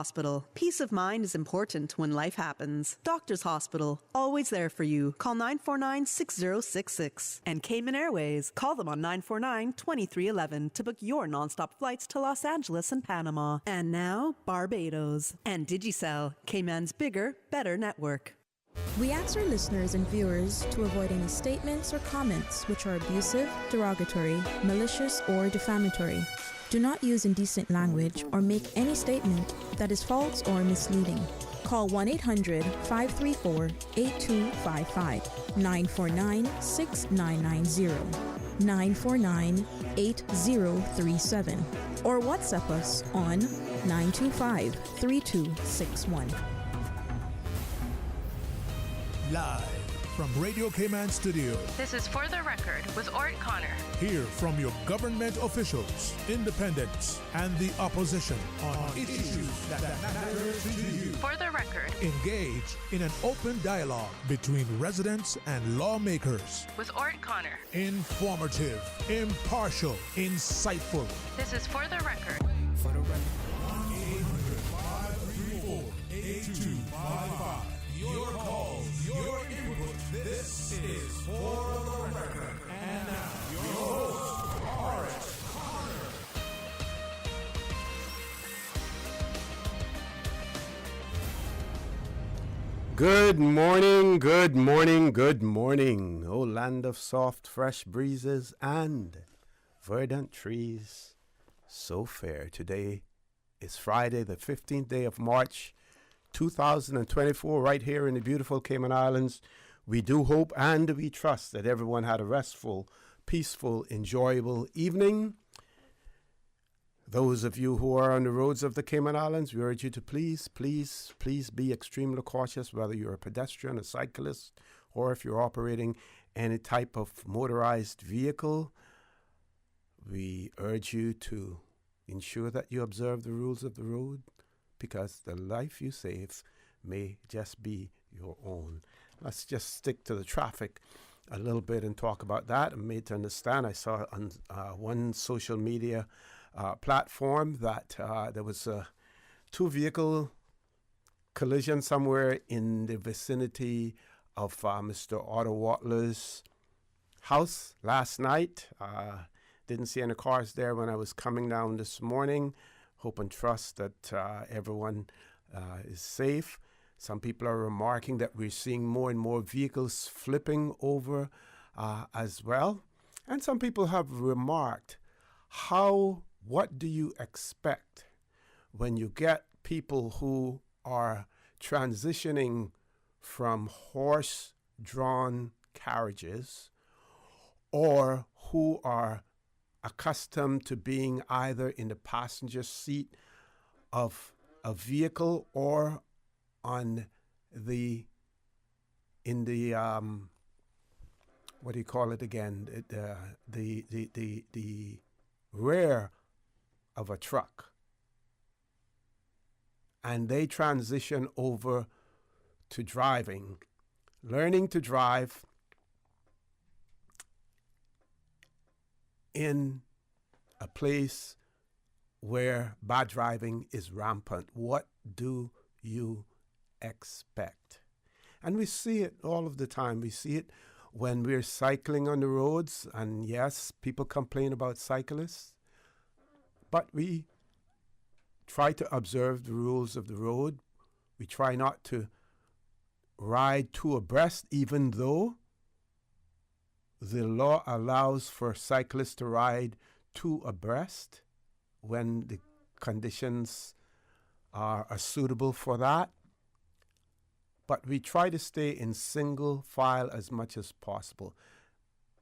Hospital. Peace of mind is important when life happens. Doctors Hospital, always there for you. Call 949-6066. And Cayman Airways, call them on 949-2311 to book your nonstop flights to Los Angeles and Panama. And now, Barbados. And Digicel, Cayman's bigger, better network. We ask our listeners and viewers to avoid any statements or comments which are abusive, derogatory, malicious, or defamatory. Do not use indecent language or make any statement that is false or misleading. Call 1-800-534-8255, 949-6990, 949-8037, or WhatsApp us on 925-3261. Live from Radio Cayman Studio. This is For the Record with Orrett Connor. Hear from your government officials, independents, and the opposition on issues that matter to you. For the Record. Engage in an open dialogue between residents and lawmakers. With Orrett Connor. Informative, impartial, insightful. This is For the Record. For the Record. 1-800-534-8255. Your calls, your input. This is For the Record. And now, your host, Orrett Connor. Good morning, good morning, good morning. O land of soft, fresh breezes and verdant trees, so fair. Today is Friday, the 15th day of March, 2024, right here in the beautiful Cayman Islands. We do hope and we trust that everyone had a restful, peaceful, enjoyable evening. Those of you who are on the roads of the Cayman Islands, we urge you to please be extremely cautious, whether you're a pedestrian, a cyclist, or if you're operating any type of motorized vehicle. We urge you to ensure that you observe the rules of the road, because the life you save may just be your own. Let's just stick to the traffic a little bit and talk about that. I'm made to understand, I saw on one social media platform that there was a two-vehicle collision somewhere in the vicinity of Mr. Otto Watler's house last night. Didn't see any cars there when I was coming down this morning. Hope and trust that everyone is safe. Some people are remarking that we're seeing more and more vehicles flipping over as well. And some people have remarked, what do you expect when you get people who are transitioning from horse-drawn carriages or who are accustomed to being either in the passenger seat of a vehicle or on the what do you call it again? The rear of a truck, and they transition over to driving, learning to drive in a place where bad driving is rampant. What do you expect? And we see it all of the time. We see it when we're cycling on the roads, and yes, people complain about cyclists, but we try to observe the rules of the road. We try not to ride two abreast, even though the law allows for cyclists to ride two abreast when the conditions are suitable for that. But we try to stay in single file as much as possible.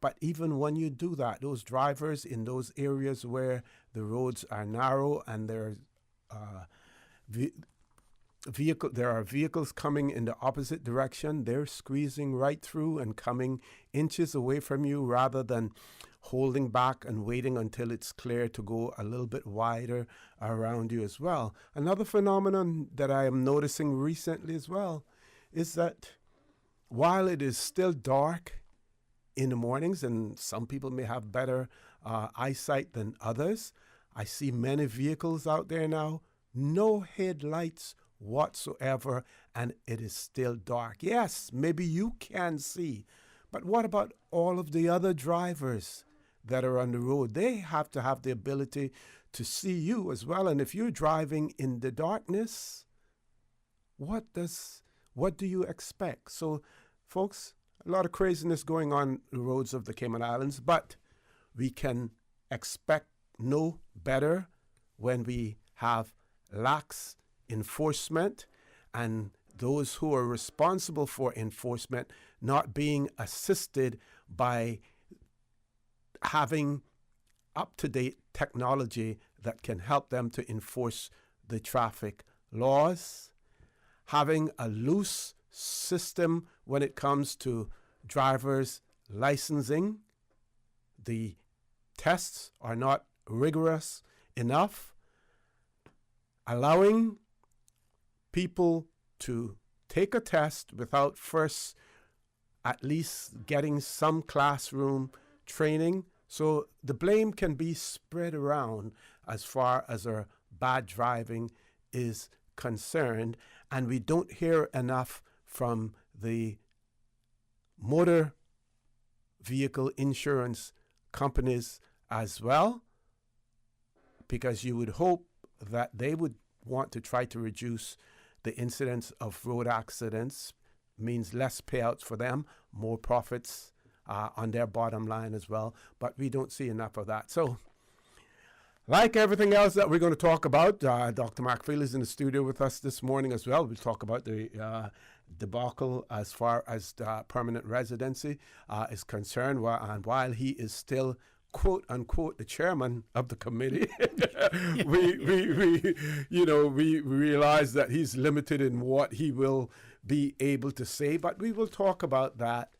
But even when you do that, those drivers in those areas where the roads are narrow and there are vehicles coming in the opposite direction, they're squeezing right through and coming inches away from you rather than holding back and waiting until it's clear to go a little bit wider around you as well. Another phenomenon that I am noticing recently as well is that while it is still dark in the mornings, and some people may have better eyesight than others, I see many vehicles out there now no headlights whatsoever, and it is still dark. Yes, maybe you can see, but what about all of the other drivers that are on the road? They have to have the ability to see you as well. And if you're driving in the darkness, what do you expect? So, folks, a lot of craziness going on the roads of the Cayman Islands, but we can expect no better when we have lax enforcement and those who are responsible for enforcement not being assisted by having up-to-date technology that can help them to enforce the traffic laws, having a loose system when it comes to driver's licensing. The tests are not rigorous enough, allowing people to take a test without first at least getting some classroom training. So the blame can be spread around as far as our bad driving is concerned, and we don't hear enough from the motor vehicle insurance companies as well, because you would hope that they would want to try to reduce the incidence of road accidents, means less payouts for them, more profits on their bottom line as well. But we don't see enough of that. So, like everything else that we're going to talk about, Dr. Mcfield is in the studio with us this morning as well. We'll talk about the debacle as far as permanent residency is concerned. And while he is still, quote unquote, the chairman of the committee, we realize that he's limited in what he will be able to say, but we will talk about that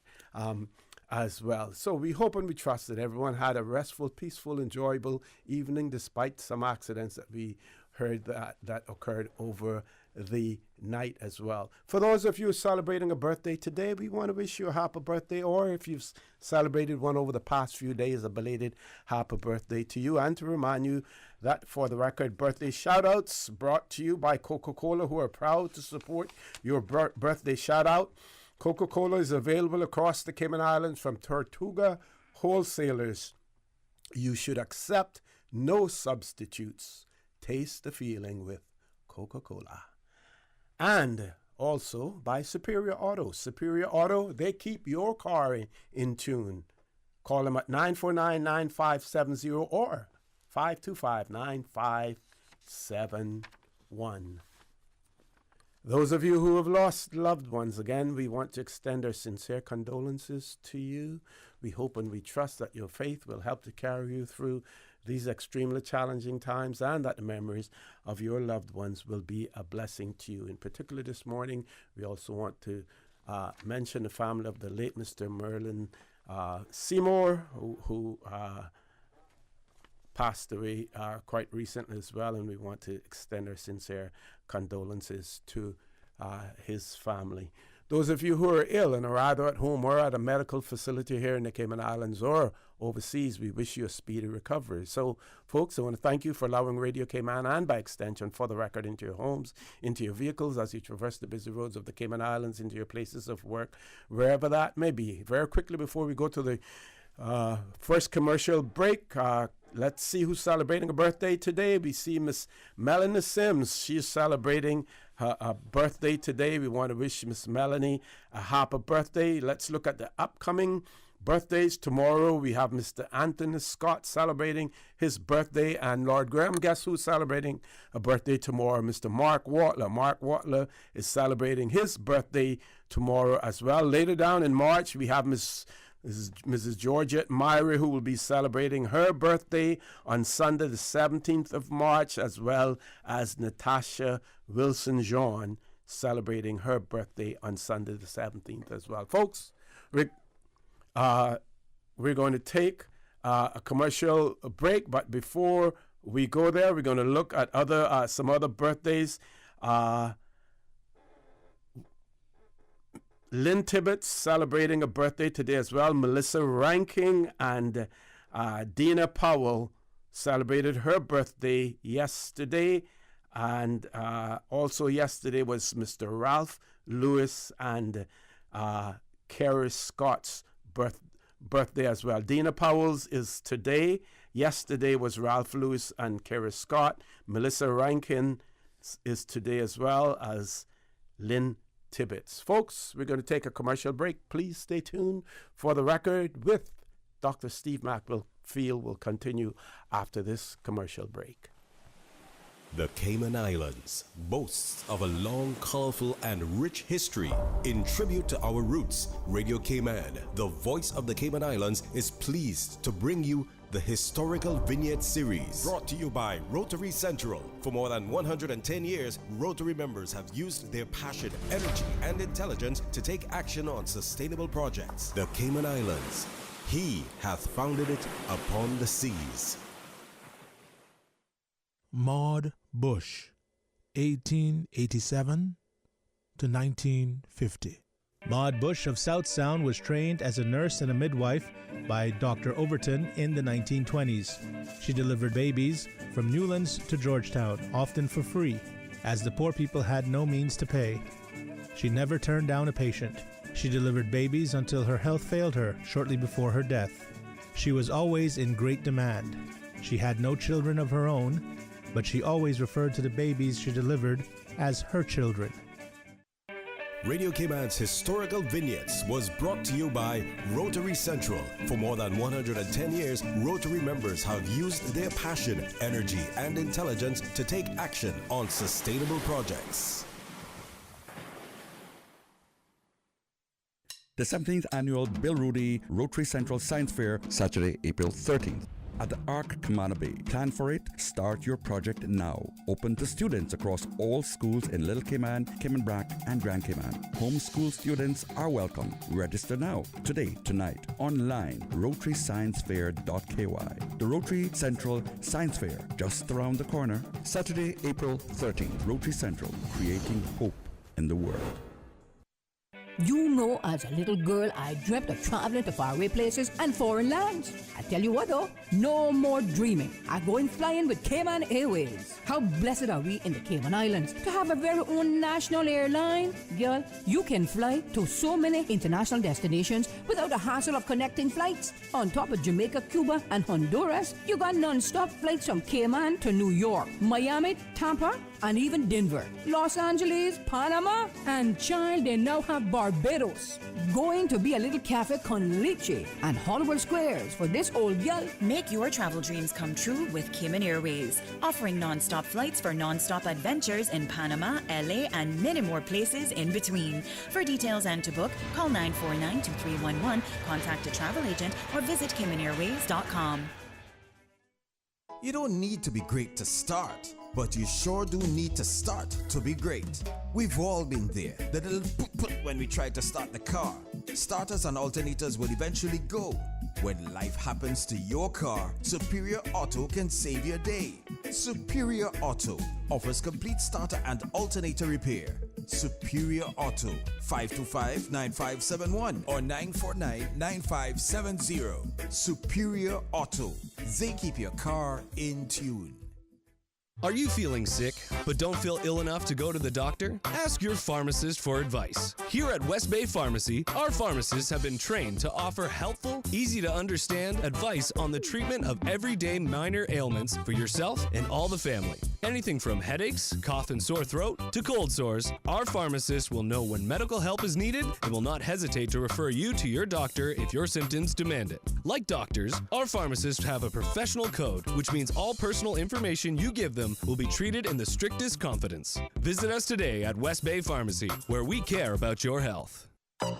as well. So we hope and we trust that everyone had a restful, peaceful, enjoyable evening, despite some accidents that we heard that occurred over the night as well. For those of you celebrating a birthday today, we want to wish you a happy birthday, or if you've celebrated one over the past few days, a belated happy birthday to you, and to remind you that, for the record, birthday shout-outs brought to you by Coca-Cola, who are proud to support your birthday shout-out. Coca-Cola is available across the Cayman Islands from Tortuga wholesalers. You should accept no substitutes. Taste the feeling with Coca-Cola. And also by Superior Auto. Superior Auto, they keep your car in tune. Call them at 949-9570 or 525-9571. Those of you who have lost loved ones, again, we want to extend our sincere condolences to you. We hope and we trust that your faith will help to carry you through these extremely challenging times, and that the memories of your loved ones will be a blessing to you. In particular, this morning, we also want to mention the family of the late Mr. Merlin Seymour, who passed away quite recently as well, and we want to extend our sincere condolences to his family. Those of you who are ill and are either at home or at a medical facility here in the Cayman Islands or overseas, we wish you a speedy recovery. So, folks, I want to thank you for allowing Radio Cayman, and by extension, For the Record, into your homes, into your vehicles as you traverse the busy roads of the Cayman Islands, into your places of work, wherever that may be. Very quickly, before we go to the first commercial break, let's see who's celebrating a birthday today. We see Miss Melanie Sims. She is celebrating her birthday today. We want to wish Miss Melanie a happy birthday. Let's look at the upcoming birthdays. Tomorrow we have Mr. Anthony Scott celebrating his birthday. And Lord Graham, guess who's celebrating a birthday tomorrow? Mr. Mark Watler. Mark Watler is celebrating his birthday tomorrow as well. Later down in March, we have Mrs. Georgette Myrie, who will be celebrating her birthday on Sunday, the 17th of March, as well as Natasha Wilson-Jean celebrating her birthday on Sunday, the 17th as well. Folks, we're going to take a commercial break, but before we go there, we're going to look at some other birthdays. Lynn Tibbetts celebrating a birthday today as well. Melissa Ranking and Dina Powell celebrated her birthday yesterday. And also yesterday was Mr. Ralph Lewis and Kerry Scott's birthday as well. Dina Powell's is today. Yesterday was Ralph Lewis and Kerry Scott. Melissa Rankin is today as well as Lynn Tibbetts. Folks, we're going to take a commercial break. Please stay tuned for the record with Dr. Steve Mcfield will continue after this commercial break. The Cayman Islands boasts of a long, colorful, and rich history. In tribute to our roots, Radio Cayman, the voice of the Cayman Islands, is pleased to bring you the Historical Vignette Series, brought to you by Rotary Central. For more than 110 years, Rotary members have used their passion, energy, and intelligence to take action on sustainable projects. The Cayman Islands, He hath founded it upon the seas. Maud Bush, 1887 to 1950. Maud Bush of South Sound was trained as a nurse and a midwife by Dr. Overton in the 1920s. She delivered babies from Newlands to Georgetown, often for free, as the poor people had no means to pay. She never turned down a patient. She delivered babies until her health failed her shortly before her death. She was always in great demand. She had no children of her own, but she always referred to the babies she delivered as her children. Radio Cayman's Historical Vignettes was brought to you by Rotary Central. For more than 110 years, Rotary members have used their passion, energy, and intelligence to take action on sustainable projects. The 17th Annual Bill Rudy Rotary Central Science Fair, Saturday, April 13th. At the Arc Camana Bay. Plan for it. Start your project now. Open to students across all schools in Little Cayman, Cayman Brac, and Grand Cayman. Homeschool students are welcome. Register now. Today, tonight. Online. RotaryScienceFair.ky. The Rotary Central Science Fair. Just around the corner. Saturday, April 13th. Rotary Central. Creating hope in the world. You know, as a little girl, I dreamt of traveling to faraway places and foreign lands. I tell you what though, no more dreaming. I'm going flying with Cayman Airways. How blessed are we in the Cayman Islands to have a very own national airline? Girl, you can fly to so many international destinations without the hassle of connecting flights. On top of Jamaica, Cuba, and Honduras, you got non-stop flights from Cayman to New York, Miami, Tampa, and even Denver, Los Angeles, Panama, and child, they now have Barbados. Going to be a little cafe con leche and Hollywood Squares for this old gal. Make your travel dreams come true with Cayman Airways, offering non-stop flights for non-stop adventures in Panama, LA, and many more places in between. For details and to book, call 949-2311, contact a travel agent, or visit CaymanAirways.com. You don't need to be great to start, but you sure do need to start to be great. We've all been there. The little put when we try to start the car. Starters and alternators will eventually go. When life happens to your car, Superior Auto can save your day. Superior Auto offers complete starter and alternator repair. Superior Auto, 525-9571 or 949-9570. Superior Auto, they keep your car in tune. Are you feeling sick, but don't feel ill enough to go to the doctor? Ask your pharmacist for advice. Here at West Bay Pharmacy, our pharmacists have been trained to offer helpful, easy-to-understand advice on the treatment of everyday minor ailments for yourself and all the family. Anything from headaches, cough and sore throat, to cold sores, our pharmacists will know when medical help is needed and will not hesitate to refer you to your doctor if your symptoms demand it. Like doctors, our pharmacists have a professional code, which means all personal information you give them will be treated in the strictest confidence. Visit us today at West Bay Pharmacy, where we care about your health.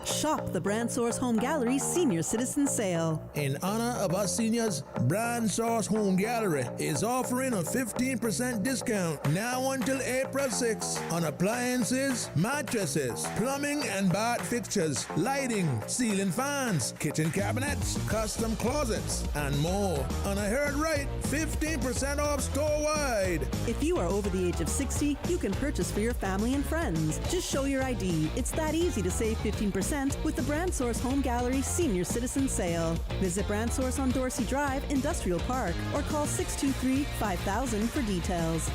Shop the Brand Source Home Gallery Senior Citizen Sale. In honor of our seniors, Brand Source Home Gallery is offering a 15% discount now until April 6 on appliances, mattresses, plumbing and bath fixtures, lighting, ceiling fans, kitchen cabinets, custom closets, and more. And I heard right, 15% off store-wide. If you are over the age of 60, you can purchase for your family and friends. Just show your ID. It's that easy to save 15% with the Brand Source Home Gallery Senior Citizen Sale. Visit Brand Source on Dorsey Drive, Industrial Park, or call 623-5000 for details.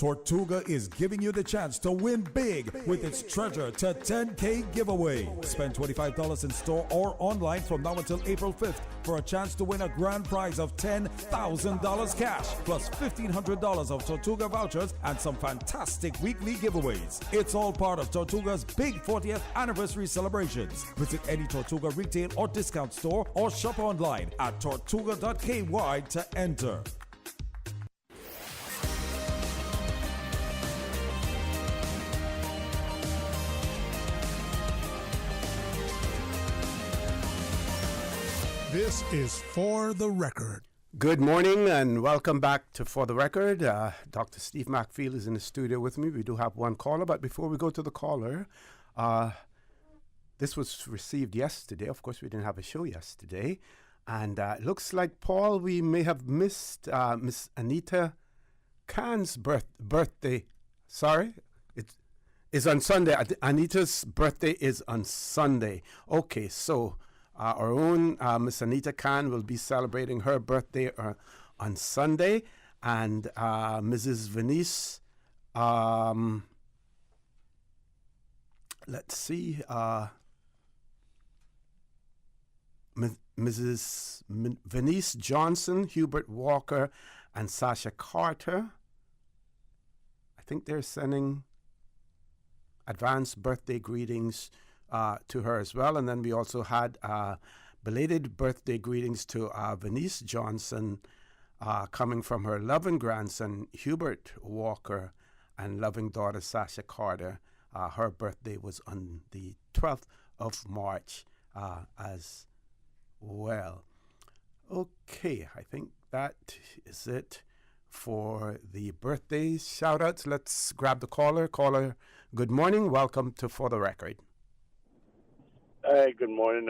Tortuga is giving you the chance to win big with its treasure to 10K giveaway. Spend $25 in store or online from now until April 5th for a chance to win a grand prize of $10,000 cash plus $1,500 of Tortuga vouchers and some fantastic weekly giveaways. It's all part of Tortuga's big 40th anniversary celebrations. Visit any Tortuga retail or discount store or shop online at tortuga.ky to enter. This is For the Record. Good morning and welcome back to For the Record. Dr. Steve Mcfield is in the studio with me. We do have one caller, but before we go to the caller, this was received yesterday. Of course, we didn't have a show yesterday. And it looks like, Paul, we may have missed Miss Anita Khan's birthday. Sorry? It is on Sunday. Anita's birthday is on Sunday. Okay, so our own Miss Anita Khan will be celebrating her birthday on Sunday. And Mrs. Venice, let's see, Mrs. Venice Johnson, Hubert Walker, and Sasha Carter. I think they're sending advanced birthday greetings to her as well. And then we also had belated birthday greetings to Venice Johnson coming from her loving grandson, Hubert Walker, and loving daughter, Sasha Carter. Her birthday was on the 12th of March as well. Okay, I think that is it for the birthday shout-outs. Let's grab the caller. Caller, good morning. Welcome to For the Record. Hi, good morning.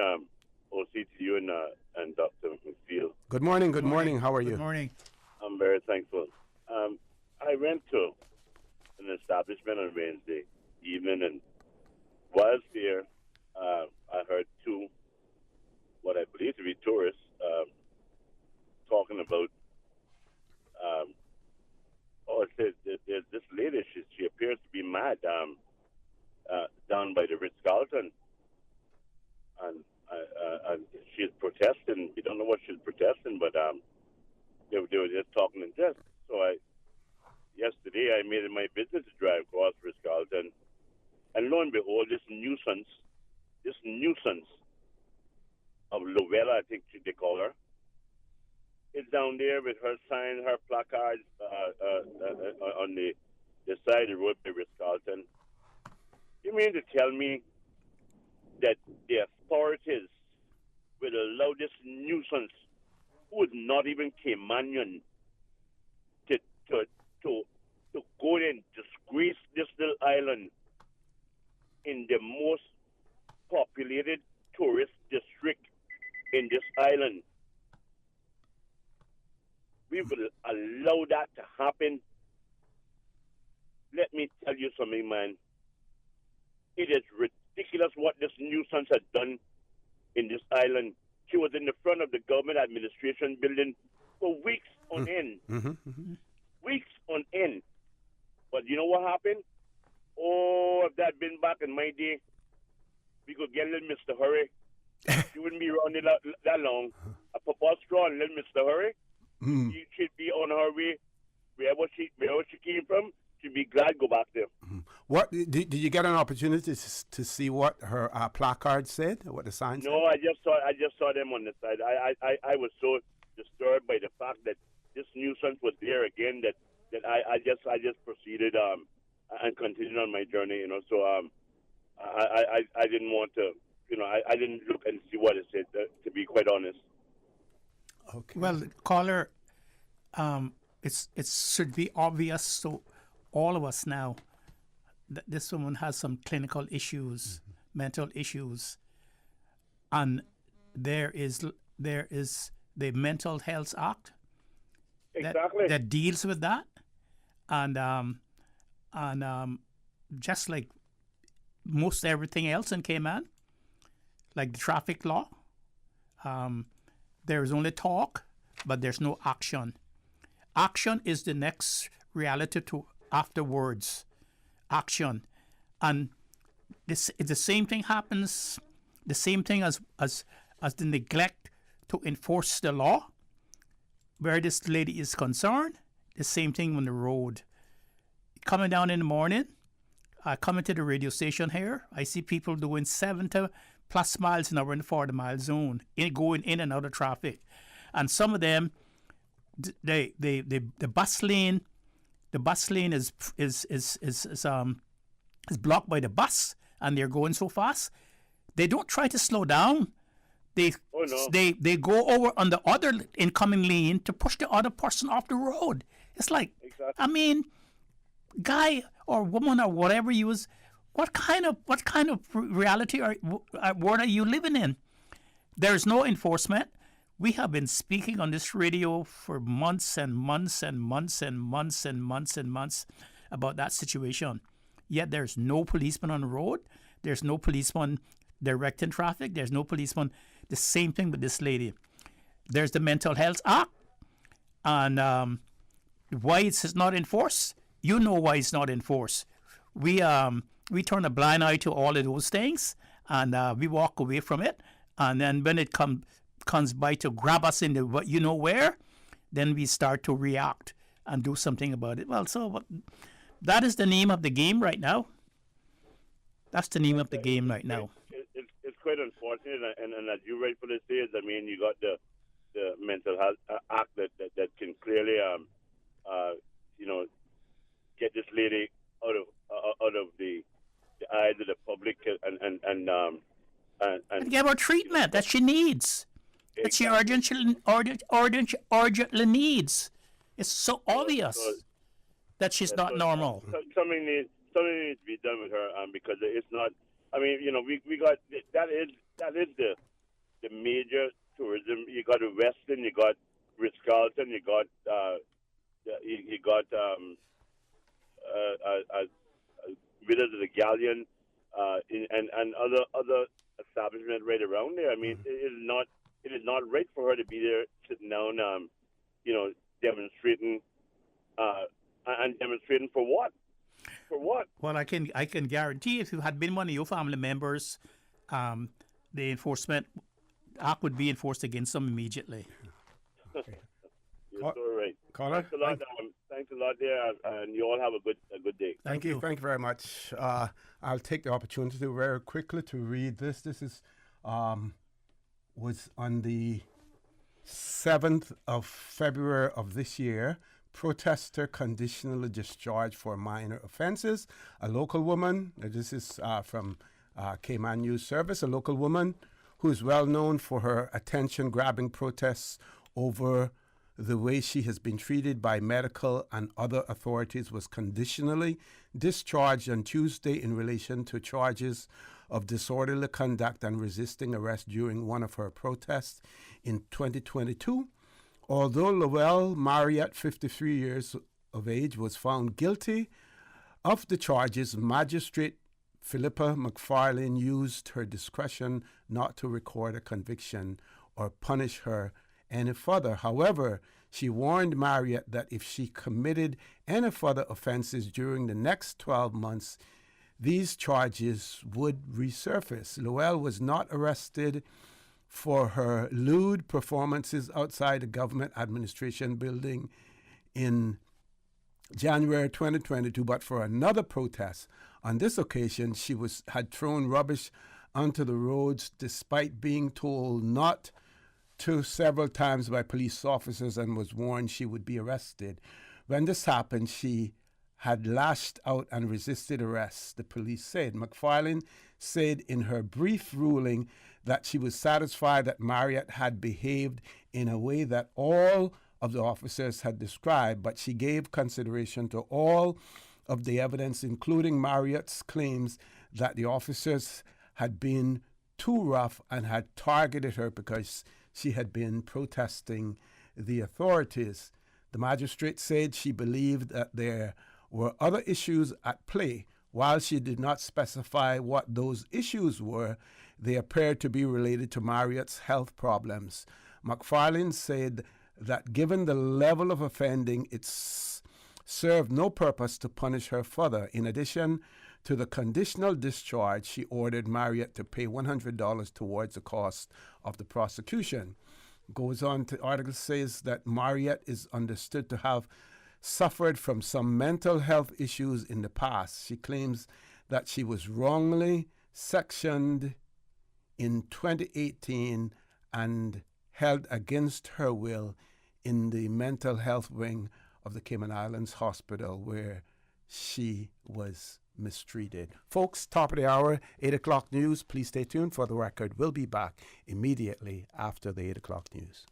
OC to you and Dr. Mcfield. Good morning. Good morning. How are you? Good morning. I'm very thankful. I went to an establishment on Wednesday evening, and whilst there, I heard two, what I believe to be tourists, talking about, there's this lady, she appears to be mad down by the Ritz-Carlton. And she's protesting. We don't know what she's protesting, but they were just talking in jest. So yesterday I made it my business to drive across Ritz-Carlton, and lo and behold, this nuisance of Lovella, I think they call her, is down there with her sign, her placards on the side of the road by Ritz-Carlton. You mean to tell me that the authorities will allow this nuisance, who is not even Caymanian, to go and disgrace this little island in the most populated tourist district in this island? We will allow that to happen. Let me tell you something, man. It is ridiculous what this nuisance has done in this island. She was in the front of the government administration building for weeks on end. Weeks on end. But you know what happened? Oh, if that had been back in my day, we could get little Mr. Hurry. She wouldn't be around it that long. A papa straw and little Mr. Hurry. She'd be on her way wherever she came from. She'd be glad to go back there. What did you get an opportunity to see what her placard said, what the sign said? No, I just saw them on the side. I was so disturbed by the fact that this nuisance was there again that I just proceeded and continued on my journey. You know, so I didn't want to, you know, I didn't look and see what it said, to be quite honest. Okay. Well, caller, it should be obvious to all of us now that this woman has some clinical issues, mental issues, and there is the Mental Health Act that deals with that, and just like most everything else in Cayman, like the traffic law, there is only talk, but there's no action. Action is the next reality to afterwards action. And the same thing happens, the same thing as the neglect to enforce the law, where this lady is concerned. The same thing on the road. Coming down in the morning, coming to the radio station here, I see people doing 70+ miles an hour in the 40-mile zone, going in and out of traffic. And some of them, the bus lane is blocked by the bus, and they're going so fast. They don't try to slow down. They go over on the other incoming lane to push the other person off the road. It's like, exactly. I mean, guy or woman or whatever you is, what kind of reality or world are you living in? There's no enforcement. We have been speaking on this radio for months and months and months and months and months and months about that situation. Yet there's no policeman on the road. There's no policeman directing traffic. There's no policeman. The same thing with this lady. There's the Mental Health Act. And why it's not enforced? You know why it's not enforced. We turn a blind eye to all of those things, and we walk away from it. And then when it comes by to grab us in the you know where, then we start to react and do something about it. Well, so that is the name of the game right now. That's the name of the game right now. It's quite unfortunate, and as you rightfully say, I mean, you got the Mental Health Act that can clearly, get this lady out of the eyes of the public and give her treatment that she needs. That she urgently needs. It's so obvious that she's not normal. Something needs to be done with her, because it's not. I mean, we got that is the major tourism. You got Weston, you got Ritz-Carlton, you got Villas of the Galleon, and other establishments right around there. I mean, it is not right for her to be there sitting down, demonstrating, and demonstrating for what? For what? Well, I can guarantee if you had been one of your family members, the enforcement act would be enforced against them immediately. You're so right. Connor, thanks a lot there, and you all have a good day. Thank you very much. I'll take the opportunity very quickly to read this. This is was on the 7th of February of this year. Protester conditionally discharged for minor offenses. A local woman, this is from Cayman News Service, a local woman who is well known for her attention-grabbing protests over the way she has been treated by medical and other authorities, was conditionally discharged on Tuesday in relation to charges of disorderly conduct and resisting arrest during one of her protests in 2022. Although Lowell Marriott, 53 years of age, was found guilty of the charges, Magistrate Philippa McFarlane used her discretion not to record a conviction or punish her any further. However, she warned Marriott that if she committed any further offenses during the next 12 months, these charges would resurface. Lowell was not arrested for her lewd performances outside the government administration building in January 2022, but for another protest. On this occasion, she had thrown rubbish onto the roads despite being told not to several times by police officers, and was warned she would be arrested. When this happened, she had lashed out and resisted arrest, the police said. McFarlane said in her brief ruling that she was satisfied that Marriott had behaved in a way that all of the officers had described, but she gave consideration to all of the evidence, including Marriott's claims that the officers had been too rough and had targeted her because she had been protesting the authorities. The magistrate said she believed that there were other issues at play. While she did not specify what those issues were, they appeared to be related to Marriott's health problems. McFarlane said that given the level of offending, it's served no purpose to punish her further. In addition to the conditional discharge, she ordered Marriott to pay $100 towards the cost of the prosecution. Goes on to article says that Marriott is understood to have suffered from some mental health issues in the past. She claims that she was wrongly sectioned in 2018 and held against her will in the mental health wing of the Cayman Islands Hospital where she was mistreated. Folks, top of the hour, 8 o'clock news. Please stay tuned for the record. We'll be back immediately after the 8 o'clock news.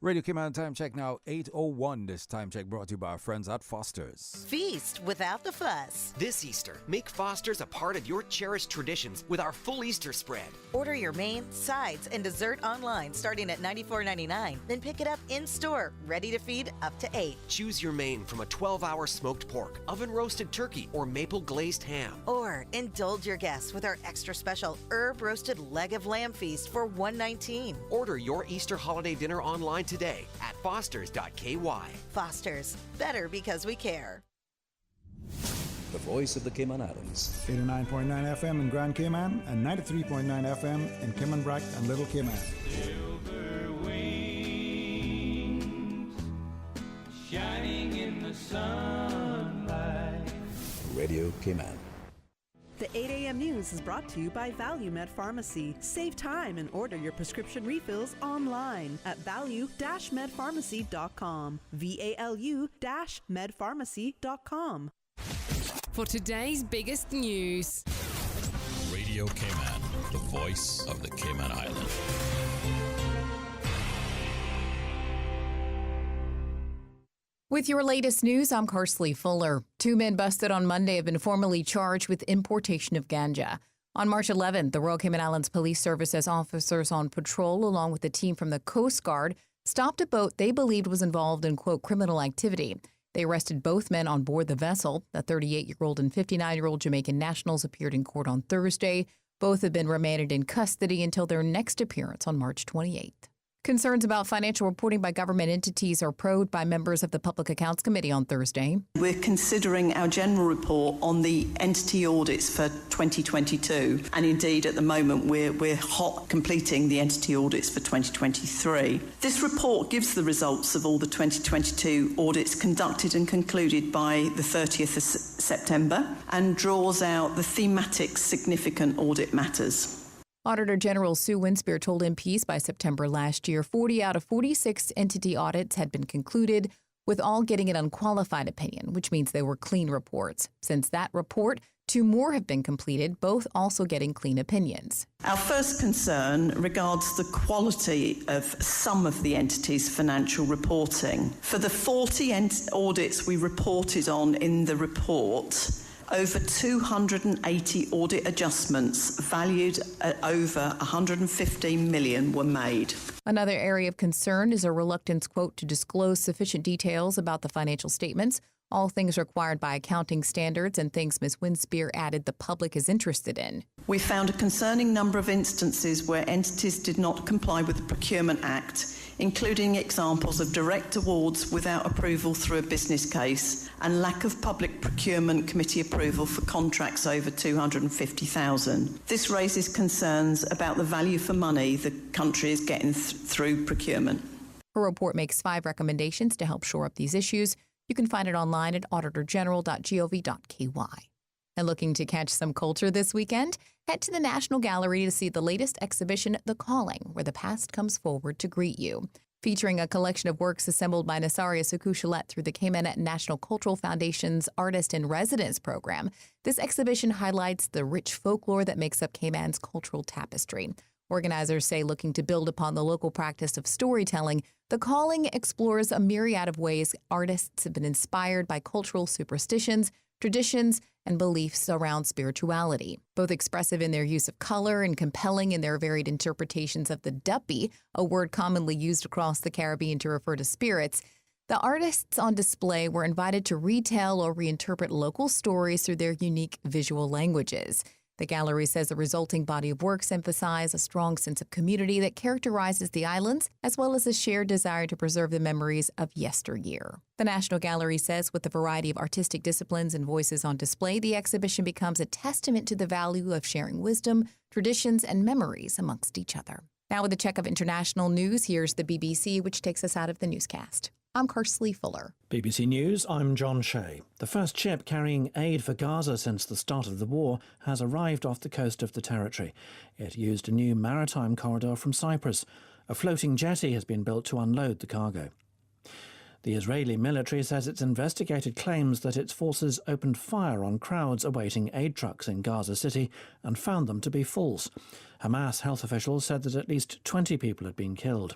Radio Cayman time check now, 8:01. This time check brought to you by our friends at Foster's. Feast without the fuss. This Easter, make Foster's a part of your cherished traditions with our full Easter spread. Order your main, sides, and dessert online starting at $94.99. Then pick it up in-store, ready to feed up to 8. Choose your main from a 12-hour smoked pork, oven-roasted turkey, or maple-glazed ham. Or indulge your guests with our extra special herb-roasted leg of lamb feast for $119. Order your Easter holiday dinner online today at fosters.ky. Foster's, better because we care. The voice of the Cayman Islands. 89.9 FM in Grand Cayman and 93.9 FM in Cayman Brac and Little Cayman. Silver wings shining in the sunlight. Radio Cayman. The 8 a.m. news is brought to you by ValueMed Pharmacy. Save time and order your prescription refills online at value-medpharmacy.com. VALU-medpharmacy.com. For today's biggest news. Radio Cayman, the voice of the Cayman Islands. With your latest news, I'm Carsley Fuller. 2 men busted on Monday have been formally charged with importation of ganja. On March 11th, the Royal Cayman Islands Police Service says officers on patrol, along with a team from the Coast Guard, stopped a boat they believed was involved in, quote, criminal activity. They arrested both men on board the vessel. The 38-year-old and 59-year-old Jamaican nationals appeared in court on Thursday. Both have been remanded in custody until their next appearance on March 28th. Concerns about financial reporting by government entities are probed by members of the Public Accounts Committee on Thursday. We're considering our general report on the entity audits for 2022, and indeed at the moment we're hot completing the entity audits for 2023. This report gives the results of all the 2022 audits conducted and concluded by the 30th of September and draws out the thematic significant audit matters. Auditor General Sue Winspear told MPs by September last year 40 out of 46 entity audits had been concluded, with all getting an unqualified opinion, which means they were clean reports. Since that report, 2 more have been completed, both also getting clean opinions. Our first concern regards the quality of some of the entities' financial reporting. For the 40 audits we reported on in the report, over 280 audit adjustments valued at over $115 million were made. Another area of concern is a reluctance, quote, to disclose sufficient details about the financial statements, all things required by accounting standards and things Ms. Winspear added the public is interested in. We found a concerning number of instances where entities did not comply with the Procurement Act, including examples of direct awards without approval through a business case and lack of public procurement committee approval for contracts over $250,000. This raises concerns about the value for money the country is getting through procurement. Her report makes 5 recommendations to help shore up these issues. You can find it online at auditorgeneral.gov.ky. And looking to catch some culture this weekend? Head to the National Gallery to see the latest exhibition, The Calling, where the past comes forward to greet you. Featuring a collection of works assembled by Nasaria Sukushalet through the Cayman National Cultural Foundation's Artist in Residence program, this exhibition highlights the rich folklore that makes up Cayman's cultural tapestry. Organizers say looking to build upon the local practice of storytelling, The Calling explores a myriad of ways artists have been inspired by cultural superstitions, traditions, and beliefs around spirituality. Both expressive in their use of color and compelling in their varied interpretations of the duppy, a word commonly used across the Caribbean to refer to spirits, the artists on display were invited to retell or reinterpret local stories through their unique visual languages. The gallery says the resulting body of works emphasize a strong sense of community that characterizes the islands, as well as a shared desire to preserve the memories of yesteryear. The National Gallery says with the variety of artistic disciplines and voices on display, the exhibition becomes a testament to the value of sharing wisdom, traditions, and memories amongst each other. Now with a check of international news, here's the BBC, which takes us out of the newscast. I'm Kersley Fuller. BBC News, I'm John Shea. The first ship carrying aid for Gaza since the start of the war has arrived off the coast of the territory. It used a new maritime corridor from Cyprus. A floating jetty has been built to unload the cargo. The Israeli military says it's investigated claims that its forces opened fire on crowds awaiting aid trucks in Gaza City and found them to be false. Hamas health officials said that at least 20 people had been killed.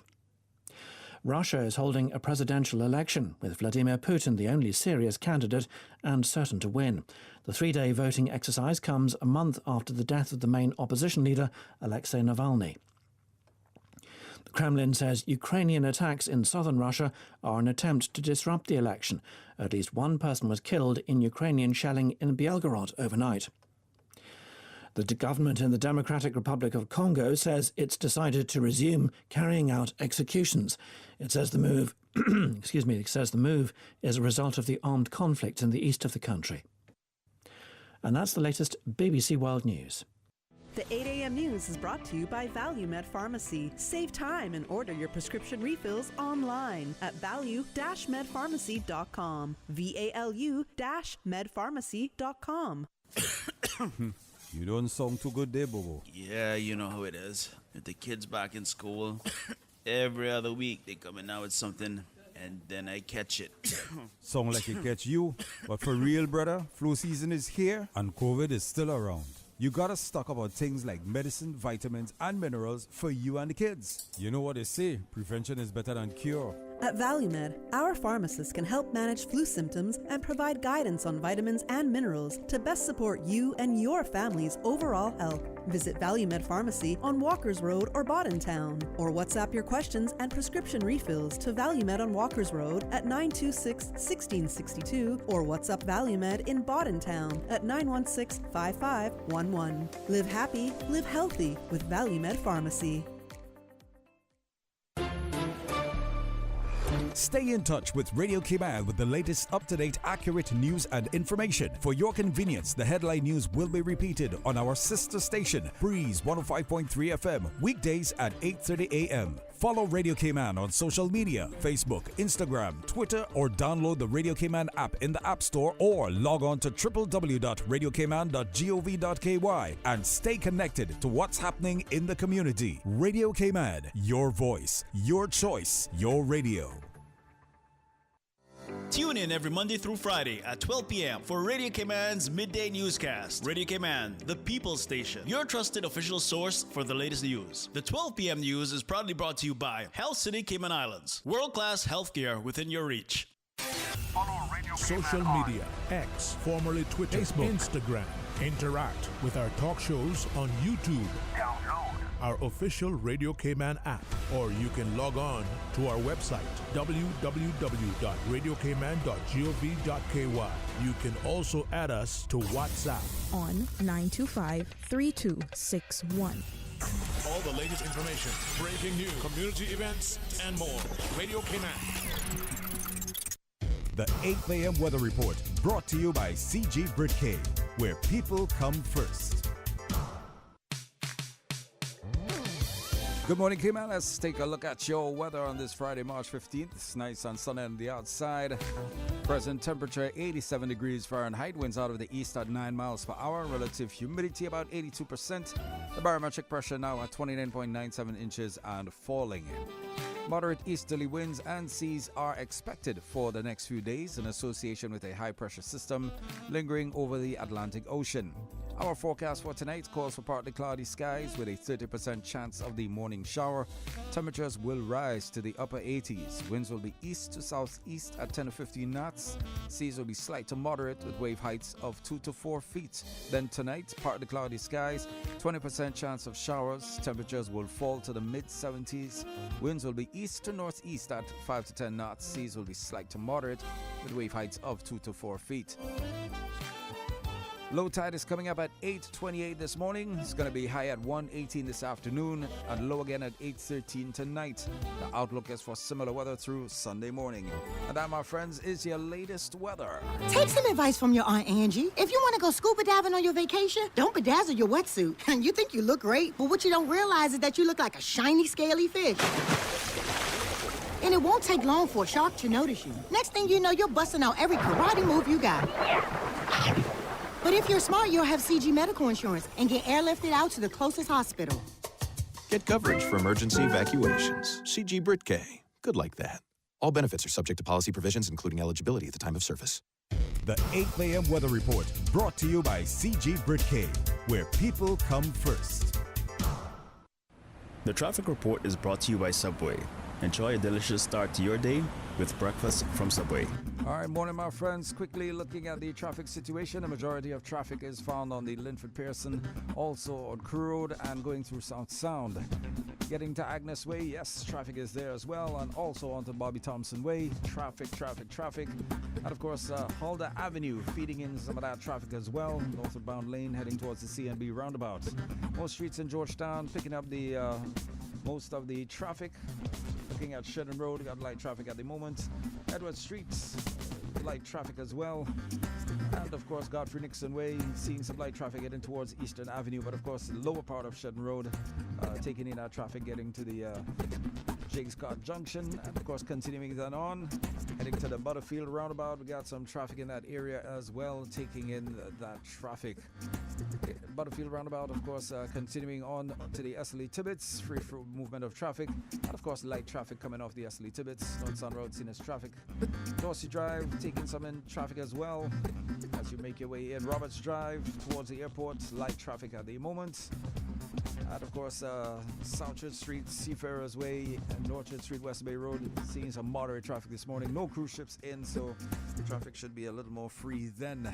Russia is holding a presidential election, with Vladimir Putin the only serious candidate and certain to win. The three-day voting exercise comes a month after the death of the main opposition leader, Alexei Navalny. The Kremlin says Ukrainian attacks in southern Russia are an attempt to disrupt the election. At least one person was killed in Ukrainian shelling in Belgorod overnight. The government in the Democratic Republic of Congo says it's decided to resume carrying out executions. It says the move, is a result of the armed conflict in the east of the country. And that's the latest BBC World News. The 8 a.m. news is brought to you by ValueMed Pharmacy. Save time and order your prescription refills online at value-medpharmacy.com. VALU-medpharmacy.com. You don't sound too good there, Bobo. Yeah, you know how it is. With the kids back in school, every other week they come in out with something, and then I catch it. Sound like it catch you, but for real, brother, flu season is here and COVID is still around. You gotta stock up on things like medicine, vitamins, and minerals for you and the kids. You know what they say, prevention is better than cure. At ValueMed, our pharmacists can help manage flu symptoms and provide guidance on vitamins and minerals to best support you and your family's overall health. Visit ValueMed Pharmacy on Walkers Road or Town, or WhatsApp your questions and prescription refills to ValueMed on Walkers Road at 926-1662 or WhatsApp ValueMed in Town at 916-5511. Live happy, live healthy with ValueMed Pharmacy. Stay in touch with Radio Cayman with the latest up-to-date, accurate news and information. For your convenience, the headline news will be repeated on our sister station, Breeze 105.3 FM, weekdays at 8:30 a.m. Follow Radio Cayman on social media, Facebook, Instagram, Twitter, or download the Radio Cayman app in the App Store or log on to www.radiocayman.gov.ky and stay connected to what's happening in the community. Radio Cayman, your voice, your choice, your radio. Tune in every Monday through Friday at 12 p.m. for Radio Cayman's Midday Newscast. Radio Cayman, the People's Station, your trusted official source for the latest news. The 12 p.m. news is proudly brought to you by Health City Cayman Islands. World-class healthcare within your reach. Social media, X, formerly Twitter, Facebook, Instagram. Interact with our talk shows on YouTube. Download our official Radio Cayman app, or you can log on to our website, www.radiocayman.gov.ky. You can also add us to WhatsApp on 925-3261. All the latest information, breaking news, community events, and more. Radio Cayman. The 8 a.m. weather report brought to you by CG Britcay, where people come first. Good morning, Cayman. Let's take a look at your weather on this Friday, March 15th. It's nice and sunny on the outside. Present temperature 87 degrees Fahrenheit. Winds out of the east at 9 miles per hour. Relative humidity about 82%. The barometric pressure now at 29.97 inches and falling. Moderate easterly winds and seas are expected for the next few days in association with a high pressure system lingering over the Atlantic Ocean. Our forecast for tonight calls for partly cloudy skies with a 30% chance of the morning shower. Temperatures will rise to the upper 80s. Winds will be east to southeast at 10 to 15 knots. Seas will be slight to moderate with wave heights of 2 to 4 feet. Then tonight, partly cloudy skies, 20% chance of showers. Temperatures will fall to the mid-70s. Winds will be east to northeast at 5 to 10 knots. Seas will be slight to moderate with wave heights of 2 to 4 feet. Low tide is coming up at 8:28 this morning. It's going to be high at 1:18 this afternoon and low again at 8:13 tonight. The outlook is for similar weather through Sunday morning. And that, my friends, is your latest weather. Take some advice from your Aunt Angie. If you want to go scuba diving on your vacation, don't bedazzle your wetsuit. And you think you look great, but what you don't realize is that you look like a shiny, scaly fish. And it won't take long for a shark to notice you. Next thing you know, you're busting out every karate move you got. But if you're smart, you'll have CG medical insurance and get airlifted out to the closest hospital. Get coverage for emergency evacuations. CG Brit-K. Good like that. All benefits are subject to policy provisions, including eligibility at the time of service. The 8 a.m. weather report brought to you by CG Brit-K, where people come first. The traffic report is brought to you by Subway. Enjoy a delicious start to your day with breakfast from Subway. All right, morning, my friends. Quickly looking at the traffic situation. The majority of traffic is found on the Linford Pearson, also on Crew Road and going through South Sound. Getting to Agnes Way, yes, traffic is there as well, and also onto Bobby Thompson Way. Traffic. And of course, Halder Avenue feeding in some of that traffic as well. Northbound lane heading towards the CNB roundabout. Most streets in Georgetown picking up the most of the traffic. Looking at Shedden Road, got light traffic at the moment. Edward Street, light traffic as well. And of course, Godfrey Nixon Way, seeing some light traffic heading towards Eastern Avenue. But of course, the lower part of Shedden Road, taking in our traffic getting to the Jake Scott Junction. And of course, continuing then on, heading to the Butterfield roundabout. We got some traffic in that area as well, taking in that traffic. Butterfield roundabout, of course, continuing on to the SLE Tibbets, free for movement of traffic. And of course, light traffic coming off the SLE Tibbets. North Sun Road, seen as traffic. Dorsey Drive, taking some in traffic as well. As you make your way in Roberts Drive towards the airport, light traffic at the moment. And of course, South Church Street, Seafarers Way, and North Church Street, West Bay Road, seeing some moderate traffic this morning. No cruise ships in, so the traffic should be a little more free then.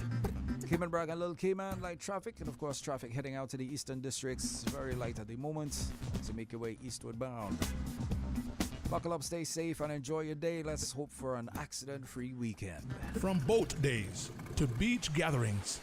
Cayman Braga and Little Cayman, light traffic. And of course, traffic heading out to the eastern districts, very light at the moment. So make your way eastward bound. Buckle up, stay safe, and enjoy your day. Let's hope for an accident-free weekend. From boat days to beach gatherings,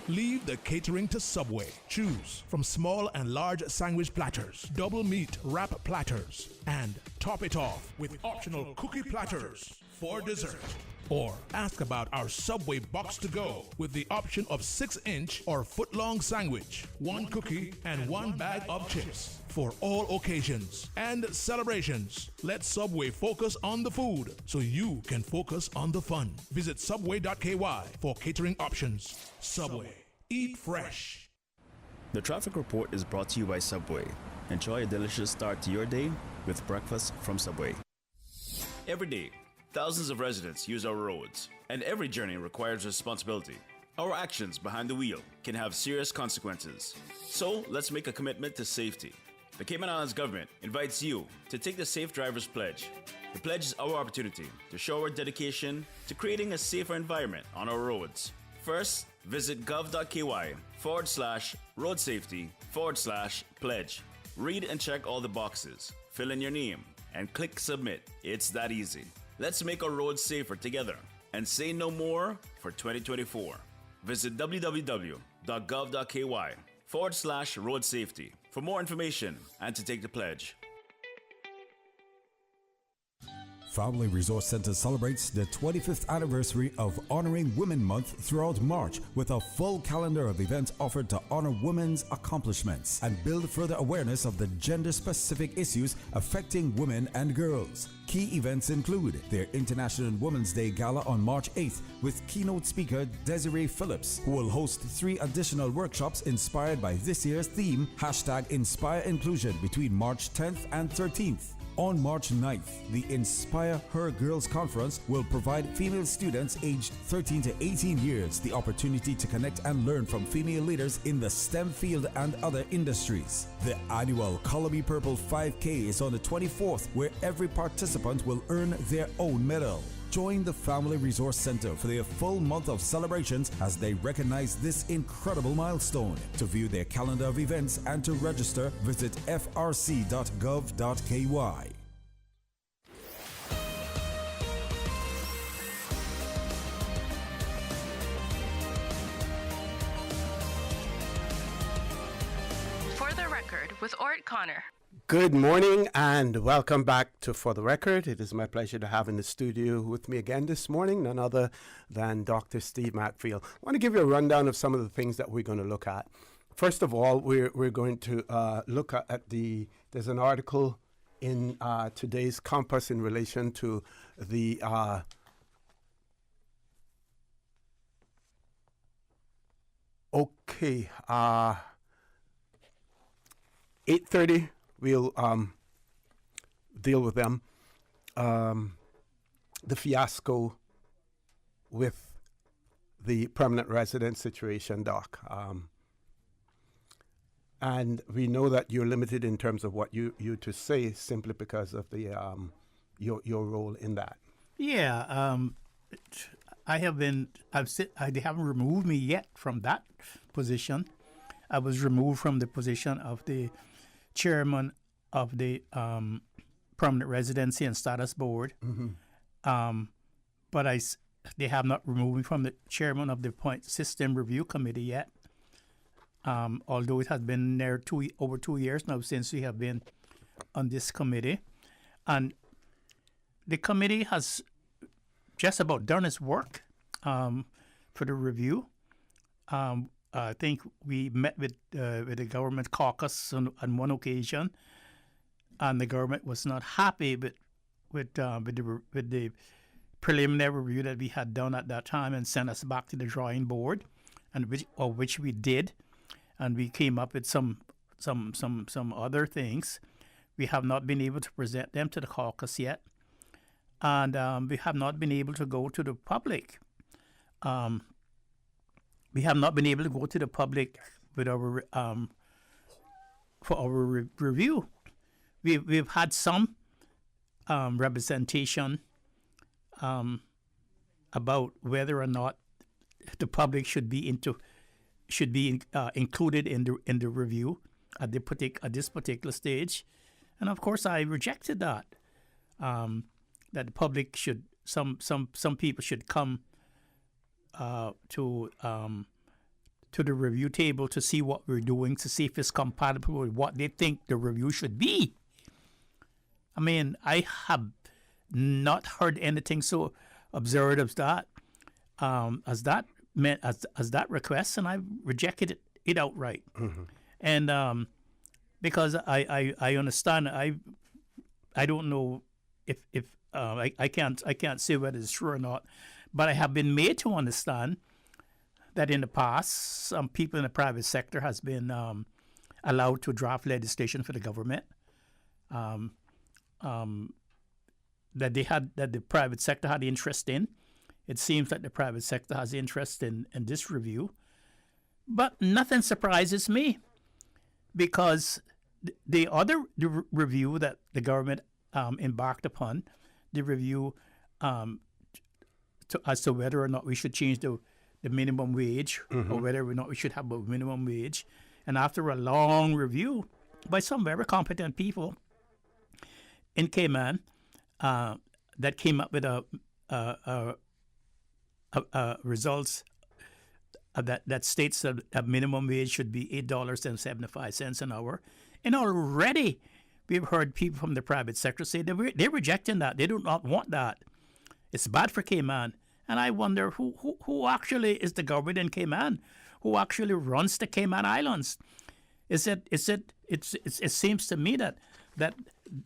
leave the catering to Subway. Choose from small and large sandwich platters, double meat wrap platters, and top it off with optional cookie platters for dessert. Or ask about our Subway box to go with the option of 6-inch or foot-long sandwich, 1 cookie, and 1 bag of chips for all occasions and celebrations. Let Subway focus on the food so you can focus on the fun. Visit subway.ky for catering options. Subway. Eat fresh. The traffic report is brought to you by Subway. Enjoy a delicious start to your day with breakfast from Subway. Every day, thousands of residents use our roads, and every journey requires responsibility. Our actions behind the wheel can have serious consequences. So let's make a commitment to safety. The Cayman Islands government invites you to take the Safe Drivers Pledge. The pledge is our opportunity to show our dedication to creating a safer environment on our roads. First, visit gov.ky/road safety/pledge. Read and check all the boxes, fill in your name, and click submit. It's that easy. Let's make our roads safer together and say no more for 2024. Visit www.gov.ky/road safety for more information and to take the pledge. Family Resource Center celebrates the 25th anniversary of Honoring Women Month throughout March with a full calendar of events offered to honor women's accomplishments and build further awareness of the gender-specific issues affecting women and girls. Key events include their International Women's Day Gala on March 8th with keynote speaker Desiree Phillips, who will host 3 additional workshops inspired by this year's theme, #Inspire Inclusion, between March 10th and 13th. On March 9th, the Inspire Her Girls Conference will provide female students aged 13 to 18 years the opportunity to connect and learn from female leaders in the STEM field and other industries. The annual Color Me Purple 5K is on the 24th, where every participant will earn their own medal. Join the Family Resource Center for their full month of celebrations as they recognize this incredible milestone. To view their calendar of events and to register, visit frc.gov.ky. Record with Orrett Connor. Good morning and welcome back to For the Record. It is my pleasure to have in the studio with me again this morning none other than Dr. Steve Mcfield. I want to give you a rundown of some of the things that we're going to look at. First of all, we're going to look at there's an article in today's Compass in relation to the 8:30. We'll deal with them. The fiasco with the permanent resident situation, Doc. And we know that you're limited in terms of what you to say simply because of the your role in that. Yeah, I haven't removed me yet from that position. I was removed from the position of the chairman of the Permanent Residency and Status Board. But they have not removed me from the chairman of the Point System Review Committee yet. Although it has been there over 2 years now since we have been on this committee. And the committee has just about done its work for the review. I think we met with the government caucus on one occasion, and the government was not happy with the preliminary review that we had done at that time and sent us back to the drawing board, and which we did, and we came up with some other things. We have not been able to present them to the caucus yet, and we have not been able to go to the public. We have not been able to go to the public with our for our review. We've had some representation about whether or not the public should be included in the review at this particular stage, and of course I rejected that. That the public should some people should come to the review table to see what we're doing, to see if it's compatible with what they think the review should be. I mean, I have not heard anything so absurd as that request, and I rejected it outright. And because I understand, I don't know if I can't say whether it's true or not, but I have been made to understand that in the past, some people in the private sector has been allowed to draft legislation for the government. That the private sector had interest in. It seems that the private sector has interest in this review. But nothing surprises me, because the review that the government embarked upon, the review as to whether or not we should change the minimum wage, or whether or not we should have a minimum wage. And after a long review by some very competent people in Cayman, that came up with results that states that a minimum wage should be $8.75 an hour. And already we've heard people from the private sector say they're rejecting that. They do not want that. It's bad for Cayman. And I wonder who actually is the government in Cayman, who actually runs the Cayman Islands. It seems to me that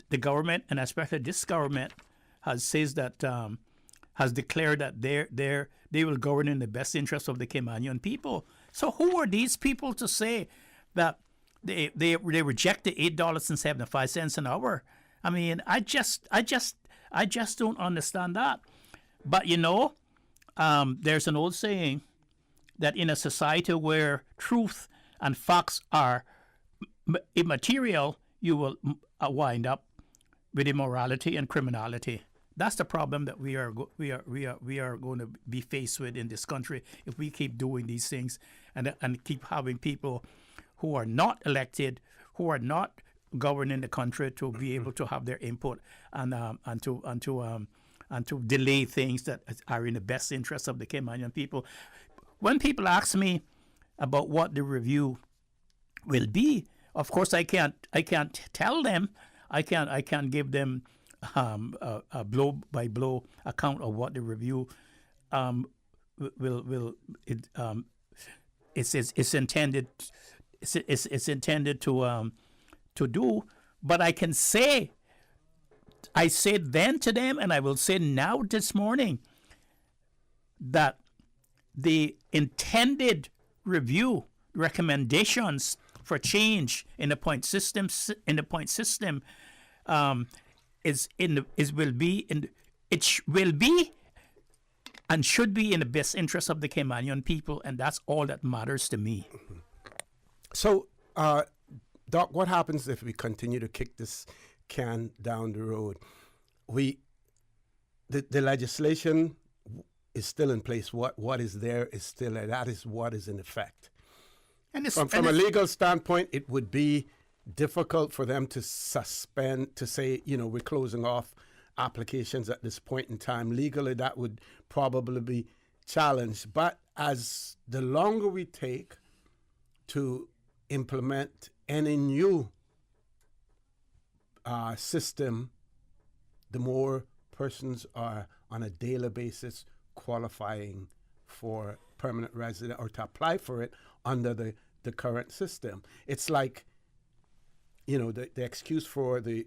the government, and especially this government, has declared that they will govern in the best interest of the Caymanian people. So who are these people to say that they reject the $8.75 an hour? I mean, I just don't understand that. But there's an old saying that in a society where truth and facts are immaterial, you will wind up with immorality and criminality. That's the problem that we are going to be faced with in this country if we keep doing these things and keep having people who are not elected, who are not governing the country, to be able to have their input and to delay things that are in the best interest of the Caymanian people. When people ask me about what the review will be, Of course, I can't tell them. I can't give them a blow by blow account of what the review it's intended to do. But I can say, I said then to them, and I will say now this morning, that the intended review recommendations for change in the point system will be and should be in the best interest of the Caymanian people, and that's all that matters to me. So, Doc, what happens if we continue to kick this can down the road? The legislation is still in place. What is there is still there. That is what is in effect. And from a legal standpoint, it would be difficult for them to suspend, to say, we're closing off applications at this point in time. Legally, that would probably be challenged. But as the longer we take to implement any new system, the more persons are on a daily basis qualifying for permanent resident or to apply for it under the current system. It's like, the excuse for the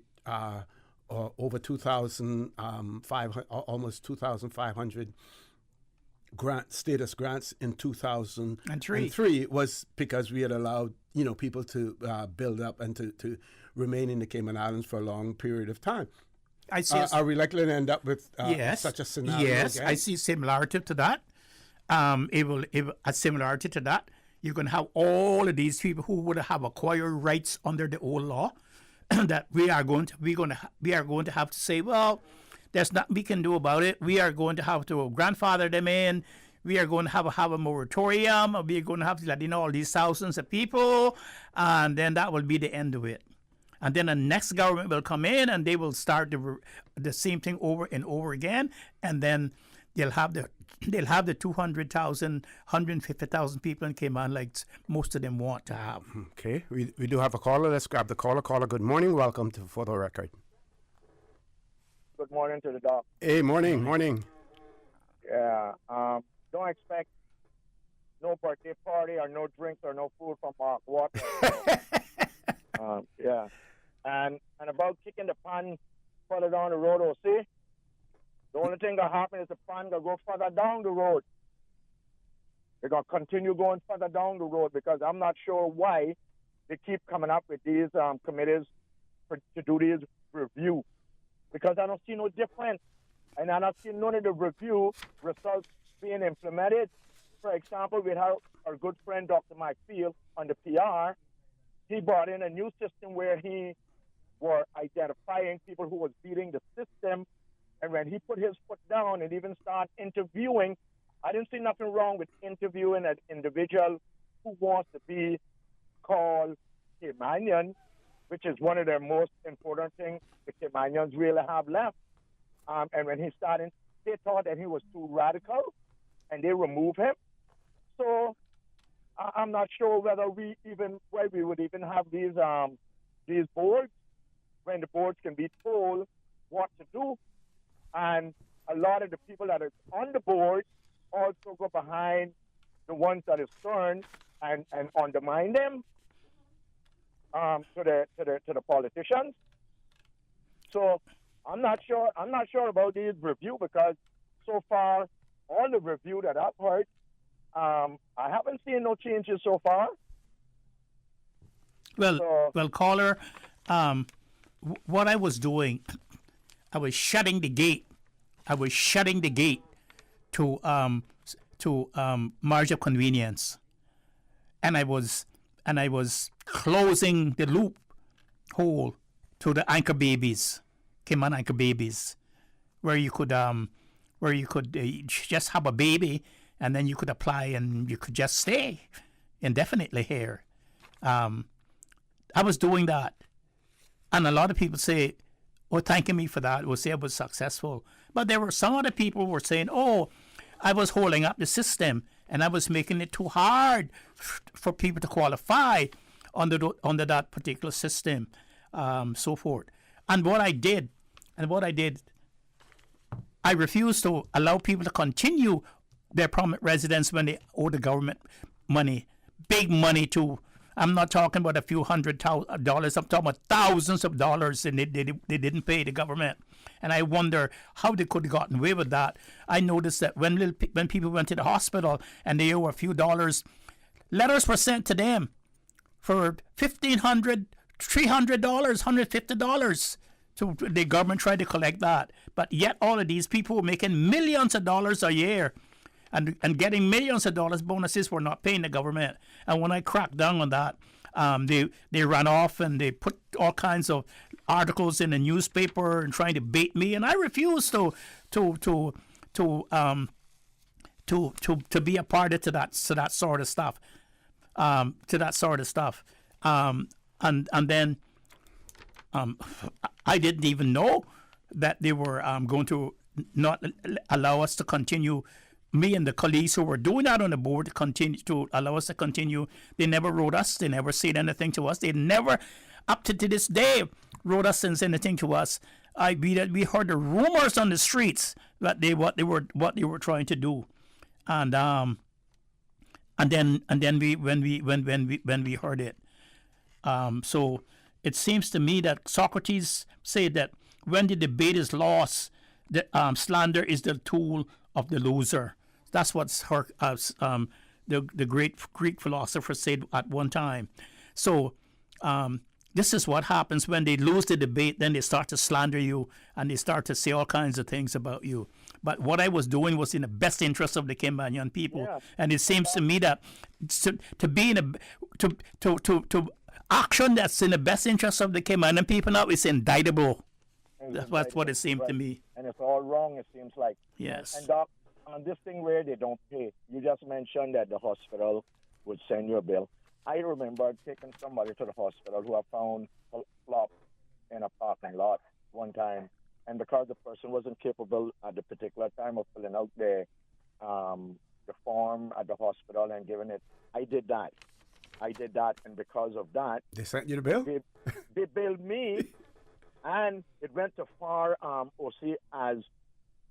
over 2,500, almost 2,500 status grants in 2003 was because we had allowed, people to build up and to remain in the Cayman Islands for a long period of time. Are we likely to end up with such a scenario? Yes, again? I see similarity to that. A similarity to that. You're going to have all of these people who would have acquired rights under the old law that we are going to have to say, well, there's nothing we can do about it. We are going to have to grandfather them in. We are going to have a moratorium. We are going to have to let in all these thousands of people, and then that will be the end of it. And then the next government will come in, and they will start the same thing over and over again, and then they'll have the 200,000, 150,000 people in Cayman like most of them want to have. Okay, we do have a caller. Let's grab the caller. Caller, good morning. Welcome to For the Record. Good morning to the doc. Hey, morning. Yeah, don't expect no birthday party or no drinks or no food from Mark Walker. Yeah, and about kicking the pan further down the road, see? The only thing that happen is the pan will go further down the road. They're going to continue going further down the road because I'm not sure why they keep coming up with these committees to do these review. Because I don't see no difference. And I don't see none of the review results being implemented. For example, we have our good friend Dr. Mcfield on the PR. He brought in a new system where he were identifying people who was beating the system. And when he put his foot down and even started interviewing, I didn't see nothing wrong with interviewing an individual who wants to be called Caymanian, which is one of the most important things the Caymanians really have left. And when he started, they thought that he was too radical, and they removed him. So I'm not sure whether we would even have these boards, when the boards can be told what to do. And a lot of the people that are on the board also go behind the ones that is turned and undermine them to the politicians. So I'm not sure about these review because so far all the review that I've heard, I haven't seen no changes so far. Well, caller, what I was doing, I was shutting the gate. To margin of convenience, and I was closing the loop hole to the anchor babies, Cayman anchor babies, where you could just have a baby and then you could apply and you could just stay indefinitely here. I was doing that, and a lot of people say, "Oh, thanking me for that." Will say I was successful, but there were some other people who were saying, "Oh, I was holding up the system and I was making it too hard for people to qualify." under that particular system, so forth. And what I did, I refused to allow people to continue their permanent residence when they owe the government money, big money too. I'm not talking about a few $100,000. I'm talking about thousands of dollars, and they didn't pay the government. And I wonder how they could have gotten away with that. I noticed that when people went to the hospital and they owe a few dollars, letters were sent to them for $1,500, $300, $150. So the government tried to collect that. But yet all of these people were making millions of dollars a year and getting millions of dollars bonuses for not paying the government. And when I cracked down on that, they ran off and they put all kinds of articles in the newspaper and trying to bait me. And I refused to be a party to that sort of stuff. And then I didn't even know that they were going to not allow us to continue. Me and the colleagues who were doing that on the board to allow us to continue. They never wrote us. They never said anything to us. They never, up to this day, wrote us and said anything to us. We heard the rumors on the streets that what they were trying to do, and then when we heard it, so it seems to me that Socrates said that when the debate is lost, the slander is the tool of the loser. That's what the great Greek philosopher said at one time. So this is what happens when they lose the debate. Then they start to slander you and they start to say all kinds of things about you. But what I was doing was in the best interest of the Kimbanian people. Yeah. And it seems to me that to be in to action that's in the best interest of the Kimbanian people now is indictable. That's what it seemed to me. And it's all wrong, it seems like. Yes. And Doc, on this thing where they don't pay, you just mentioned that the hospital would send you a bill. I remember taking somebody to the hospital who I found flopped in a parking lot one time, and because the person wasn't capable at the particular time of filling out the form at the hospital and giving it, I did that, and because of that, they sent you the bill. They billed me, and it went to far OC as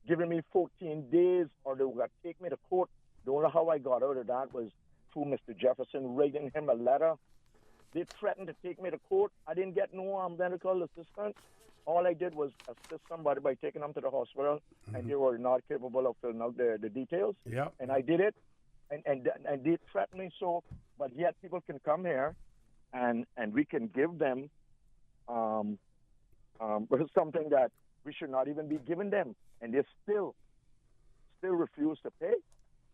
giving me 14 days, or they were going to take me to court. The only how I got out of that was through Mr. Jefferson writing him a letter. They threatened to take me to court. I didn't get no medical assistance. All I did was assist somebody by taking them to the hospital, and they were not capable of filling out the details. Yeah. And I did it, and they threatened me so. But yet people can come here, and we can give them something that we should not even be giving them, and they still refuse to pay.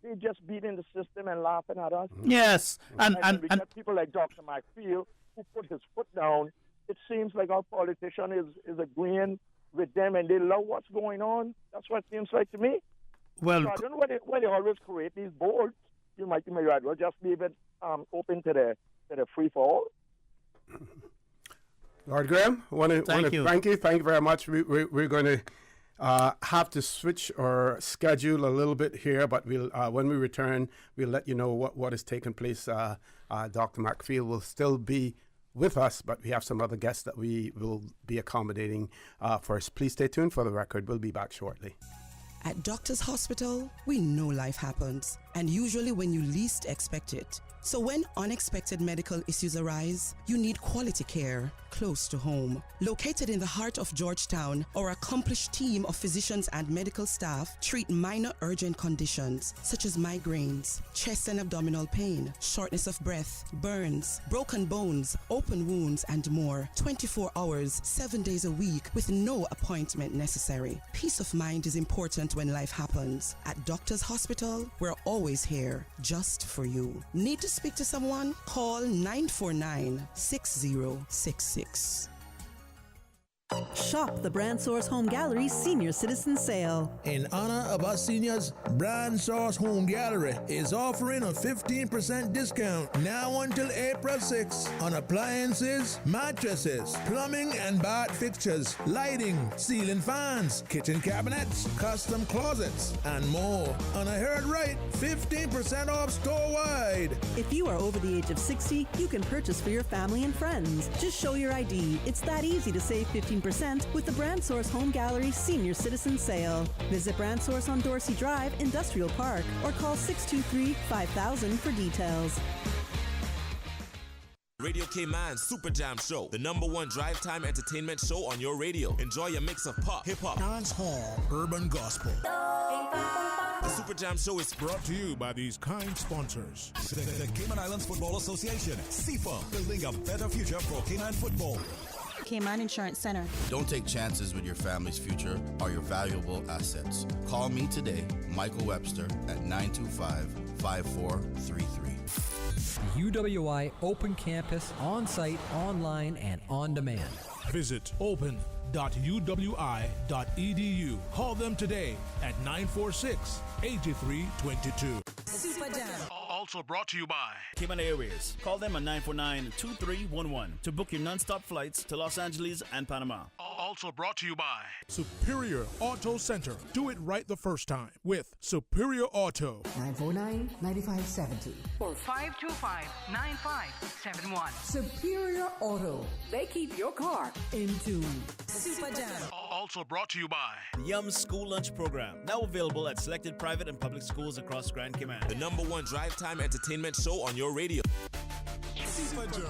They just beating the system and laughing at us. Yes, and we got people like Dr. Mcfield who put his foot down. It seems like our politician is agreeing with them, and they love what's going on. That's what it seems like to me. Well, so I don't know why they always create these boards. You might as well just leave it open to the free for all. Lord Graham, want to thank you very much. We're going to have to switch our schedule a little bit here, but we'll when we return, we'll let you know what is taking place. Dr. Mcfield will still be with us, but we have some other guests that we will be accommodating first. Please stay tuned for the record. We'll be back shortly. At Doctor's Hospital, we know life happens, and usually when you least expect it. So when unexpected medical issues arise, you need quality care close to home. Located in the heart of Georgetown, our accomplished team of physicians and medical staff treat minor urgent conditions such as migraines, chest and abdominal pain, shortness of breath, burns, broken bones, open wounds, and more. 24 hours, 7 days a week with no appointment necessary. Peace of mind is important when life happens. At Doctor's Hospital, we're always here just for you. Need to speak to someone? Call 949-6066. Shop the Brand Source Home Gallery Senior Citizen Sale. In honor of our seniors, Brand Source Home Gallery is offering a 15% discount now until April 6 on appliances, mattresses, plumbing and bath fixtures, lighting, ceiling fans, kitchen cabinets, custom closets, and more. And I heard right, 15% off store-wide. If you are over the age of 60, you can purchase for your family and friends. Just show your ID. It's that easy to save 15% with the Brand Source Home Gallery Senior Citizen Sale. Visit Brand Source on Dorsey Drive, Industrial Park, or call 623-5000 for details. Radio K-Man Super Jam Show, the #1 drive time entertainment show on your radio. Enjoy a mix of pop, hip-hop, dancehall, urban gospel. The Super Jam Show is brought to you by these kind sponsors. The Cayman Islands Football Association, SIFA, building a better future for Cayman football. Cayman Insurance Center. Don't take chances with your family's future or your valuable assets. Call me today, Michael Webster, at 925-5433. UWI Open Campus, on-site, online, and on demand. Visit open.uwi.edu. Call them today at 946-8322. Super Jam. Also brought to you by Cayman Airways. Call them at 949-2311 to book your non-stop flights to Los Angeles and Panama. Also brought to you by Superior Auto Center. Do it right the first time with Superior Auto. 949-9570 or 525-9571. Superior Auto. They keep your car in tune. Super Jam. Also brought to you by the Yum School Lunch Program. Now available at selected private and public schools across Grand Cayman. The #1 drive time entertainment show on your radio. Super Jam.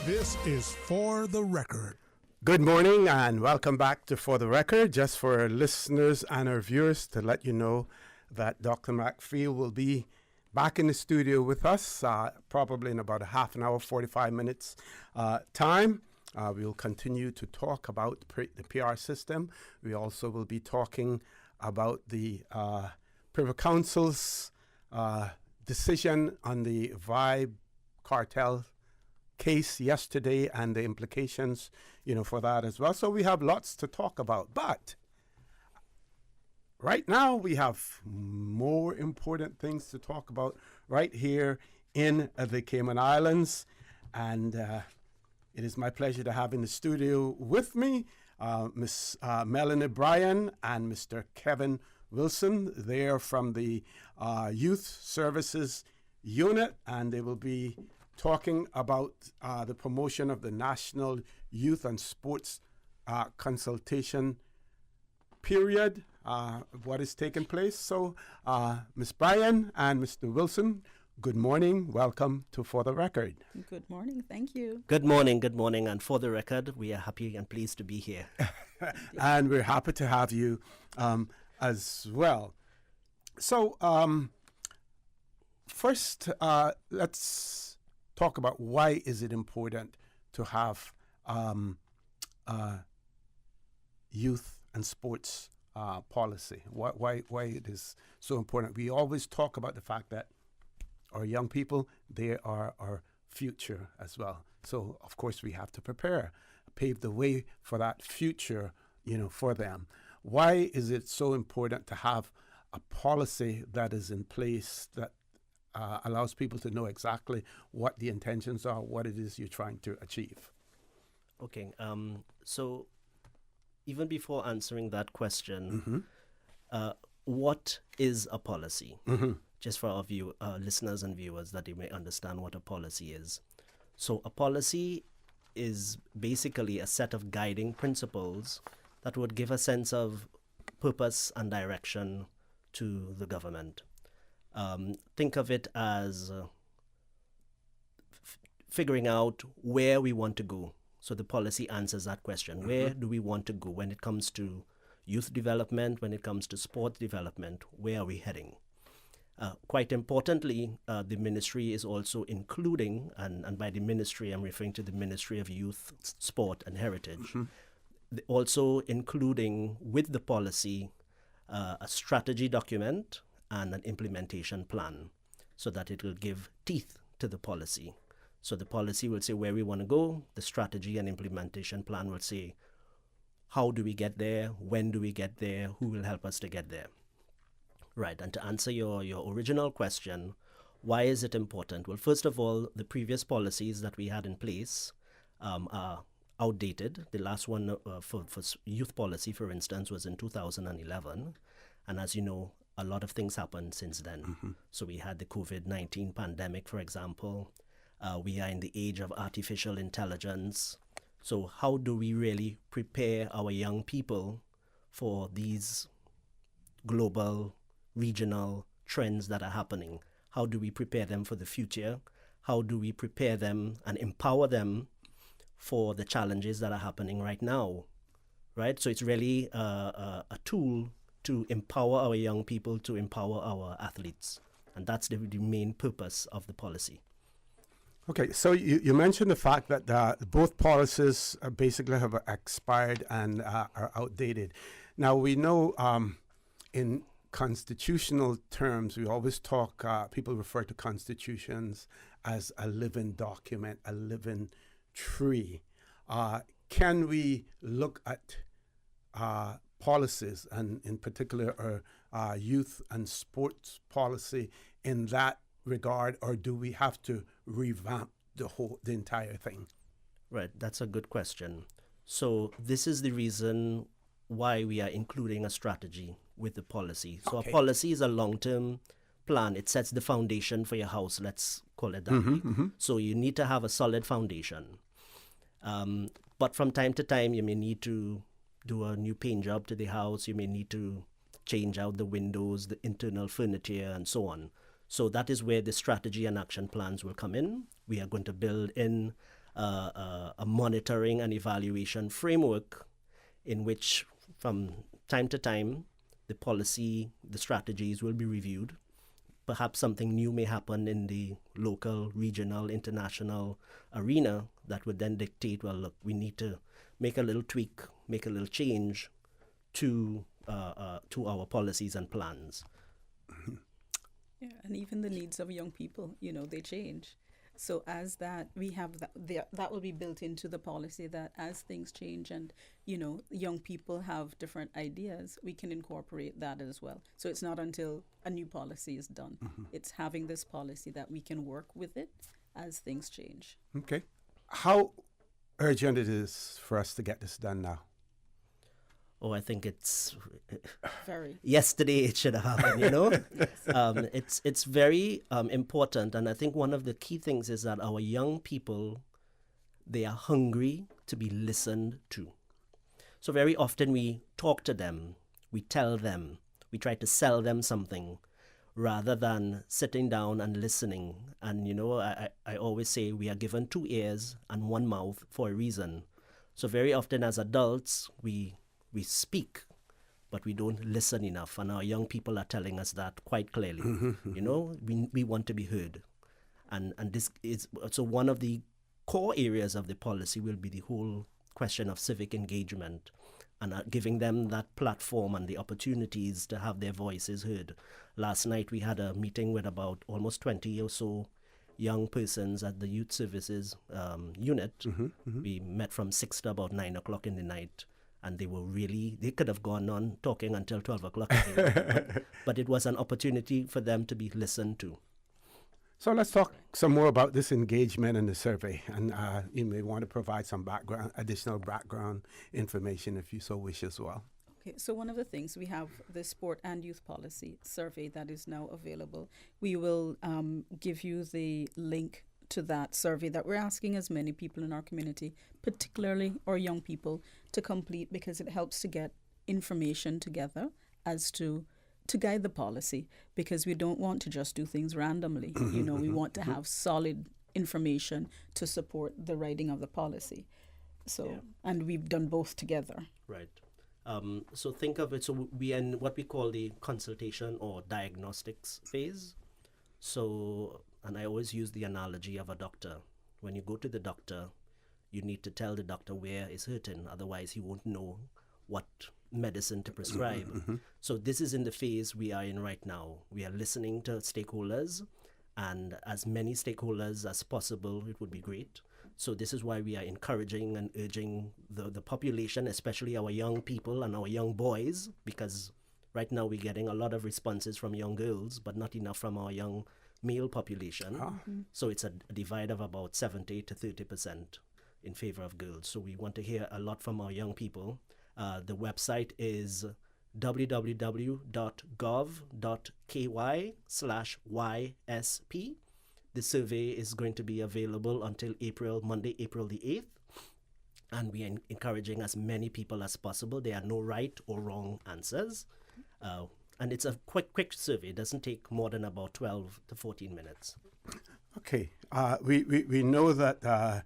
This is For the Record. Good morning and welcome back to For the Record. Just for our listeners and our viewers to let you know that Dr. Mcfield will be back in the studio with us probably in about a half an hour, 45 minutes time. We'll continue to talk about the PR system. We also will be talking about the Privy Council's decision on the Vibe cartel case yesterday and the implications, for that as well. So we have lots to talk about. But right now we have more important things to talk about right here in the Cayman Islands. And it is my pleasure to have in the studio with me Miss Melanie Bryan and Mr. Kevin Wilson. They're from the Youth Services Unit, and they will be talking about the promotion of the National Youth and Sports Consultation Period, what is taking place. So, Ms. Bryan and Mr. Wilson, good morning. Welcome to For the Record. Good morning. Thank you. Good morning. And for the record, we are happy and pleased to be here. And we're happy to have you as well. So, first, let's talk about why is it important to have youth and sports policy. Why it is so important. We always talk about the fact that our young people, they are our future as well. So of course we have to pave the way for that future, for them. Why is it so important to have a policy that is in place that allows people to know exactly what the intentions are, what it is you're trying to achieve? Okay, so even before answering that question, what is a policy? Just for our listeners and viewers, that they may understand what a policy is. So a policy is basically a set of guiding principles that would give a sense of purpose and direction to the government. Think of it as figuring out where we want to go. So the policy answers that question. Where do we want to go when it comes to youth development, when it comes to sport development? Where are we heading? Quite importantly, the ministry is also including, and by the ministry I'm referring to the Ministry of Youth, Sport and Heritage, also including with the policy a strategy document and an implementation plan so that it will give teeth to the policy. So the policy will say where we want to go. The strategy and implementation plan will say how do we get there, when do we get there, who will help us to get there. Right, and to answer your original question, why is it important? Well, first of all, the previous policies that we had in place are outdated. The last one for youth policy, for instance, was in 2011. And as you know, a lot of things happened since then. So we had the COVID-19 pandemic, for example. We are in the age of artificial intelligence. So how do we really prepare our young people for these global, regional trends that are happening? How do we prepare them for the future? How do we prepare them and empower them for the challenges that are happening right now? Right? So it's really a tool to empower our young people, to empower our athletes. And that's the main purpose of the policy. Okay, so you mentioned the fact that both policies basically have expired and are outdated. Now, we know in constitutional terms, we always talk, people refer to constitutions as a living document, a living tree. Can we look at policies, and in particular youth and sports policy in that regard, or do we have to revamp the entire thing? Right, that's a good question. So this is the reason why we are including a strategy with the policy. So a policy is a long-term plan. It sets the foundation for your house, let's call it that way. So you need to have a solid foundation. But from time to time, you may need to do a new paint job to the house. You may need to change out the windows, the internal furniture, and so on. So that is where the strategy and action plans will come in. We are going to build in a monitoring and evaluation framework in which from time to time, the policy, the strategies will be reviewed. Perhaps something new may happen in the local, regional, international arena that would then dictate, well, look, we need to make a little tweak, make a little change to our policies and plans. Yeah, and even the needs of young people, they change. So as that, we have that will be built into the policy, that as things change and, young people have different ideas, we can incorporate that as well. So it's not until a new policy is done. It's having this policy that we can work with it as things change. Okay. How urgent it is for us to get this done now? Oh, I think it's very. Yesterday it should have happened, It's very important. And I think one of the key things is that our young people, they are hungry to be listened to. So very often we talk to them, we tell them, we try to sell them something rather than sitting down and listening. And, I always say we are given 2 ears and 1 mouth for a reason. So very often as adults, we speak, but we don't listen enough. And our young people are telling us that quite clearly. We want to be heard. And this is, so one of the core areas of the policy will be the whole question of civic engagement and giving them that platform and the opportunities to have their voices heard. Last night we had a meeting with about almost 20 or so young persons at the youth services unit. We met from 6 to about 9 o'clock in the night. And they could have gone on talking until 12 o'clock. But it was an opportunity for them to be listened to. So let's talk some more about this engagement and the survey. And you may want to provide some additional background information if you so wish as well. Okay, so one of the things, we have the sport and youth policy survey that is now available. We will give you the link to that survey that we're asking as many people in our community, particularly our young people, to complete, because it helps to get information together as to guide the policy, because we don't want to just do things randomly. We want to have solid information to support the writing of the policy. So, and we've done both together. Right. So think of it, so we are in what we call the consultation or diagnostics phase. So, and I always use the analogy of a doctor. When you go to the doctor, you need to tell the doctor where it's hurting, otherwise he won't know what medicine to prescribe. So this is in the phase we are in right now. We are listening to stakeholders, and as many stakeholders as possible, it would be great. So this is why we are encouraging and urging the population, especially our young people and our young boys, because right now we're getting a lot of responses from young girls, but not enough from our young male population. So it's a divide of about 70 to 30% in favor of girls. So we want to hear a lot from our young people. The website is www.gov.ky/YSP. The survey is going to be available until Monday, April the 8th. And we are encouraging as many people as possible. There are no right or wrong answers. And it's a quick survey. It doesn't take more than about 12 to 14 minutes. Okay. We know that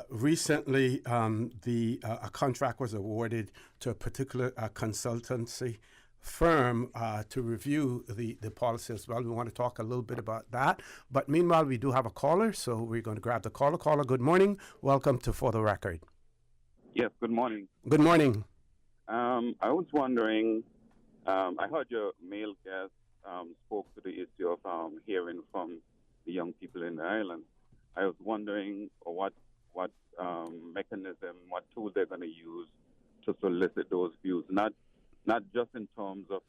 recently a contract was awarded to a particular consultancy firm to review the policy as well. We want to talk a little bit about that. But meanwhile, we do have a caller, so we're going to grab the caller. Caller, good morning. Welcome to For the Record. Yes, good morning. Good morning. I was wondering, I heard your male guest spoke to the issue of hearing from the young people in the island. I was wondering what mechanism, what tool they're going to use to solicit those views, not just in terms of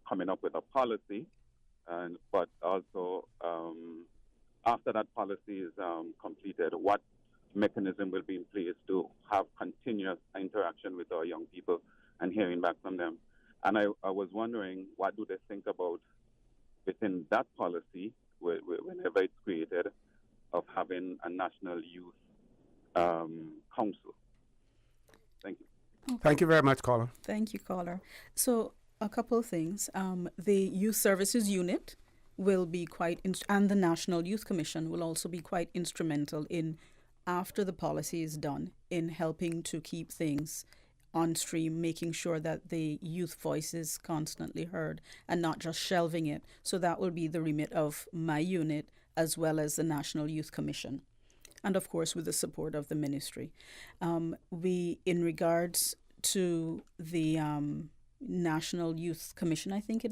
coming up with a policy, but also after that policy is completed, what mechanism will be in place to have continuous interaction with our young people and hearing back from them. And I was wondering, what do they think about within that policy, whenever it's created, of having a national youth council? Thank you. Okay. Thank you very much, caller. Thank you, caller. So a couple of things. The Youth Services Unit will be and the National Youth Commission will also be quite instrumental in, after the policy is done, in helping to keep things on stream, making sure that the youth voice is constantly heard and not just shelving it. So that will be the remit of my unit as well as the National Youth Commission. And of course, with the support of the ministry. We, in regards to the National Youth Commission, I think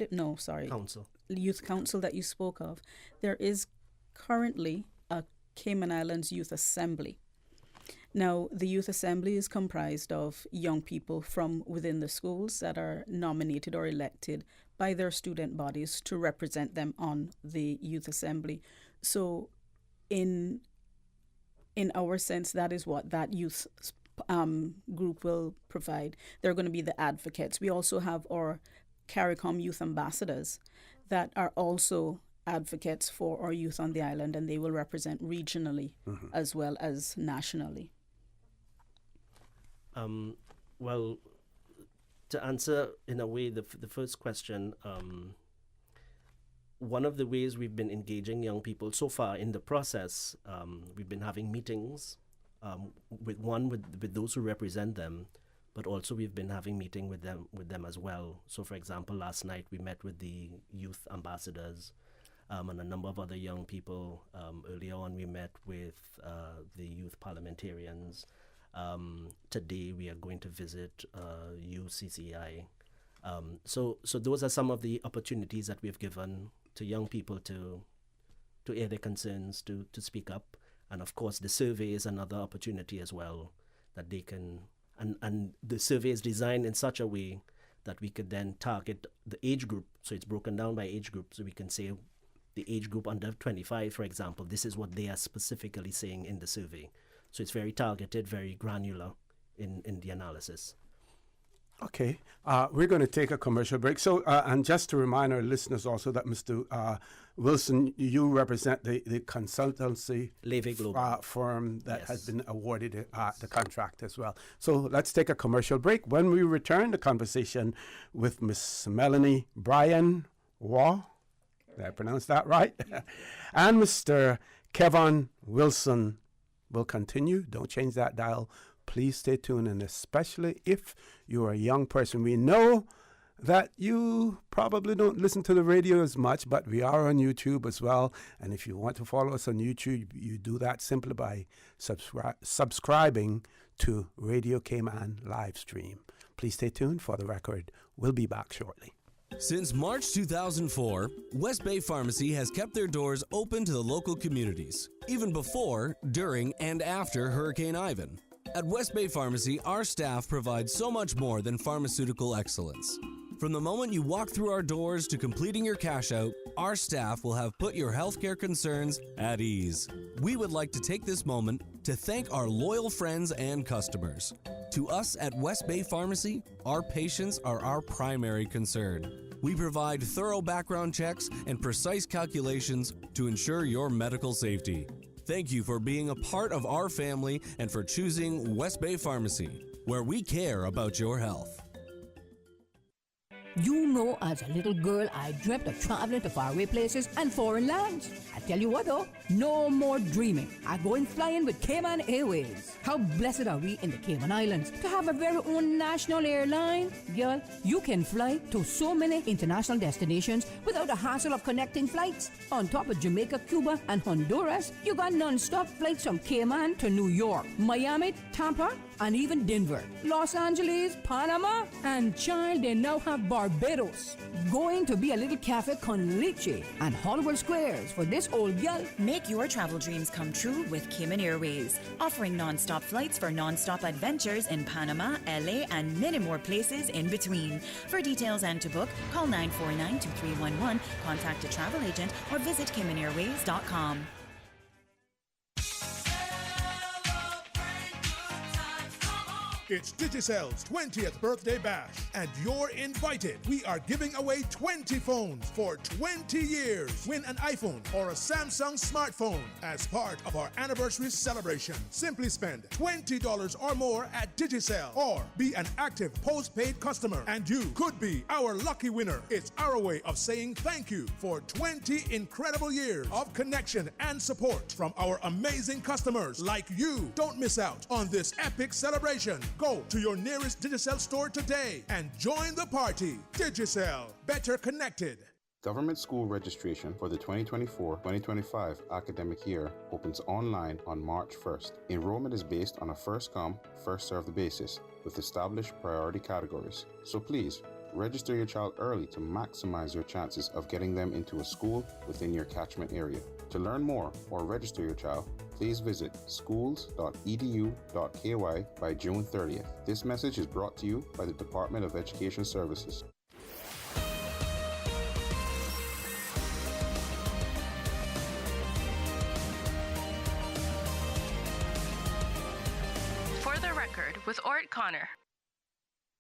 Council. Youth Council that you spoke of, there is currently a Cayman Islands Youth Assembly. Now, the Youth Assembly is comprised of young people from within the schools that are nominated or elected by their student bodies to represent them on the Youth Assembly. So in our sense, that is what that youth group will provide. They're going to be the advocates. We also have our CARICOM youth ambassadors that are also advocates for our youth on the island, and they will represent regionally as well as nationally. Well, to answer in a way the first question, one of the ways we've been engaging young people so far in the process, we've been having meetings with those who represent them, but also we've been having meeting with them as well. So, for example, last night we met with the youth ambassadors and a number of other young people. Earlier on, we met with the youth parliamentarians. Today, we are going to visit UCCI. So those are some of the opportunities that we've given to young people to air their concerns, to speak up. And of course, the survey is another opportunity as well that they can, and the survey is designed in such a way that we could then target the age group. So it's broken down by age group. So we can say the age group under 25, for example, this is what they are specifically saying in the survey. So it's very targeted, very granular in the analysis. Okay, we're going to take a commercial break. So, and just to remind our listeners also that Mr. Wilson, you represent the consultancy firm that has been awarded the contract as well. So let's take a commercial break. When we return, the conversation with Miss Melanie Bryan Waugh, did I pronounce that right? And Mr. Kevin Wilson will continue. Don't change that dial. Please stay tuned, and especially if you're a young person. We know that you probably don't listen to the radio as much, but we are on YouTube as well. And if you want to follow us on YouTube, you do that simply by subscribing to Radio Cayman live stream. Please stay tuned for the record. We'll be back shortly. Since March 2004, West Bay Pharmacy has kept their doors open to the local communities, even before, during, and after Hurricane Ivan. At West Bay Pharmacy, our staff provides so much more than pharmaceutical excellence. From the moment you walk through our doors to completing your cash out, our staff will have put your healthcare concerns at ease. We would like to take this moment to thank our loyal friends and customers. To us at West Bay Pharmacy, our patients are our primary concern. We provide thorough background checks and precise calculations to ensure your medical safety. Thank you for being a part of our family and for choosing West Bay Pharmacy, where we care about your health. You know, as a little girl, I dreamt of traveling to faraway places and foreign lands. I tell you what though, no more dreaming. I'm going flying with Cayman Airways. How blessed are we in the Cayman Islands to have a very own national airline? Girl, you can fly to so many international destinations without the hassle of connecting flights. On top of Jamaica, Cuba, and Honduras, you got non-stop flights from Cayman to New York, Miami, Tampa, and even Denver, Los Angeles, Panama, and child, they now have Barbados. Going to be a little cafe con leche and Hollywood Squares for this old gal. Make your travel dreams come true with Cayman Airways, offering non-stop flights for non-stop adventures in Panama, LA, and many more places in between. For details and to book, call 949-2311, contact a travel agent, or visit CaymanAirways.com. It's Digicell's 20th birthday bash, and you're invited. We are giving away 20 phones for 20 years. Win an iPhone or a Samsung smartphone as part of our anniversary celebration. Simply spend $20 or more at Digicell, or be an active postpaid customer, and you could be our lucky winner. It's our way of saying thank you for 20 incredible years of connection and support from our amazing customers like you. Don't miss out on this epic celebration. Go to your nearest Digicell store today and join the party. Digicell, better connected. Government school registration for the 2024-2025 academic year opens online on March 1st. Enrollment is based on a first-come, first-served basis with established priority categories. So please, register your child early to maximize your chances of getting them into a school within your catchment area. To learn more or register your child, please visit schools.edu.ky by June 30th. This message is brought to you by the Department of Education Services. For the record, with Orrett Connor.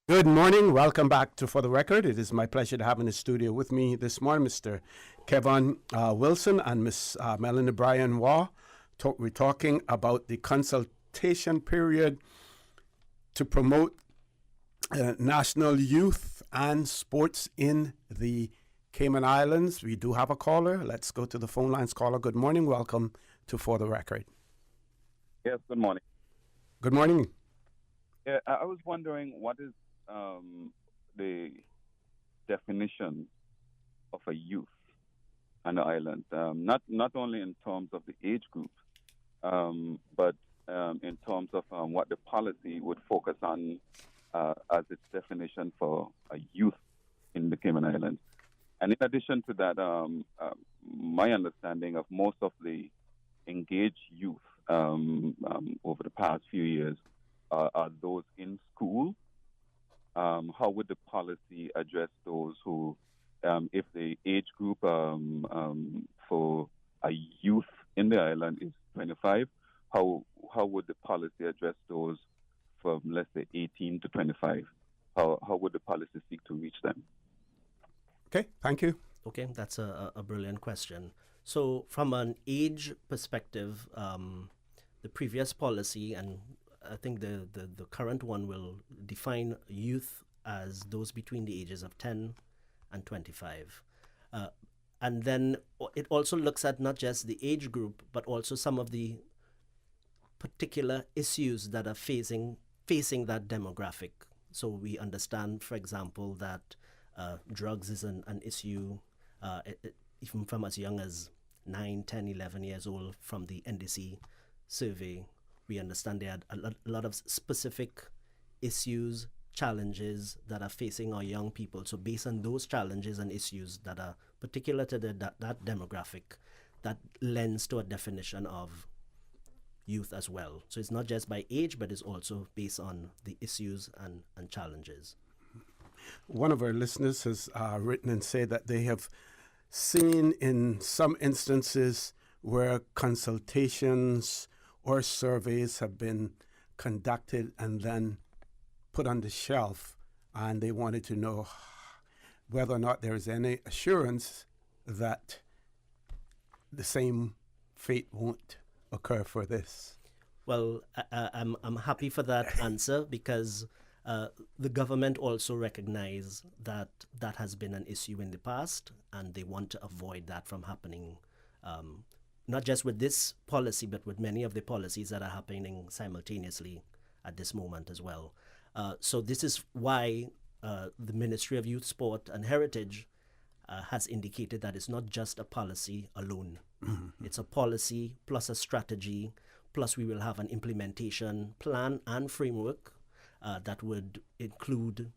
Good morning. Welcome back to For the Record. It is my pleasure to have in the studio with me this morning Mr. Kevin Wilson and Miss Melanie Bryan Waugh. We're talking about the consultation period to promote national youth and sports in the Cayman Islands. We do have a caller. Let's go to the phone lines. Caller, good morning. Welcome to For the Record. Yes, good morning. Good morning. Yeah, I was wondering what is the definition of a youth on the island, not only in terms of the age group, but in terms of what the policy would focus on as its definition for a youth in the Cayman Islands. And in addition to that, my understanding of most of the engaged youth over the past few years are those in school. How would the policy address those who, if the age group for a youth in the island is 25, how would the policy address those from, let's say, 18 to 25? How would the policy seek to reach them? Okay, thank you. Okay, that's a brilliant question. So from an age perspective, the previous policy, and I think the current one, will define youth as those between the ages of 10 and 25. And then it also looks at not just the age group, but also some of the particular issues that are facing that demographic. So we understand, for example, that drugs is an issue, even from as young as 9, 10, 11 years old from the NDC survey, we understand there are a lot of specific issues, challenges that are facing our young people. So based on those challenges and issues that are particular to that demographic, that lends to a definition of youth as well. So it's not just by age, but it's also based on the issues and challenges. One of our listeners has written and said that they have seen in some instances where consultations or surveys have been conducted and then put on the shelf, and they wanted to know whether or not there is any assurance that the same fate won't occur for this. Well, I'm happy for that answer because the government also recognize that that has been an issue in the past, and they want to avoid that from happening, not just with this policy, but with many of the policies that are happening simultaneously at this moment as well. So this is why the Ministry of Youth, Sport and Heritage has indicated that it's not just a policy alone. Mm-hmm. It's a policy plus a strategy, plus we will have an implementation plan and framework that would include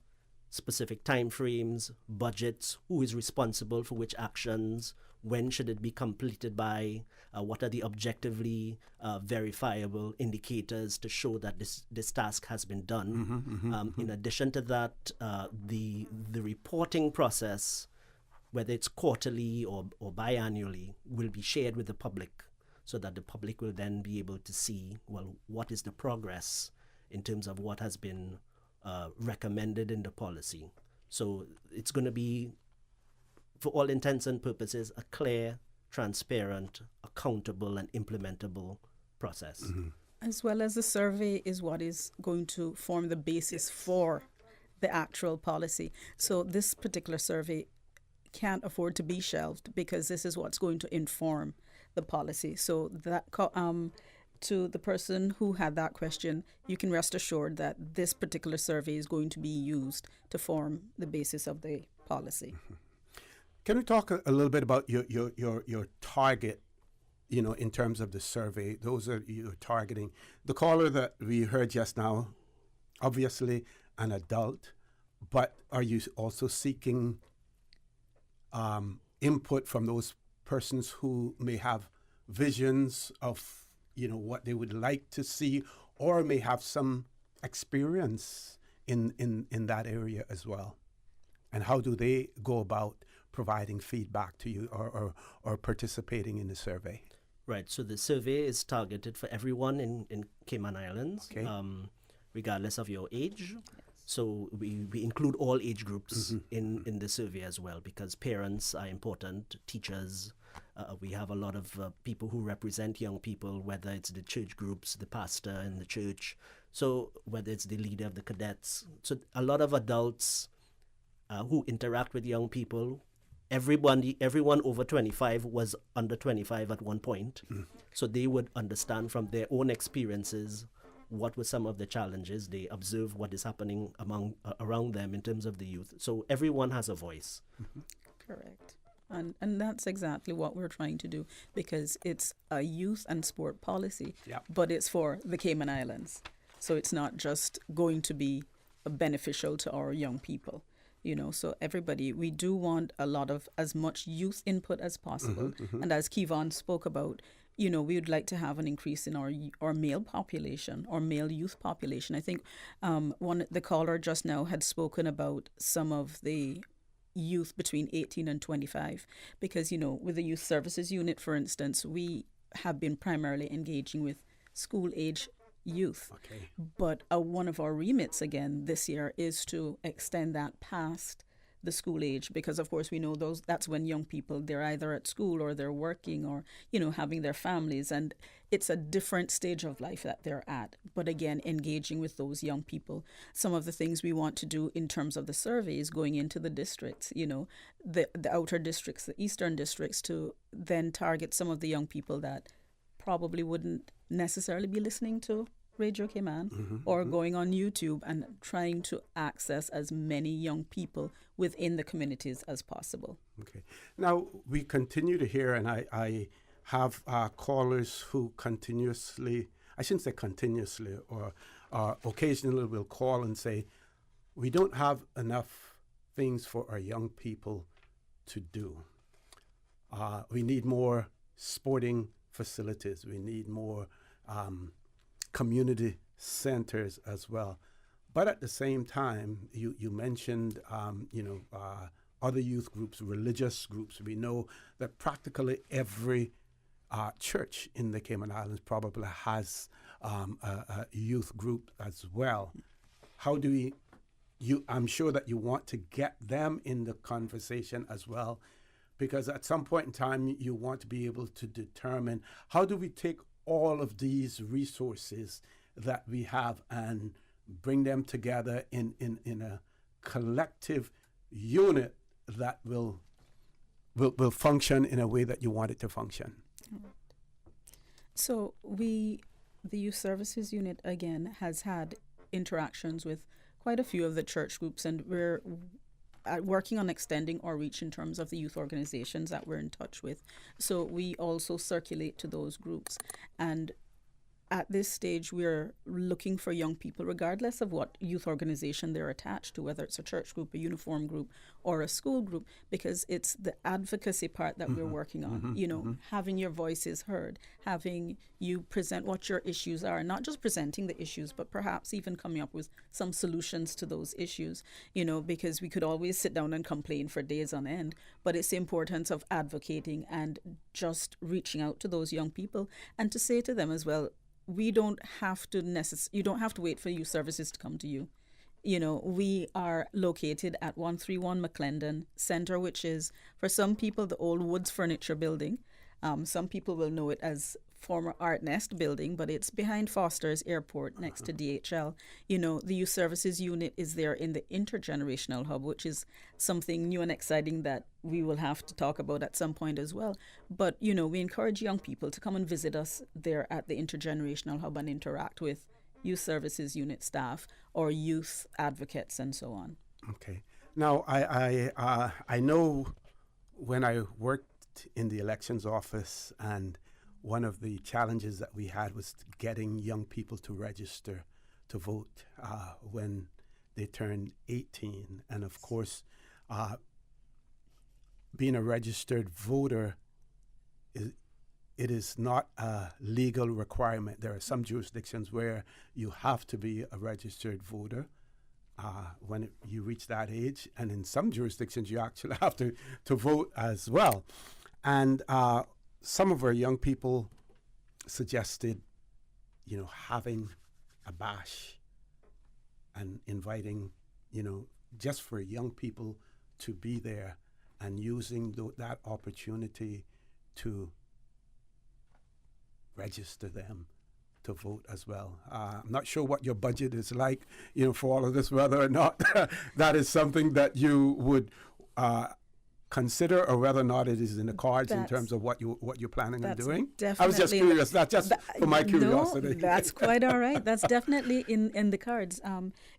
specific timeframes, budgets, who is responsible for which actions, when should it be completed by, what are the objectively verifiable indicators to show that this task has been done. In addition to that, the reporting process, whether it's quarterly or biannually, will be shared with the public so that the public will then be able to see, well, what is the progress in terms of what has been recommended in the policy. So it's going to be, for all intents and purposes, a clear, transparent, accountable, and implementable process. Mm-hmm. As well as the survey is what is going to form the basis for the actual policy. So this particular survey can't afford to be shelved because this is what's going to inform the policy. So that to the person who had that question, you can rest assured that this particular survey is going to be used to form the basis of the policy. Mm-hmm. Can we talk a little bit about your target, in terms of the survey? Those are you're targeting. The caller that we heard just now, obviously an adult, but are you also seeking input from those persons who may have visions of what they would like to see, or may have some experience in that area as well? And how do they go about providing feedback to you or participating in the survey? Right, so the survey is targeted for everyone in Cayman Islands, okay. Regardless of your age. So we include all age groups in the survey as well, because parents are important, teachers. We have a lot of people who represent young people, whether it's the church groups, the pastor in the church, so whether it's the leader of the cadets. So a lot of adults who interact with young people. Everyone over 25 was under 25 at one point. So they would understand from their own experiences what were some of the challenges. They observe what is happening around them in terms of the youth. So everyone has a voice. Correct. And that's exactly what we're trying to do, because it's a youth and sport policy, but it's for the Cayman Islands. So it's not just going to be beneficial to our young people. So everybody, we do want as much youth input as possible. And as Kevon spoke about, we would like to have an increase in our male population, or male youth population. I think the caller just now had spoken about some of the youth between 18 and 25, because, with the Youth Services Unit, for instance, we have been primarily engaging with school-age youth. Okay. But one of our remits again this year is to extend that past the school age, because of course we know that's when young people, they're either at school or they're working or having their families, and it's a different stage of life that they're at. But again, engaging with those young people. Some of the things we want to do in terms of the survey is going into the districts, the outer districts, the eastern districts, to then target some of the young people that probably wouldn't necessarily be listening to Radio Cayman or going on YouTube, and trying to access as many young people within the communities as possible. Okay. Now, we continue to hear, and I have callers who continuously, I shouldn't say continuously, or occasionally will call and say, we don't have enough things for our young people to do. We need more sporting facilities. We need more community centers as well. But at the same time, you mentioned, other youth groups, religious groups. We know that practically every church in the Cayman Islands probably has a youth group as well. How do we, I'm sure that you want to get them in the conversation as well, because at some point in time, you want to be able to determine how do we take all of these resources that we have and bring them together in a collective unit that will function in a way that you want it to function. So the Youth Services Unit, again, has had interactions with quite a few of the church groups, and we're working on extending our reach in terms of the youth organizations that we're in touch with. So we also circulate to those groups. And at this stage, we're looking for young people, regardless of what youth organization they're attached to, whether it's a church group, a uniform group, or a school group, because it's the advocacy part that we're working on. Having your voices heard, having you present what your issues are, not just presenting the issues, but perhaps even coming up with some solutions to those issues, because we could always sit down and complain for days on end, but it's the importance of advocating and just reaching out to those young people and to say to them as well, we don't have to you don't have to wait for youth services to come to you. We are located at 131 McClendon Center, which is, for some people, the old Woods Furniture Building. Some people will know it as former Art Nest Building, but it's behind Foster's Airport next to DHL. The Youth Services Unit is there in the Intergenerational Hub, which is something new and exciting that we will have to talk about at some point as well. But, we encourage young people to come and visit us there at the Intergenerational Hub and interact with Youth Services Unit staff or youth advocates and so on. Okay. Now, I know when I worked in the elections office, and one of the challenges that we had was getting young people to register to vote when they turn 18. And of course, being a registered voter, it is not a legal requirement. There are some jurisdictions where you have to be a registered voter when you reach that age. And in some jurisdictions, you actually have to vote as well. And some of our young people suggested, having a bash and inviting, just for young people to be there and using that opportunity to register them to vote as well. I'm not sure what your budget is like, for all of this, whether or not that is something that you would consider, or whether or not it is in the cards in terms of what you're planning on doing. I was just curious. That's just for my curiosity. No, that's quite all right. That's definitely in the cards.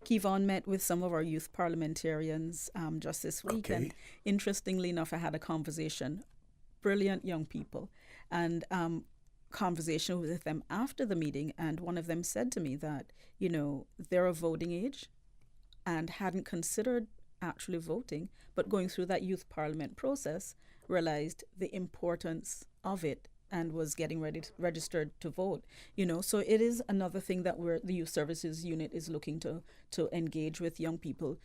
Kevon met with some of our youth parliamentarians just this week, and interestingly enough, I had a conversation. Brilliant young people, and conversation with them after the meeting, and one of them said to me that they're of voting age and hadn't considered actually voting, but going through that youth parliament process, realized the importance of it and was getting ready to registered to vote. So it is another thing that the Youth Services Unit is looking to engage with young people,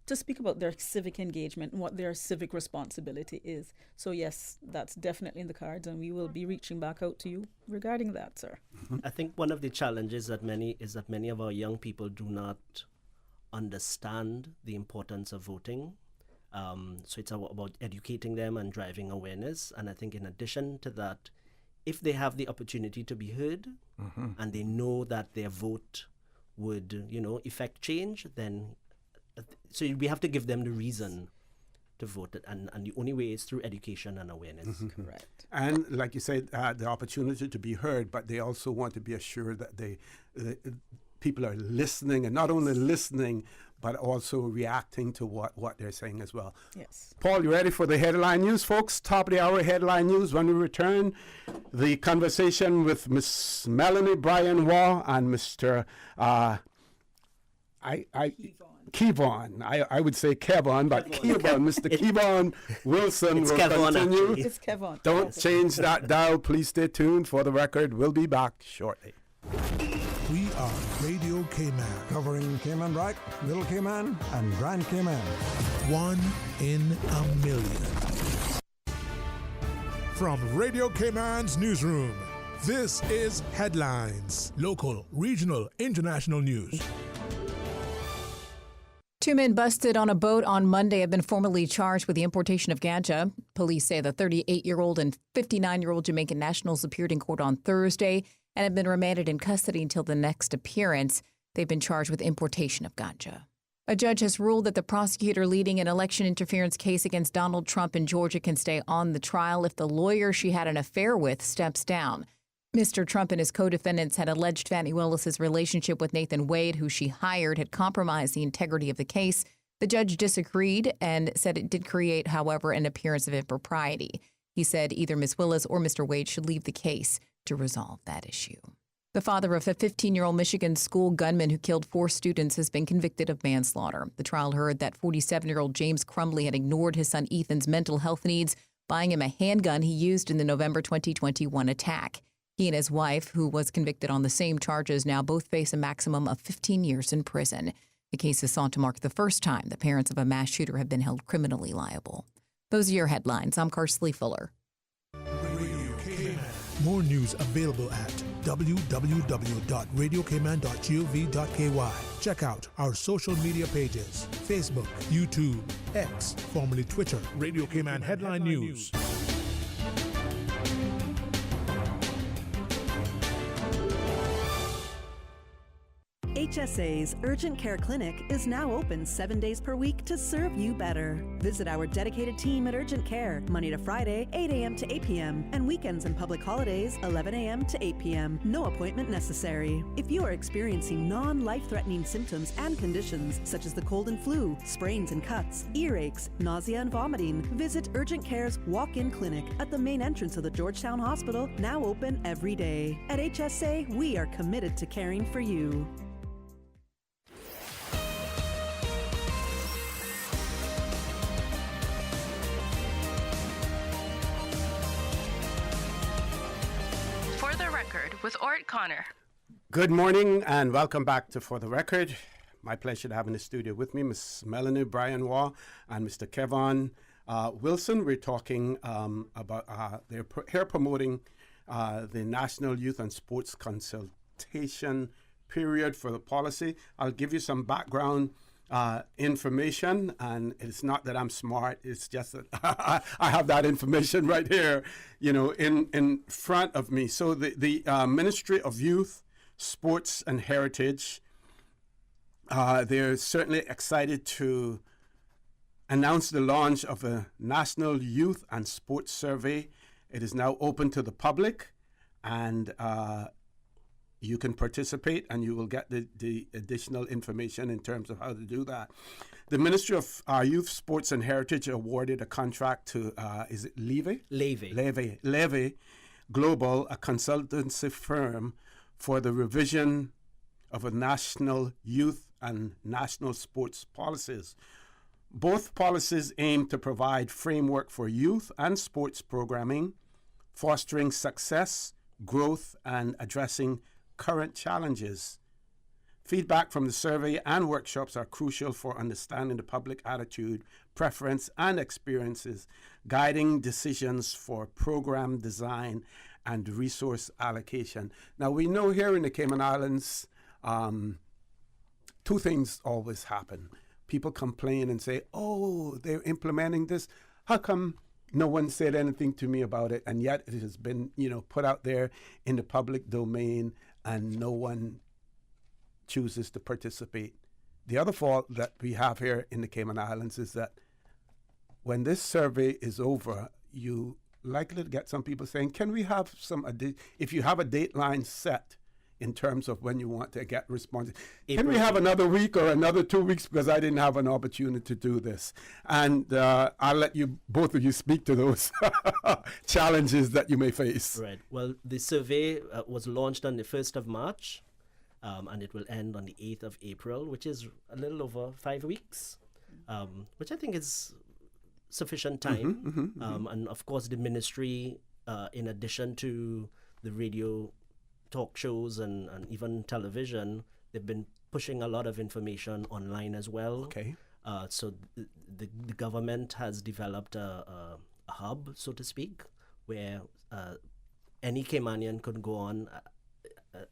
to speak about their civic engagement and what their civic responsibility is. So yes, that's definitely in the cards, and we will be reaching back out to you regarding that, sir. I think one of the challenges that many of our young people do not understand the importance of voting. So it's about educating them and driving awareness. And I think in addition to that, if they have the opportunity to be heard and they know that their vote would, effect change, then so we have to give them the reason to vote, and the only way is through education and awareness. Correct. And like you said, the opportunity to be heard, but they also want to be assured that people are listening, and not only listening, but also reacting to what they're saying as well. Yes. Paul, you ready for the headline news, folks? Top of the hour headline news. When we return, the conversation with Miss Melanie Bryan Waugh and Mr. Kevon. I would say Kevon, but Kevon, Mr. Kevon Wilson will continue. Actually. It's Kevon. Don't change that dial. Please stay tuned. For the record, we'll be back shortly. We are Radio Cayman. Covering Cayman Brac, Little Cayman, and Grand Cayman. 1 in a million. From Radio Cayman's newsroom, this is Headlines. Local, regional, international news. 2 men busted on a boat on Monday have been formally charged with the importation of ganja. Police say the 38-year-old and 59-year-old Jamaican nationals appeared in court on Thursday and have been remanded in custody until the next appearance. They've been charged with importation of ganja. A judge has ruled that the prosecutor leading an election interference case against Donald Trump in Georgia can stay on the trial if the lawyer she had an affair with steps down. Mr. Trump and his co-defendants had alleged Fani Willis's relationship with Nathan Wade, who she hired, had compromised the integrity of the case. The judge disagreed and said it did create, however, an appearance of impropriety. He said either Ms. Willis or Mr. Wade should leave the case to resolve that issue. The father of a 15-year-old Michigan school gunman who killed 4 students has been convicted of manslaughter. The trial heard that 47-year-old James Crumley had ignored his son Ethan's mental health needs, buying him a handgun he used in the November 2021 attack. He and his wife, who was convicted on the same charges, now both face a maximum of 15 years in prison. The case is sought to mark the first time the parents of a mass shooter have been held criminally liable. Those are your headlines. I'm Karsley Fuller. More news available at www.radiocayman.gov.ky. Check out our social media pages: Facebook, YouTube, X, formerly Twitter, Radio Cayman Headline News. HSA's Urgent Care Clinic is now open 7 days per week to serve you better. Visit our dedicated team at Urgent Care Monday to Friday, 8 a.m. to 8 p.m., and weekends and public holidays, 11 a.m. to 8 p.m. No appointment necessary. If you are experiencing non-life-threatening symptoms and conditions such as the cold and flu, sprains and cuts, earaches, nausea and vomiting, visit Urgent Care's walk-in clinic at the main entrance of the Georgetown Hospital, now open every day. At HSA, we are committed to caring for you. For the Record with Orrett Connor. Good morning and welcome back to For the Record. My pleasure to have in the studio with me Miss Melanie Bryan Waugh and Mr. Kevon Wilson. We're talking about they're here promoting the National Youth and Sports Consultation Period for the policy. I'll give you some background information, and it's not that I'm smart, it's just that I have that information right here, in front of me. So the Ministry of Youth, Sports and Heritage, they're certainly excited to announce the launch of a National Youth and Sports Survey. It is now open to the public, and you can participate and you will get the additional information in terms of how to do that. The Ministry of Youth, Sports and Heritage awarded a contract to, is it Levy? Levy Global, a consultancy firm, for the revision of a national youth and national sports policies. Both policies aim to provide framework for youth and sports programming, fostering success, growth, and addressing current challenges. Feedback from the survey and workshops are crucial for understanding the public attitude, preference, and experiences, guiding decisions for program design and resource allocation. Now, we know here in the Cayman Islands, 2 things always happen. People complain and say, oh, they're implementing this. How come no one said anything to me about it? And yet it has been, put out there in the public domain, and no one chooses to participate. The other fault that we have here in the Cayman Islands is that when this survey is over, you likely to get some people saying, can we have some, if you have a dateline set, in terms of when you want to get responses. Can we have another week or another 2 weeks, because I didn't have an opportunity to do this? And I'll let you, both of you, speak to those challenges that you may face. Right. Well, the survey was launched on the 1st of March, and it will end on the 8th of April, which is a little over 5 weeks, which I think is sufficient time. And of course, the ministry, in addition to the radio talk shows and even television, they've been pushing a lot of information online as well. Okay. So the government has developed a hub, so to speak, where any Caymanian could go on.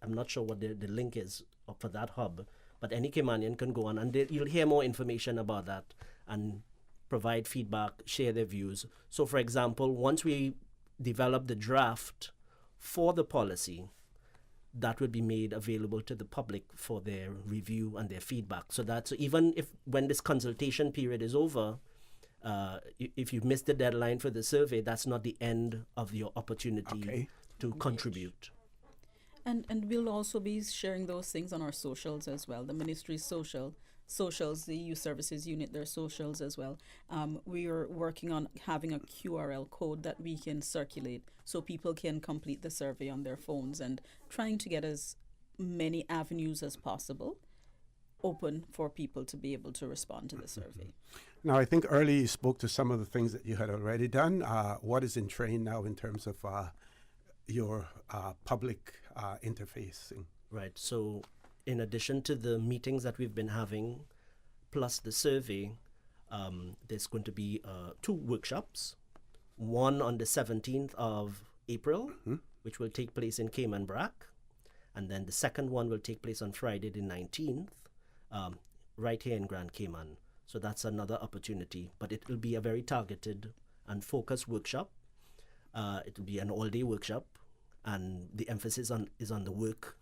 I'm not sure what the link is for that hub, but any Caymanian can go on, and you'll hear more information about that and provide feedback, share their views. So, for example, once we develop the draft for the policy, that would be made available to the public for their review and their feedback. So even if when this consultation period is over, if you've missed the deadline for the survey, that's not the end of your opportunity to contribute. And we'll also be sharing those things on our socials as well. The ministry's socials, the Youth Services Unit, their socials as well. We are working on having a QRL code that we can circulate so people can complete the survey on their phones, and trying to get as many avenues as possible open for people to be able to respond to the survey. Now, I think earlier you spoke to some of the things that you had already done. What is in train now in terms of your public interfacing? Right. So in addition to the meetings that we've been having, plus the survey, there's going to be 2 workshops. One on the 17th of April, which will take place in Cayman Brac. And then the second one will take place on Friday the 19th, right here in Grand Cayman. So that's another opportunity. But it will be a very targeted and focused workshop. It will be an all-day workshop, and the emphasis is on the work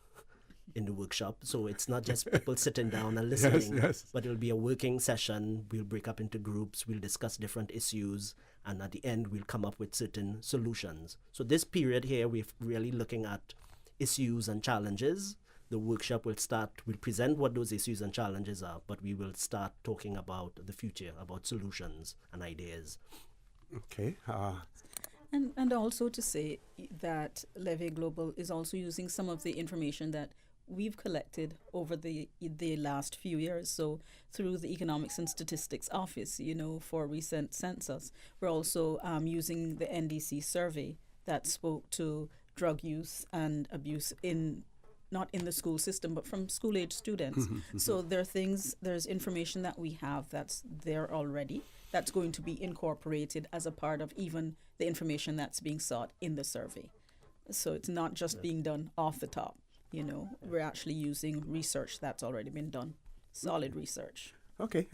in the workshop. So it's not just people sitting down and listening, but it'll be a working session. We'll break up into groups, we'll discuss different issues, and at the end we'll come up with certain solutions. So this period here, we're really looking at issues and challenges. The workshop will present what those issues and challenges are, but we will start talking about the future, about solutions and ideas. Okay. And also to say that Levy Global is also using some of the information that we've collected over the last few years. So through the Economics and Statistics Office, for recent census, we're also using the NDC survey that spoke to drug use and abuse not in the school system, but from school-age students. So there's information that we have that's there already that's going to be incorporated as a part of even the information that's being sought in the survey. So it's not just being done off the top. We're actually using research that's already been done, solid research. Okay,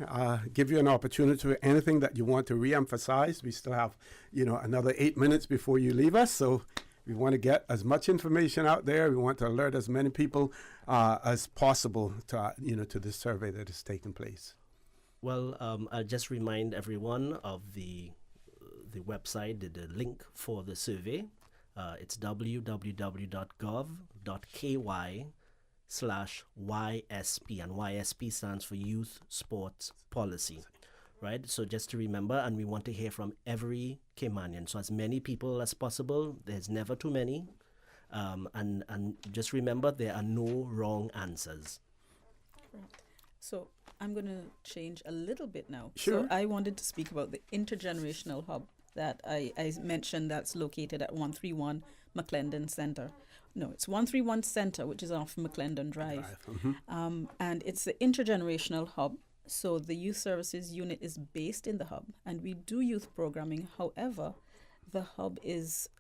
give you an opportunity to anything that you want to re-emphasize. We still have, another 8 minutes before you leave us, so we want to get as much information out there. We want to alert as many people as possible to, to this survey that is taking place. Well, I'll just remind everyone of the website, the link for the survey. It's www.gov.ky/YSP, and YSP stands for Youth Sports Policy, right? So just to remember, and we want to hear from every Caymanian, so as many people as possible. There's never too many, and just remember, there are no wrong answers. Right. So I'm going to change a little bit now. Sure. So I wanted to speak about the intergenerational hub that I mentioned that's located at 131 McClendon Center. No, it's 131 Center, which is off McClendon Drive. And it's the intergenerational hub. So the Youth Services Unit is based in the hub, and we do youth programming. However, the hub is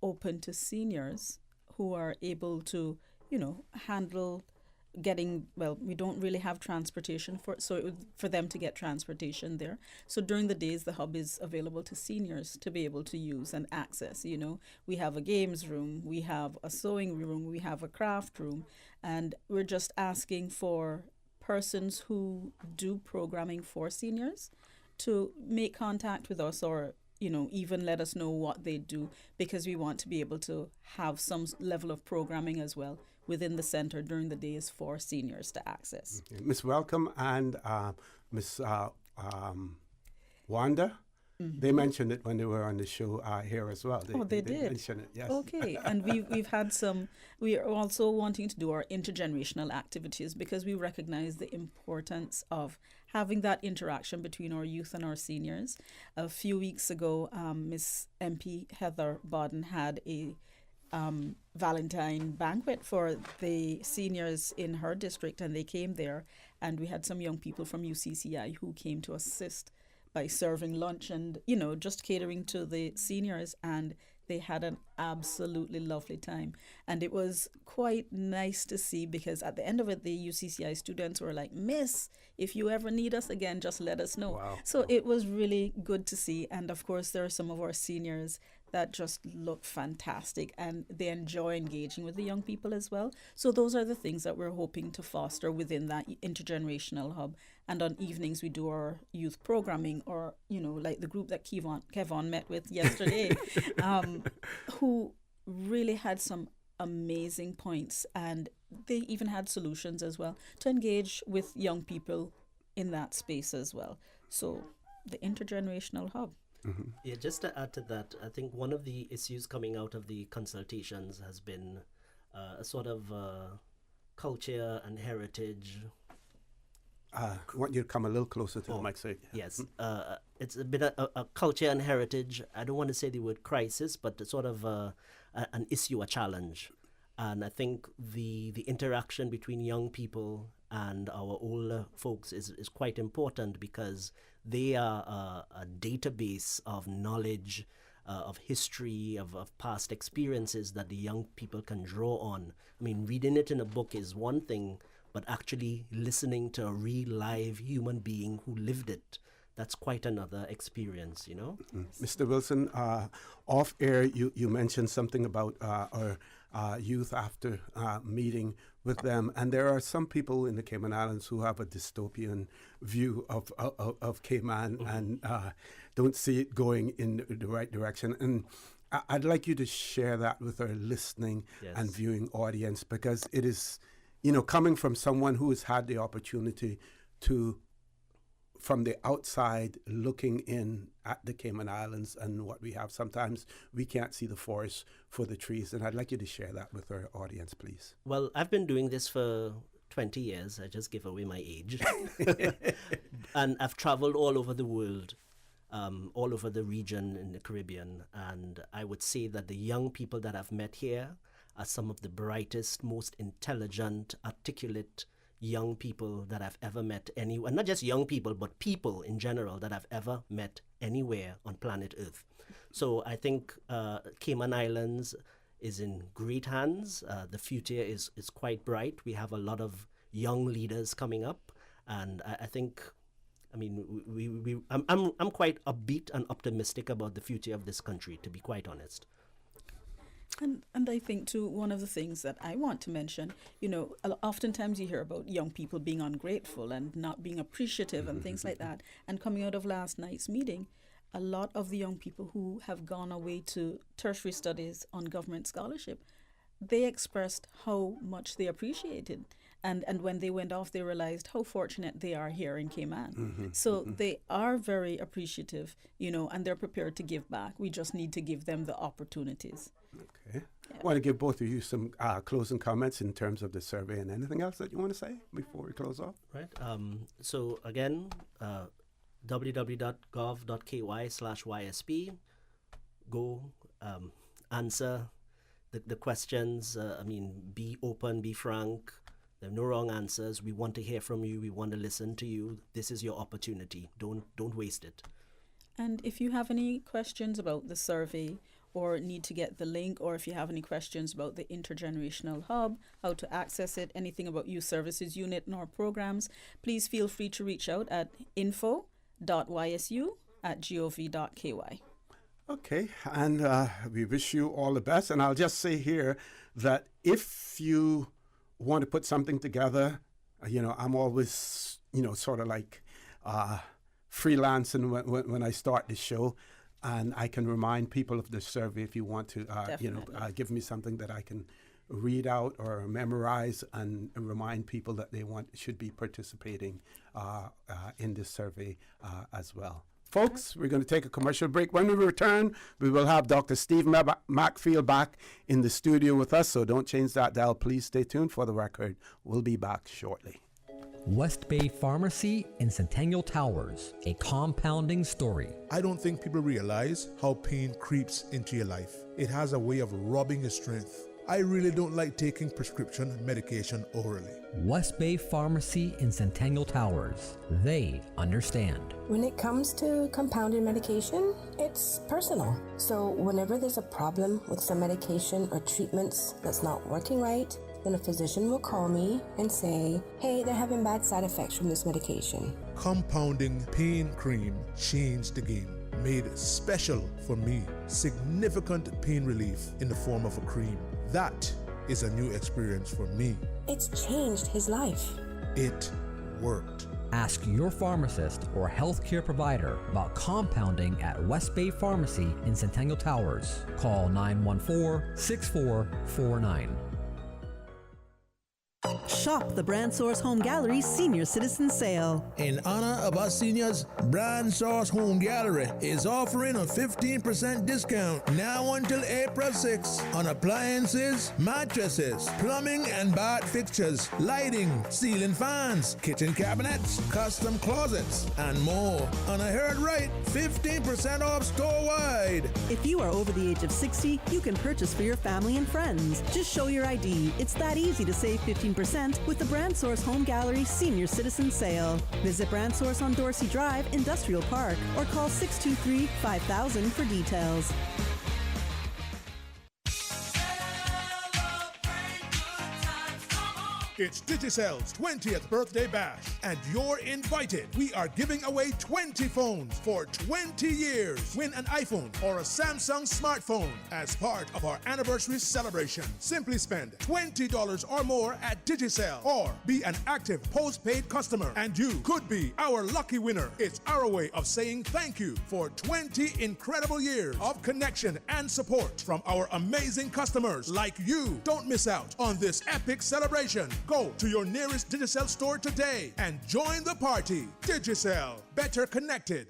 open to seniors who are able to, handle we don't really have transportation for them to get transportation there. So during the days, the hub is available to seniors to be able to use and access. We have a games room, we have a sewing room, we have a craft room, and we're just asking for persons who do programming for seniors to make contact with us, or even let us know what they do, because we want to be able to have some level of programming as well within the center during the days for seniors to access. Okay. Miss Welcome and Miss Wanda, they mentioned it when they were on the show here as well. They did. Mention it, yes. Okay, and we've had some. We are also wanting to do our intergenerational activities because we recognize the importance of having that interaction between our youth and our seniors. A few weeks ago, Miss MP Heather Bodden had a Valentine banquet for the seniors in her district, and they came there, and we had some young people from UCCI who came to assist by serving lunch and, just catering to the seniors, and they had an absolutely lovely time. And it was quite nice to see because at the end of it, the UCCI students were like, "Miss, if you ever need us again, just let us know." Wow. So it was really good to see. And of course, there are some of our seniors that just look fantastic and they enjoy engaging with the young people as well. So those are the things that we're hoping to foster within that intergenerational hub. And on evenings, we do our youth programming, or, like the group that Kevon met with yesterday, who really had some amazing points, and they even had solutions as well to engage with young people in that space as well. So the intergenerational hub. Mm-hmm. Yeah, just to add to that, I think one of the issues coming out of the consultations has been a sort of culture and heritage. I want you to come a little closer to the mic. Yes, it's a bit a culture and heritage. I don't want to say the word crisis, but sort of an issue, a challenge. And I think the interaction between young people and our older folks is quite important because they are a database of knowledge, of history, of past experiences that the young people can draw on. I mean, reading it in a book is one thing, but actually listening to a real live human being who lived it, that's quite another experience, Mr. Wilson, off air, you mentioned something about our youth after meeting with them, and there are some people in the Cayman Islands who have a dystopian view of Cayman and don't see it going in the right direction. And I'd like you to share that with our listening and viewing audience, because it is, coming from someone who has had the opportunity to, from the outside, looking in at the Cayman Islands and what we have. Sometimes we can't see the forest for the trees, and I'd like you to share that with our audience, please. Well, I've been doing this for 20 years. I just give away my age. And I've traveled all over the world, all over the region in the Caribbean, and I would say that the young people that I've met here are some of the brightest, most intelligent, articulate young people that I've ever met anywhere. Not just young people, but people in general that I've ever met anywhere on planet Earth. So I think Cayman Islands is in great hands. The future is quite bright. We have a lot of young leaders coming up, and I think, I'm quite upbeat and optimistic about the future of this country, to be quite honest. And I think, too, one of the things that I want to mention, oftentimes you hear about young people being ungrateful and not being appreciative and things like that. And coming out of last night's meeting, a lot of the young people who have gone away to tertiary studies on government scholarship, they expressed how much they appreciated. And when they went off, they realized how fortunate they are here in Cayman. They are very appreciative, and they're prepared to give back. We just need to give them the opportunities. Okay. I want to give both of you some closing comments in terms of the survey, and anything else that you want to say before we close off? Right. So again, www.gov.ky/YSP. Go answer the questions. Be open, be frank. There are no wrong answers. We want to hear from you. We want to listen to you. This is your opportunity. Don't waste it. And if you have any questions about the survey, or need to get the link, or if you have any questions about the Intergenerational Hub, how to access it, anything about Youth Services Unit and our programs, please feel free to reach out at info.ysu@gov.ky. Okay, and we wish you all the best. And I'll just say here that if you want to put something together, I'm always, sort of like freelancing when I start the show. And I can remind people of the survey if you want to, give me something that I can read out or memorize and remind people that they should be participating in this survey as well. Folks, we're going to take a commercial break. When we return, we will have Dr. Steve Mcfield back in the studio with us, so don't change that dial. Please stay tuned. For the record, we'll be back shortly. West Bay Pharmacy in Centennial Towers, a compounding story. I don't think people realize how pain creeps into your life. It has a way of robbing your strength. I really don't like taking prescription medication orally. West Bay Pharmacy in Centennial Towers. They understand. When it comes to compounded medication, it's personal. So whenever there's a problem with some medication or treatments that's not working right, then a physician will call me and say, hey, they're having bad side effects from this medication. Compounding pain cream changed the game. Made special for me. Significant pain relief in the form of a cream. That is a new experience for me. It's changed his life. It worked. Ask your pharmacist or healthcare provider about compounding at West Bay Pharmacy in Centennial Towers. Call 914-6449. Shop the Brand Source Home Gallery Senior Citizen Sale. In honor of our seniors, Brand Source Home Gallery is offering a 15% discount now until April 6 on appliances, mattresses, plumbing and bath fixtures, lighting, ceiling fans, kitchen cabinets, custom closets, and more. And I heard right, 15% off store-wide. If you are over the age of 60, you can purchase for your family and friends. Just show your ID. It's that easy to save 15% with the Brand Source Home Gallery Senior Citizen Sale. Visit Brand Source on Dorsey Drive, Industrial Park, or call 623-5000 for details. It's Digicel's 20th birthday bash, and you're invited. We are giving away 20 phones for 20 years. Win an iPhone or a Samsung smartphone as part of our anniversary celebration. Simply spend $20 or more at Digicel or be an active postpaid customer, and you could be our lucky winner. It's our way of saying thank you for 20 incredible years of connection and support from our amazing customers like you. Don't miss out on this epic celebration. Go to your nearest Digicel store today and join the party. Digicel, better connected.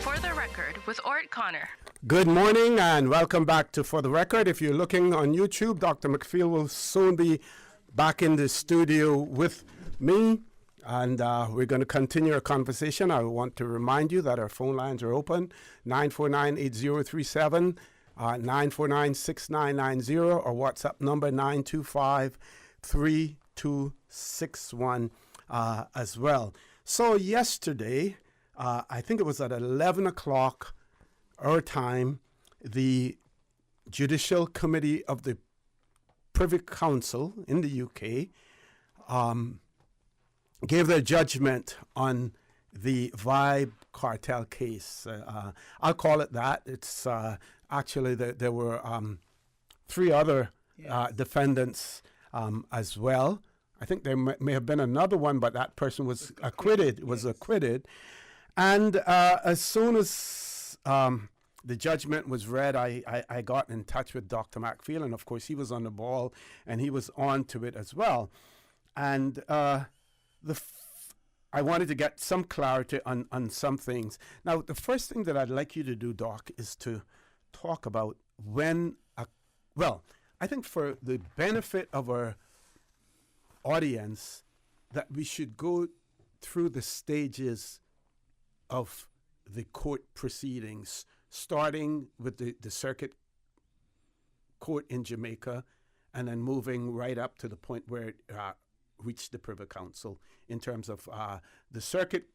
For the Record with Orrett Connor. Good morning and welcome back to For the Record. If you're looking on YouTube, Dr. Mcfield will soon be back in the studio with me. And we're going to continue our conversation. I want to remind you that our phone lines are open, 949-8037, 949-6990, or WhatsApp number 925-3261 as well. So yesterday, I think it was at 11 o'clock our time, the Judicial Committee of the Privy Council in the UK gave their judgment on the Vibe cartel case. I'll call it that. It's actually there were three other defendants as well. I think there may have been another one, but that person was acquitted. And as soon as the judgment was read, I got in touch with Dr. Mcfield, and of course he was on the ball and he was on to it as well. And I wanted to get some clarity on some things. Now, the first thing that I'd like you to do, Doc, is to talk about I think for the benefit of our audience, that we should go through the stages of the court proceedings, starting with the circuit court in Jamaica, and then moving right up to the point where it reached the Privy Council in terms of the circuit.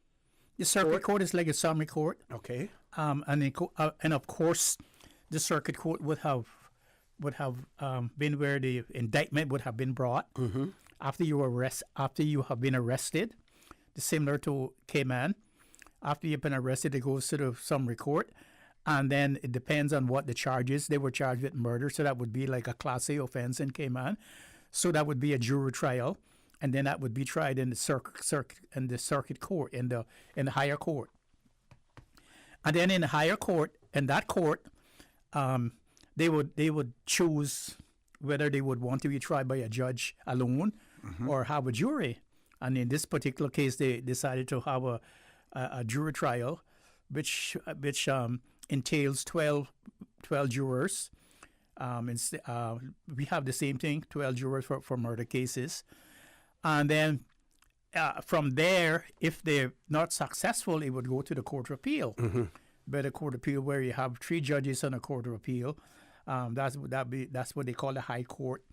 The circuit court is like a summary court. Okay. And of course, the circuit court would have been where the indictment would have been brought after you have been arrested. Similar to Cayman, after you've been arrested, it goes to the summary court, and then it depends on what the charges. They were charged with murder, so that would be like a Class A offense in Cayman. So that would be a jury trial. and then that would be tried in the circuit court, in the higher court. And then in the higher court, in that court, they would choose whether they would want to be tried by a judge alone or have a jury. And in this particular case, they decided to have a jury trial, which entails 12 jurors. We have the same thing, 12 jurors for murder cases. And then from there, if they're not successful, it would go to the Court of Appeal. But the Court of Appeal, where you have 3 judges on a Court of Appeal, that's what they call the High Court.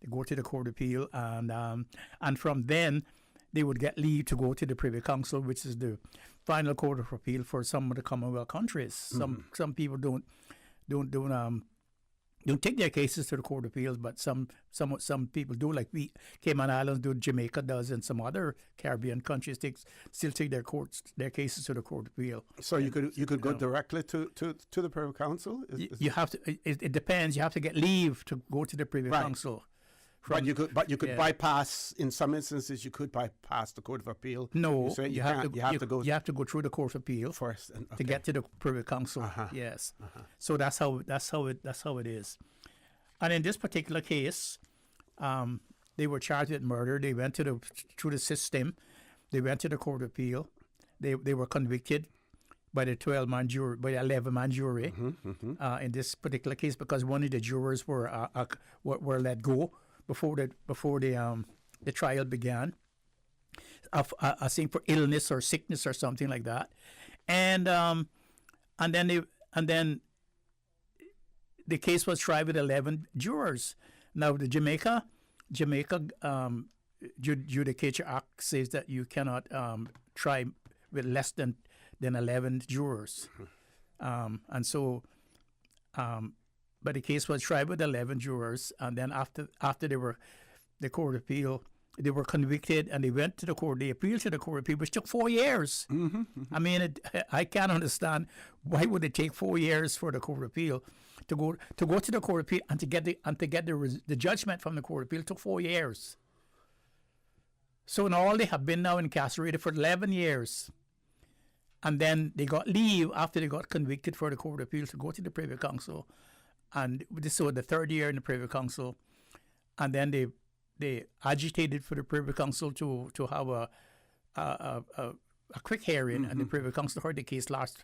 They go to the Court of Appeal, and from then they would get leave to go to the Privy Council, which is the final Court of Appeal for some of the Commonwealth countries. Some people don't take their cases to the Court of Appeals, but some people do, like Cayman Islands do, Jamaica does, and some other Caribbean countries still take their cases to the Court of Appeal. So you could go directly to the Privy Council? You have to. It depends. You have to get leave to go to the Privy Council. But you could bypass, in some instances, you could bypass the Court of Appeal. No, you have to go through the Court of Appeal first to get to the Privy Council. Yes, so that's how it is. And in this particular case, they were charged with murder. They went through the system. They went to the Court of Appeal. They were convicted by the 12-man jury, by the 11-man jury. In this particular case, because one of the jurors were let go before the trial began, I think for illness or sickness or something like that, and then the case was tried with 11 jurors. Now the Jamaica Judicature Act says that you cannot try with less than 11 jurors, and so. But the case was tried with 11 jurors, and then after the Court of Appeal, they were convicted, and they went to the court. They appealed to the Court of Appeal, which took 4 years. I mean, I can't understand why would it take 4 years for the Court of Appeal to go to the Court of Appeal and to get the judgment from the Court of Appeal took 4 years. So in all, they have been now incarcerated for 11 years. And then they got leave after they got convicted for the Court of Appeal to go to the Privy Council. And this was the 3rd year in the Privy Council. And then they agitated for the Privy Council to have a quick hearing, and the Privy Council heard the case last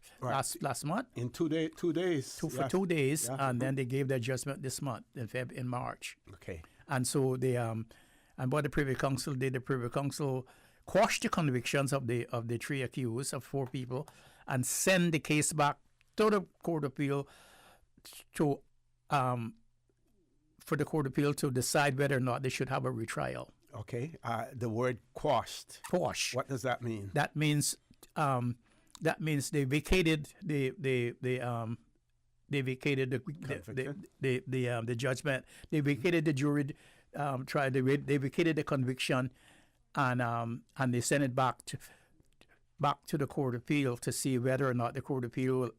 month. In 2 days. For 2 days, and then they gave their judgment this month, in March. Okay. And so and what the Privy Council did, the Privy Council quashed the convictions of the 3 accused, of 4 people, and send the case back to the Court of Appeal for the Court of Appeal to decide whether or not they should have a retrial. Okay. The word quashed. Quash. What does that mean? That means they vacated the judgment. They vacated the jury trial. They vacated the conviction, and they sent it back to the Court of Appeal to see whether or not the Court of Appeal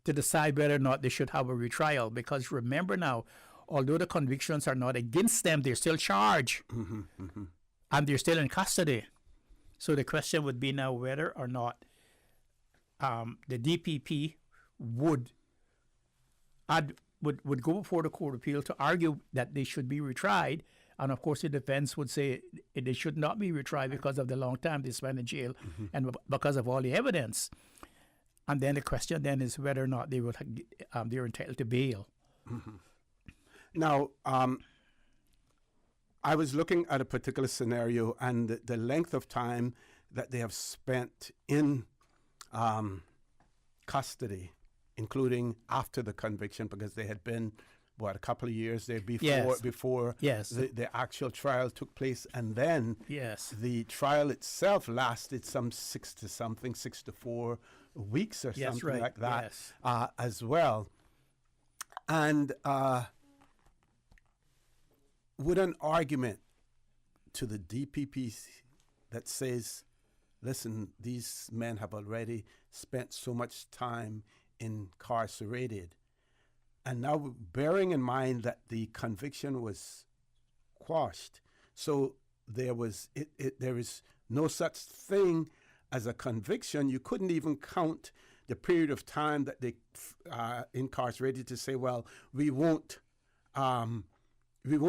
to decide whether or not they should have a retrial. Because remember now, although the convictions are not against them, they're still charged, and they're still in custody. So the question would be now whether or not the DPP would go before the Court of Appeal to argue that they should be retried. And of course, the defense would say they should not be retried because of the long time they spent in jail and because of all the evidence. And then the question then is whether or not they're entitled to bail. Now, I was looking at a particular scenario, and the length of time that they have spent in custody, including after the conviction, because they had been, a couple of years there before the actual trial took place. And then the trial itself lasted some 6 to 4 weeks or something like that as well. And with an argument to the DPP that says, listen, these men have already spent so much time incarcerated. And now, bearing in mind that the conviction was quashed, so there is no such thing as a conviction. You couldn't even count the period of time that they incarcerated to say, well, we won't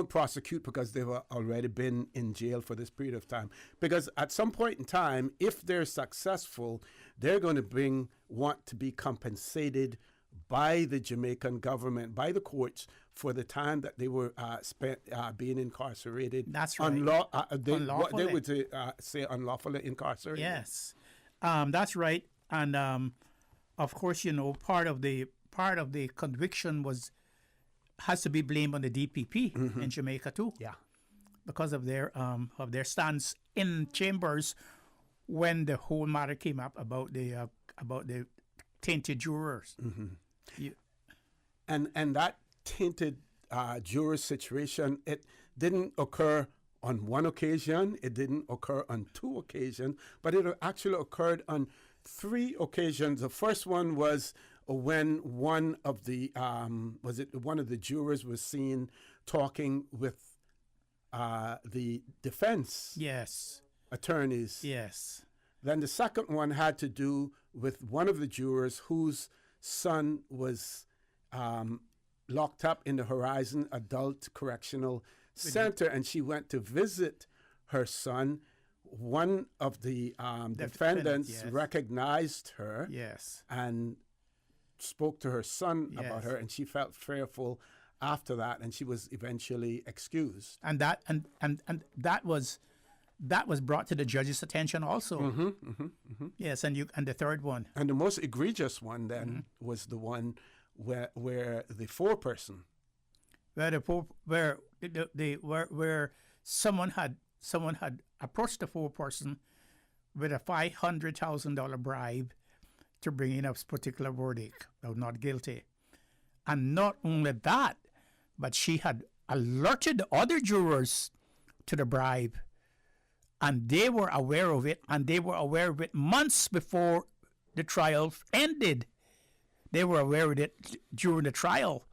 prosecute because they've already been in jail for this period of time. Because at some point in time, if they're successful, they're going to want to be compensated by the Jamaican government, by the courts, for the time that they were spent being incarcerated. That's right. What they would say unlawfully incarcerated. Yes, that's right. And of course, part of the conviction has to be blamed on the DPP in Jamaica too. Yeah, because of their stance in chambers when the whole matter came up about the tainted jurors. And that tainted juror situation, it didn't occur on one occasion, it didn't occur on two occasions, but it actually occurred on 3 occasions. The first one was when one of the jurors was seen talking with the defense attorneys. Yes. Then the second one had to do with one of the jurors whose son was locked up in the Horizon Adult Correctional Center, and she went to visit her son. One of the defendants recognized her and spoke to her son about her, and she felt fearful after that, and she was eventually excused. And that was brought to the judge's attention also. Yes, and the third one. And the most egregious one then was the one where the foreperson, where someone had approached the foreperson with a $500,000 bribe to bring in a particular verdict of not guilty. And not only that, but she had alerted the other jurors to the bribe, and they were aware of it, and they were aware of it months before the trial ended. They were aware of it during the trial,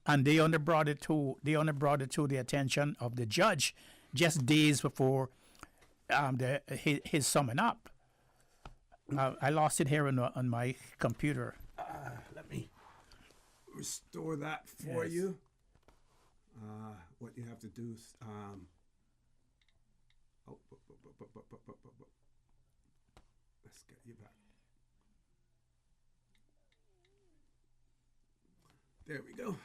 and they only brought it to the attention of the judge just days before his summing up. I lost it here on my computer. Let me restore that for you. What you have to do is let's get you back. There we go.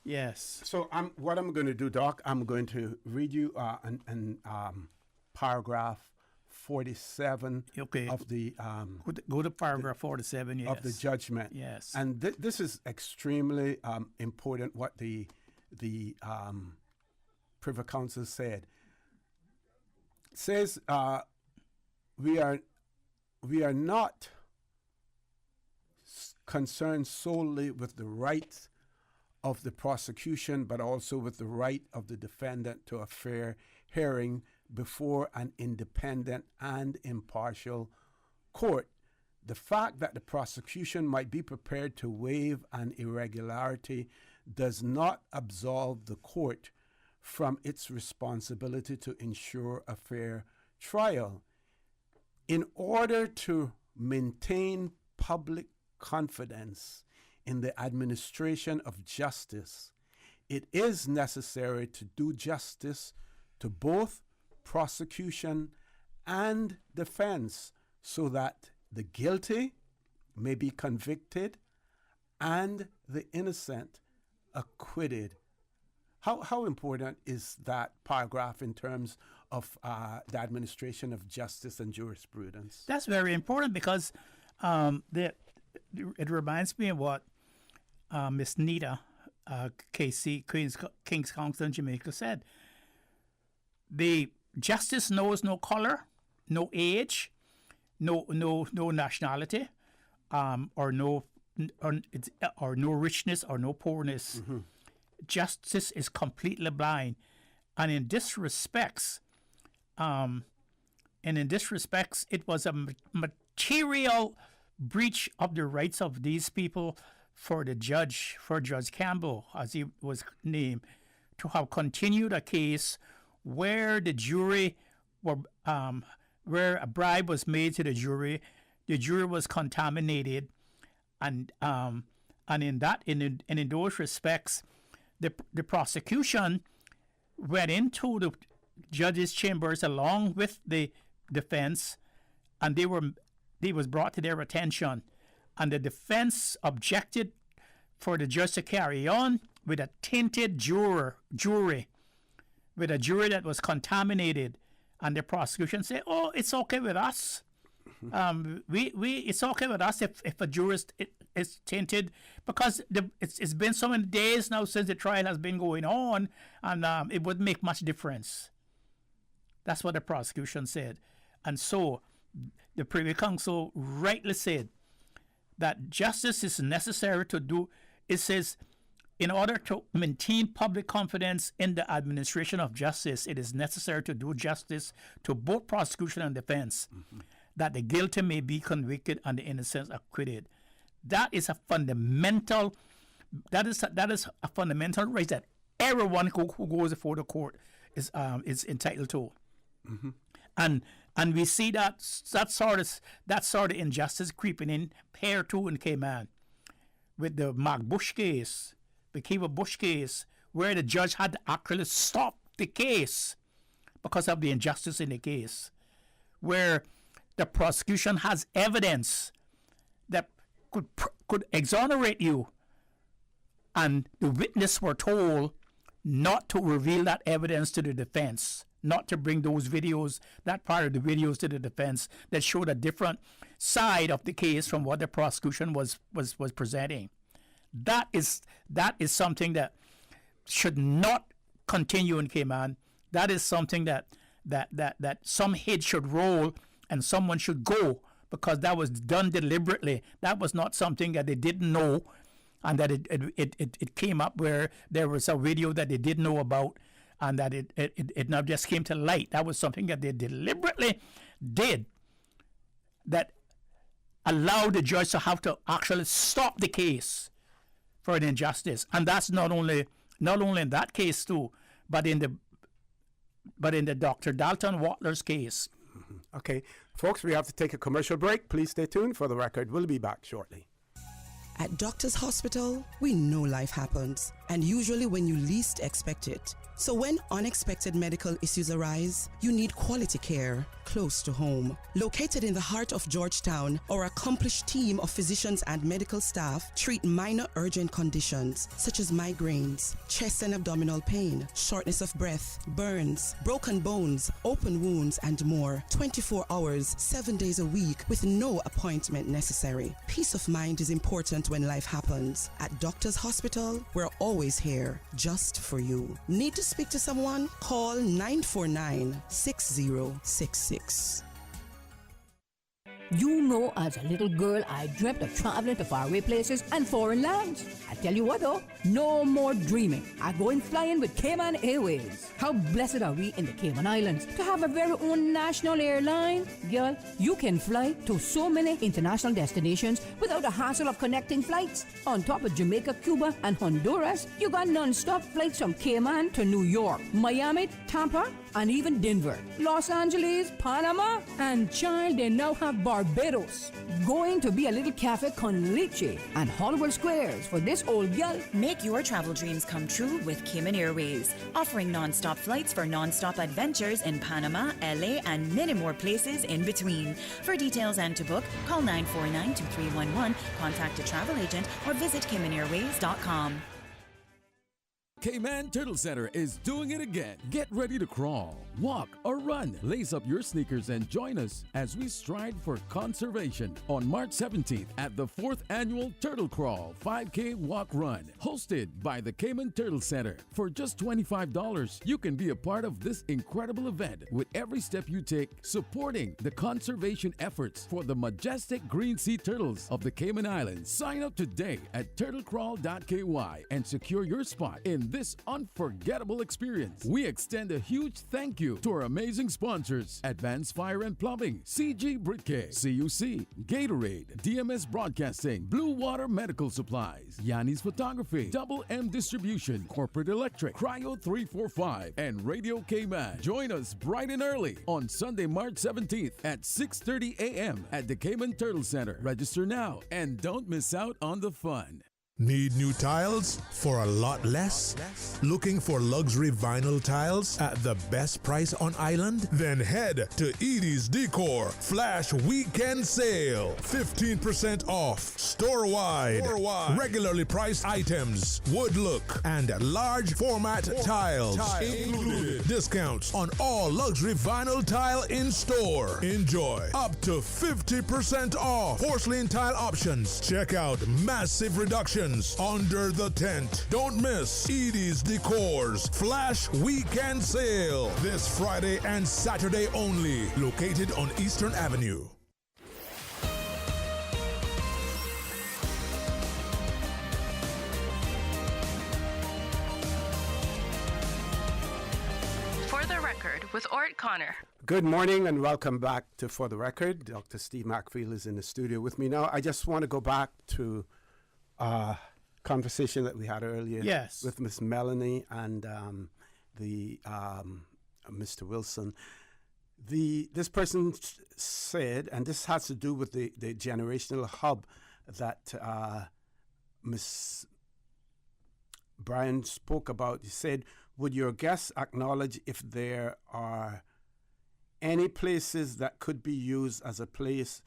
Yes. So what I'm going to do, Doc, I'm going to read you an paragraph 47 of the go to paragraph 47 of the judgment. Yes. And this is extremely important. What the Privy Council said. It says we are not concerned solely with the rights of the prosecution, but also with the right of the defendant to a fair hearing before an independent and impartial court. The fact that the prosecution might be prepared to waive an irregularity does not absolve the court from its responsibility to ensure a fair trial. In order to maintain public confidence in the administration of justice, it is necessary to do justice to both prosecution and defense so that the guilty may be convicted and the innocent acquitted. How important is that paragraph in terms of the administration of justice and jurisprudence? That's very important because it reminds me of what Miss Nita KC, King's Counsel in Jamaica, said. The justice knows no color, no age, no nationality, or no richness or no poorness. Justice is completely blind, and in this respects, it was a material breach of the rights of these people for Judge Campbell, as he was named, to have continued a case where the jury were, where a bribe was made to the jury was contaminated, and in those respects, the prosecution went into the judge's chambers along with the defense, and they was brought to their attention, and the defense objected for the judge to carry on with a tainted jury, with a jury that was contaminated, and the prosecution said, "Oh, it's okay with us. It's okay with us if a jury is tainted, because it's been so many days now since the trial has been going on, and it wouldn't make much difference." That's what the prosecution said. And so the Privy Council rightly said that justice is necessary to do. It says, in order to maintain public confidence in the administration of justice, it is necessary to do justice to both prosecution and defense, that the guilty may be convicted and the innocent acquitted. That is a fundamental. That is a fundamental right that everyone who goes before the court is entitled to. And we see that sort of injustice creeping in pair two in Cayman, with the Mark Bush case, the Kiva Bush case, where the judge had to actually stop the case because of the injustice in the case, where the prosecution has evidence that could exonerate you, and the witness were told not to reveal that evidence to the defense, not to bring those videos, that part of the videos, to the defense that showed a different side of the case from what the prosecution was presenting. That is something that should not continue in Cayman. That is something that some head should roll and someone should go, because that was done deliberately. That was not something that they didn't know, and that it came up where there was a video that they didn't know about, and that it not just came to light. That was something that they deliberately did, that allowed the judge to have to actually stop the case for an injustice. And that's not only in that case too, but in the Dr. Dalton Watler's case. Okay, folks, we have to take a commercial break. Please stay tuned. For the record, we'll be back shortly. At Doctor's Hospital, we know life happens, and usually when you least expect it. So when unexpected medical issues arise, you need quality care close to home. Located in the heart of Georgetown, our accomplished team of physicians and medical staff treat minor urgent conditions such as migraines, chest and abdominal pain, shortness of breath, burns, broken bones, open wounds, and more. 24 hours, 7 days a week with no appointment necessary. Peace of mind is important when life happens. At Doctor's Hospital, we're always here just for you. Need to speak to someone? Call 949-6066. You know, as a little girl, I dreamt of traveling to faraway places and foreign lands. I tell you what though, no more dreaming. I'm going flying with Cayman Airways. How blessed are we in the Cayman Islands to have a very own national airline? Girl, you can fly to so many international destinations without the hassle of connecting flights. On top of Jamaica, Cuba, and Honduras, you got non-stop flights from Cayman to New York, Miami, Tampa, and even Denver, Los Angeles, Panama, and child, they now have Barbados. Going to be a little cafe con leche and Hollywood Squares for this old gal. Make your travel dreams come true with Cayman Airways, offering non-stop flights for non-stop adventures in Panama, LA, and many more places in between. For details and to book, call 949-2311, contact a travel agent, or visit CaymanAirways.com. Cayman Turtle Center is doing it again. Get ready to crawl, walk, or run. Lace up your sneakers and join us as we stride for conservation on March 17th at the 4th Annual Turtle Crawl 5K Walk Run, hosted by the Cayman Turtle Center. For just $25, you can be a part of this incredible event, with every step you take supporting the conservation efforts for the majestic green sea turtles of the Cayman Islands. Sign up today at turtlecrawl.ky and secure your spot in this unforgettable experience. We extend a huge thank you to our amazing sponsors: Advanced Fire and Plumbing, CG Britke, CUC, Gatorade, DMS Broadcasting, Blue Water Medical Supplies, Yanni's Photography, Double M Distribution, Corporate Electric, Cryo 345, and Radio K-Man. Join us bright and early on Sunday, March 17th at 6:30 a.m. at the Cayman Turtle Center. Register now and don't miss out on the fun. Need new tiles for a lot less? Looking for luxury vinyl tiles at the best price on island? Then head to Edie's Decor Flash Weekend Sale. 15% off, store-wide, regularly priced items, wood look, and large format tiles included. Discounts on all luxury vinyl tile in store. Enjoy up to 50% off porcelain tile options. Check out massive reductions under the tent. Don't miss Edie's Decor's Flash Weekend Sale this Friday and Saturday only. Located on Eastern Avenue. For the Record with Orrett Connor. Good morning and welcome back to For the Record. Dr. Steve Mcfield is in the studio with me now. I just want to go back to conversation that we had earlier with Miss Melanie and Mr. Wilson. This person said, and this has to do with the generational hub that Miss Brian spoke about. He said, would your guests acknowledge if there are any places that could be used as a place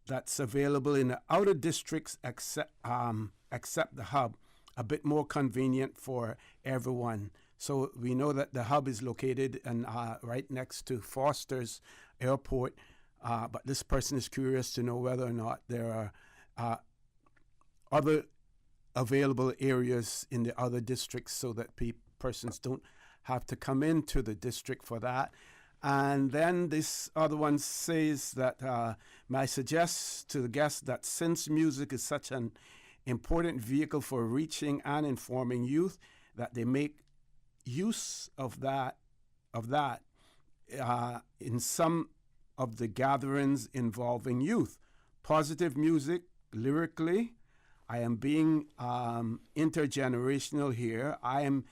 that's available in the outer districts except the hub, a bit more convenient for everyone? So we know that the hub is located right next to Foster's Airport, but this person is curious to know whether or not there are other available areas in the other districts so that persons don't have to come into the district for that. And then this other one says that may I suggest to the guests that since music is such an important vehicle for reaching and informing youth, that they make use of that in some of the gatherings involving youth. Positive music, lyrically. I am being intergenerational here. I am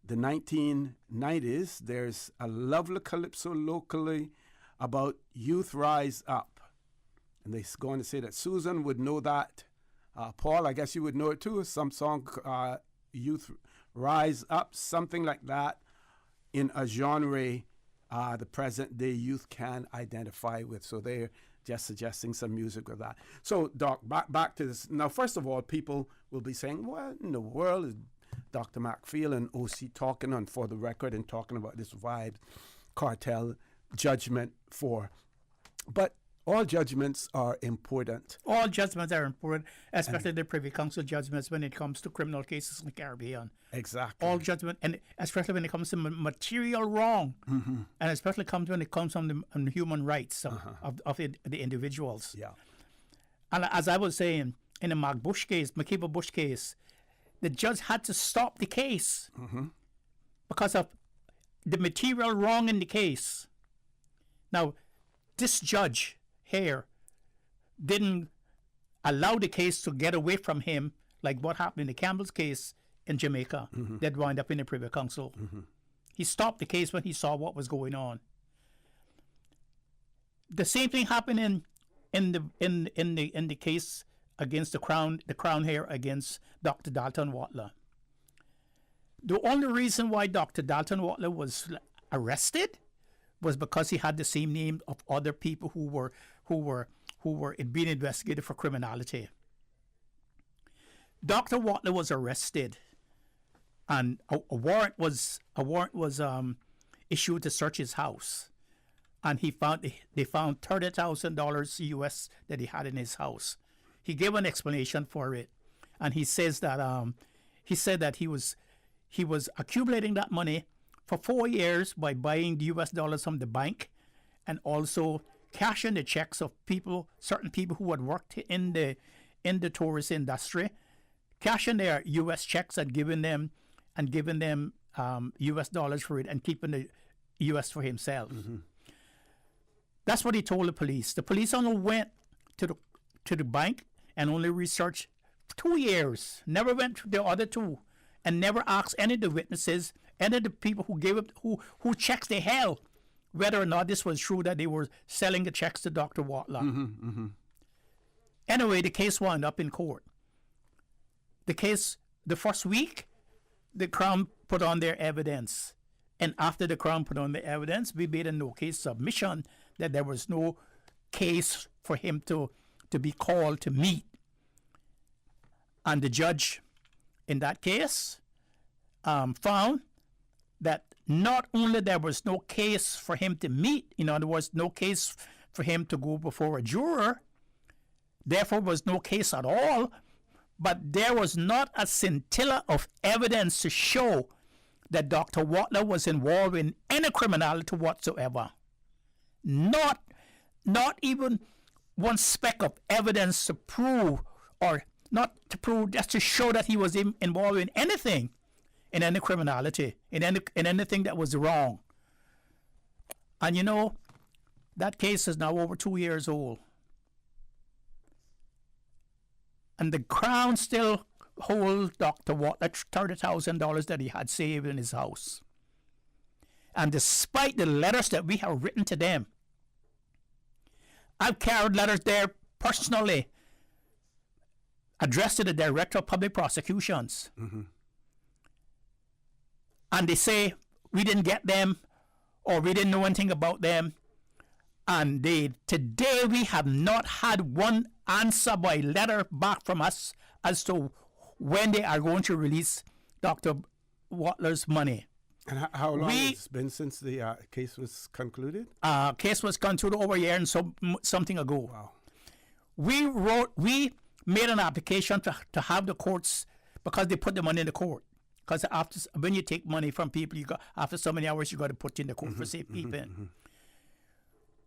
the 1990s. There's a lovely calypso locally about Youth Rise Up. And they're going to say that Susan would know that. Paul, I guess you would know it too. Some song, Youth Rise Up, something like that, in a genre the present day youth can identify with. So they're just suggesting some music with that. So, Doc, back to this. Now, first of all, people will be saying, what in the world is Dr. Mcfield and OC talking on For the Record and talking about this Vibes cartel judgment for? But all judgments are important. All judgments are important, especially the Privy Council judgments when it comes to criminal cases in the Caribbean. Exactly. All judgment, and especially when it comes to material wrong, and especially when it comes on the human rights of the individuals. Yeah. And as I was saying, in the McKeever Bush case, the judge had to stop the case because of the material wrong in the case. Now, this judge here didn't allow the case to get away from him like what happened in the Campbell's case in Jamaica that wound up in the Privy Council. He stopped the case when he saw what was going on. The same thing happened in the case against the Crown here against Dr. Dalton Watler. The only reason why Dr. Dalton Watler was arrested was because he had the same name of other people who were being investigated for criminality. Dr. Watler was arrested, and a warrant was issued to search his house, and they found $30,000 US that he had in his house. He gave an explanation for it, and he says that he said that he was accumulating that money for 4 years by buying the US dollars from the bank, and also cashing the checks of certain people who had worked in the tourist industry, cashing their US checks and giving them and giving them US dollars for it and keeping the US for himself. That's what he told the police. The police only went to the bank and only researched 2 years, never went to the other two, and never asked any of the witnesses, any of the people who gave up, who checks they held, whether or not this was true that they were selling the checks to Dr. Watler. Anyway, the case wound up in court. The first week, the Crown put on their evidence. And after the Crown put on the evidence, we made a no-case submission that there was no case for him to be called to meet. And the judge in that case found that not only there was no case for him to meet, in other words, no case for him to go before a juror, therefore was no case at all, but there was not a scintilla of evidence to show that Dr. Watler was involved in any criminality whatsoever. Not even one speck of evidence to prove, or not to prove, just to show that he was involved in anything, in any criminality, in anything that was wrong. And you know, that case is now over 2 years old. And the Crown still holds Dr. Watler $30,000 that he had saved in his house. And despite the letters that we have written to them, I've carried letters there personally addressed to the Director of Public Prosecutions. And they say, we didn't get them, or we didn't know anything about them. And today we have not had one answer by letter back from us as to when they are going to release Dr. Watler's money. And how long has it been since the case was concluded? Case was concluded over a year and something ago. Wow. We made an application to have the courts, because they put the money in the court. Because when you take money from people, after so many hours, you got to put it in the court for safekeeping.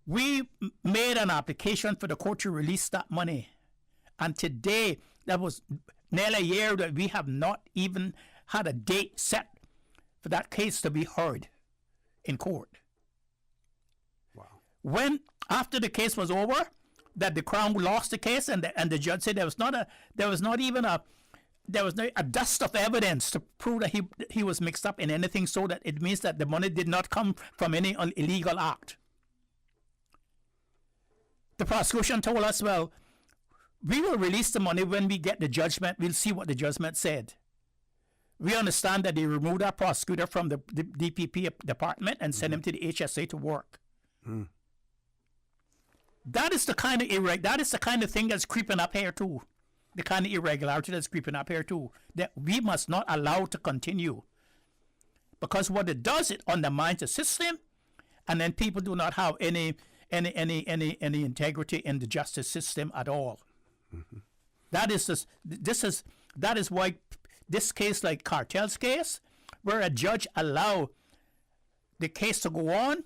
We made an application for the court to release that money. And today, that was nearly a year that we have not even had a date set for that case to be heard in court. Wow. When, after the case was over, that the Crown lost the case, and the judge said there was not a dust of evidence to prove that he was mixed up in anything, so that it means that the money did not come from any illegal act. The prosecution told us, well, we will release the money when we get the judgment. We'll see what the judgment said. We understand that they removed our prosecutor from the DPP department and sent him to the HSA to work. That is the kind of thing that's creeping up here too. The kind of irregularity that's creeping up here too, that we must not allow to continue. Because what it does, it undermines the system, and then people do not have any integrity in the justice system at all. That is why this case, like Cartel's case, where a judge allowed the case to go on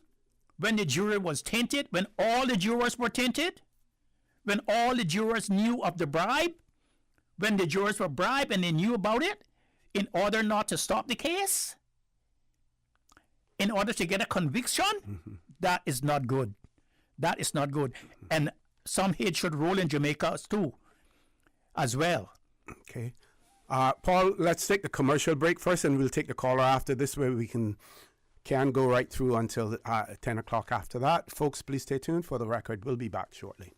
when the jury was tainted, when all the jurors were tainted, when all the jurors knew of the bribe, when the jurors were bribed and they knew about it, in order not to stop the case, in order to get a conviction, that is not good. That is not good. And some hate should roll in Jamaica too, as well. Okay. Paul, let's take the commercial break first, and we'll take the caller after this, where we can go right through until 10 o'clock after that. Folks, please stay tuned for the record. We'll be back shortly.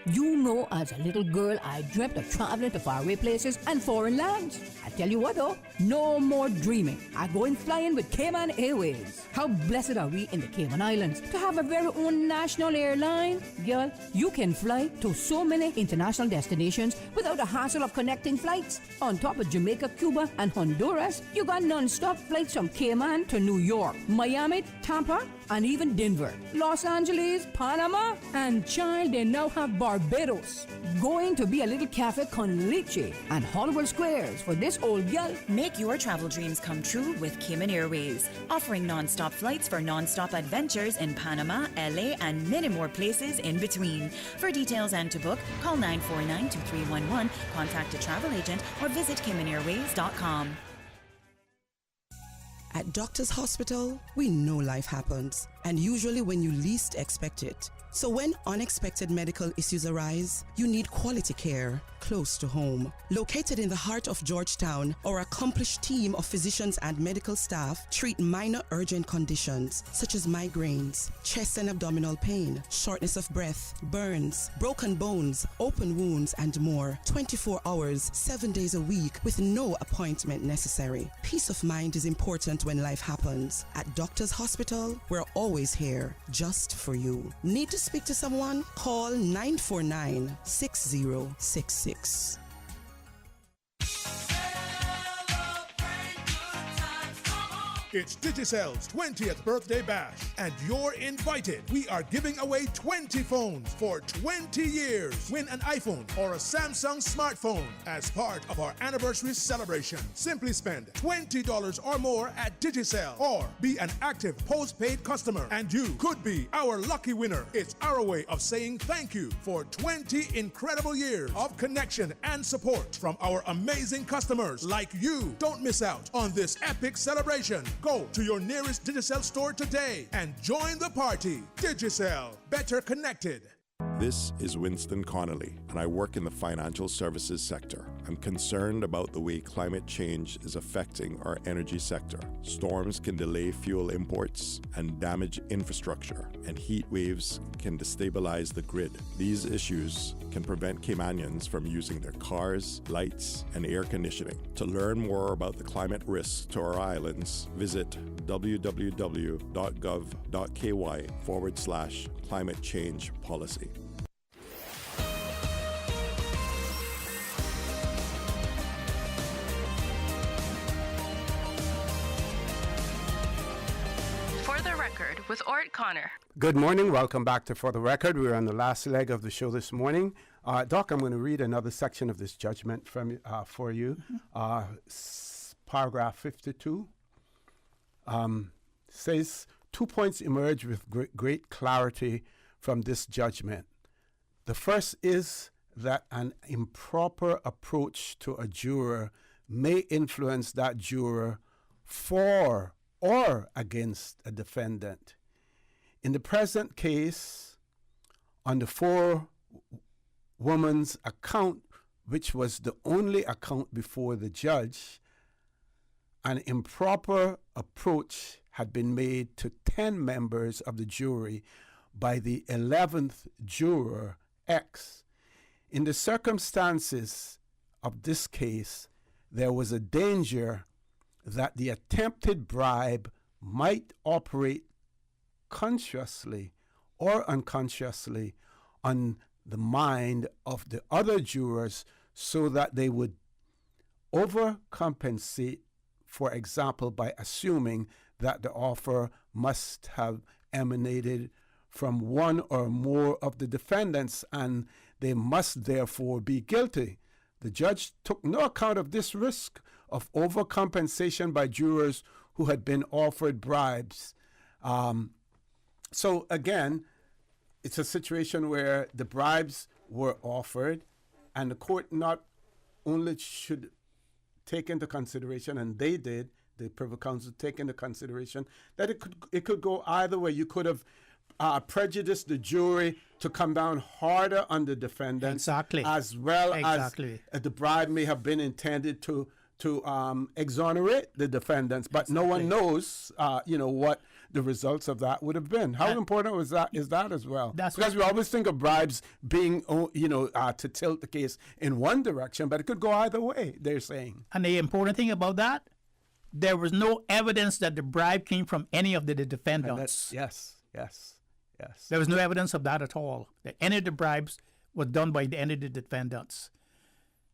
You know, as a little girl, I dreamt of traveling to faraway places and foreign lands. I tell you what though, no more dreaming. I'm going flying with Cayman Airways. How blessed are we in the Cayman Islands to have a very own national airline? Girl, you can fly to so many international destinations without the hassle of connecting flights. On top of Jamaica, Cuba, and Honduras, you got non-stop flights from Cayman to New York, Miami, Tampa, and even Denver, Los Angeles, Panama, and child, they now have Barbados. Going to be a little cafe con leche and Hollywood Squares for this old gal. Make your travel dreams come true with Cayman Airways, offering non-stop flights for non-stop adventures in Panama, LA, and many more places in between. For details and to book, call 949-2311, contact a travel agent, or visit CaymanAirways.com. At Doctors Hospital, we know life happens, and usually when you least expect it. So when unexpected medical issues arise, you need quality care close to home. Located in the heart of Georgetown, our accomplished team of physicians and medical staff treat minor urgent conditions such as migraines, chest and abdominal pain, shortness of breath, burns, broken bones, open wounds, and more. 24 hours, 7 days a week with no appointment necessary. Peace of mind is important when life happens. At Doctors Hospital, we're always here just for you. Need to speak to someone? Call 949-6066. It's Digicell's 20th birthday bash, and you're invited. We are giving away 20 phones for 20 years. Win an iPhone or a Samsung smartphone as part of our anniversary celebration. Simply spend $20 or more at Digicell, or be an active postpaid customer, and you could be our lucky winner. It's our way of saying thank you for 20 incredible years of connection and support from our amazing customers like you. Don't miss out on this epic celebration. Go to your nearest Digicell store today and join the party. Digicell, better connected. This is Winston Connolly, and I work in the financial services sector. I'm concerned about the way climate change is affecting our energy sector. Storms can delay fuel imports and damage infrastructure, and heat waves can destabilize the grid. These issues can prevent Caymanians from using their cars, lights, and air conditioning. To learn more about the climate risks to our islands, visit www.gov.ky/climate change policy. For the Record with Orrett Connor. Good morning. Welcome back to For the Record. We're on the last leg of the show this morning. Doc, I'm going to read another section of this judgment from for you. Paragraph 52 says, 2 points emerge with great clarity from this judgment. The first is that an improper approach to a juror may influence that juror for or against a defendant. In the present case, on the forewoman's account, which was the only account before the judge, an improper approach had been made to 10 members of the jury by the 11th juror, X. In the circumstances of this case, there was a danger that the attempted bribe might operate consciously or unconsciously on the mind of the other jurors so that they would overcompensate, for example, by assuming that the offer must have emanated from one or more of the defendants and they must therefore be guilty. The judge took no account of this risk of overcompensation by jurors who had been offered bribes. So again, it's a situation where the bribes were offered and the court not only should take into consideration, and they did, the Privy Council take into consideration, that it could go either way. You could have prejudiced the jury to come down harder on the defendant, as well as the bribe may have been intended to exonerate the defendants, but no one knows, what the results of that would have been. How important is that as well? Because we always think of bribes being, to tilt the case in one direction, but it could go either way, they're saying. And the important thing about that, there was no evidence that the bribe came from any of the defendants. Yes. There was no evidence of that at all. That any of the bribes was done by any of the defendants.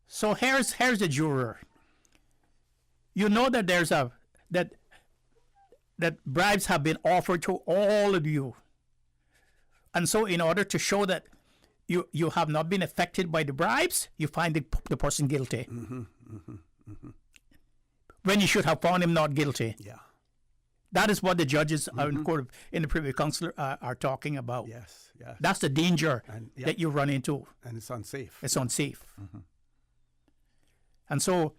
So here's the juror. You know that that bribes have been offered to all of you. And so in order to show that you have not been affected by the bribes, you find the person guilty. When you should have found him not guilty. Yeah. That is what the judges in the Privy Council are talking about. Yes. That's the danger that you run into. And it's unsafe. It's unsafe. And so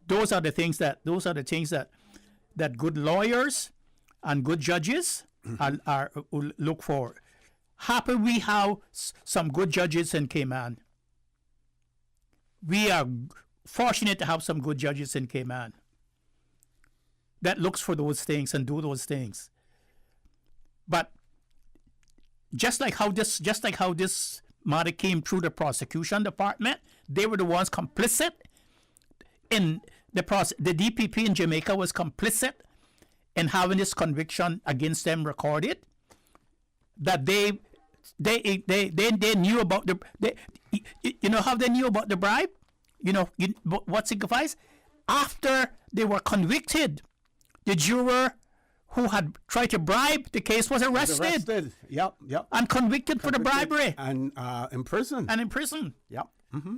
those are the things that that good lawyers and good judges are look for. Happy we have some good judges in Cayman. We are fortunate to have some good judges in Cayman that looks for those things and do those things. But just like how this matter came through the prosecution department, they were the ones complicit in the process. The DPP in Jamaica was complicit in having this conviction against them recorded. That they knew about you know how they knew about the bribe? What signifies? After they were convicted, the juror who had tried to bribe the case was arrested. Yep. And convicted for the bribery. And imprisoned. Yep. Mm-hmm.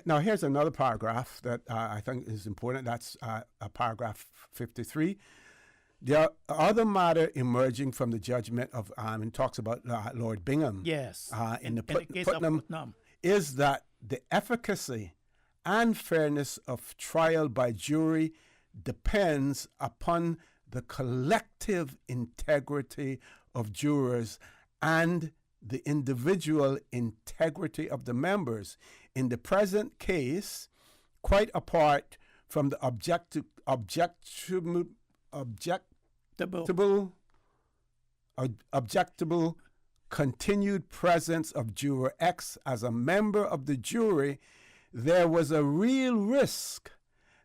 Now, here's another paragraph that I think is important. That's paragraph 53. The other matter emerging from the judgment of, and talks about Lord Bingham. Yes. In the case of Putnam, is that the efficacy and fairness of trial by jury depends upon the collective integrity of jurors and the individual integrity of the members. In the present case, quite apart from the objectable continued presence of juror X as a member of the jury, there was a real risk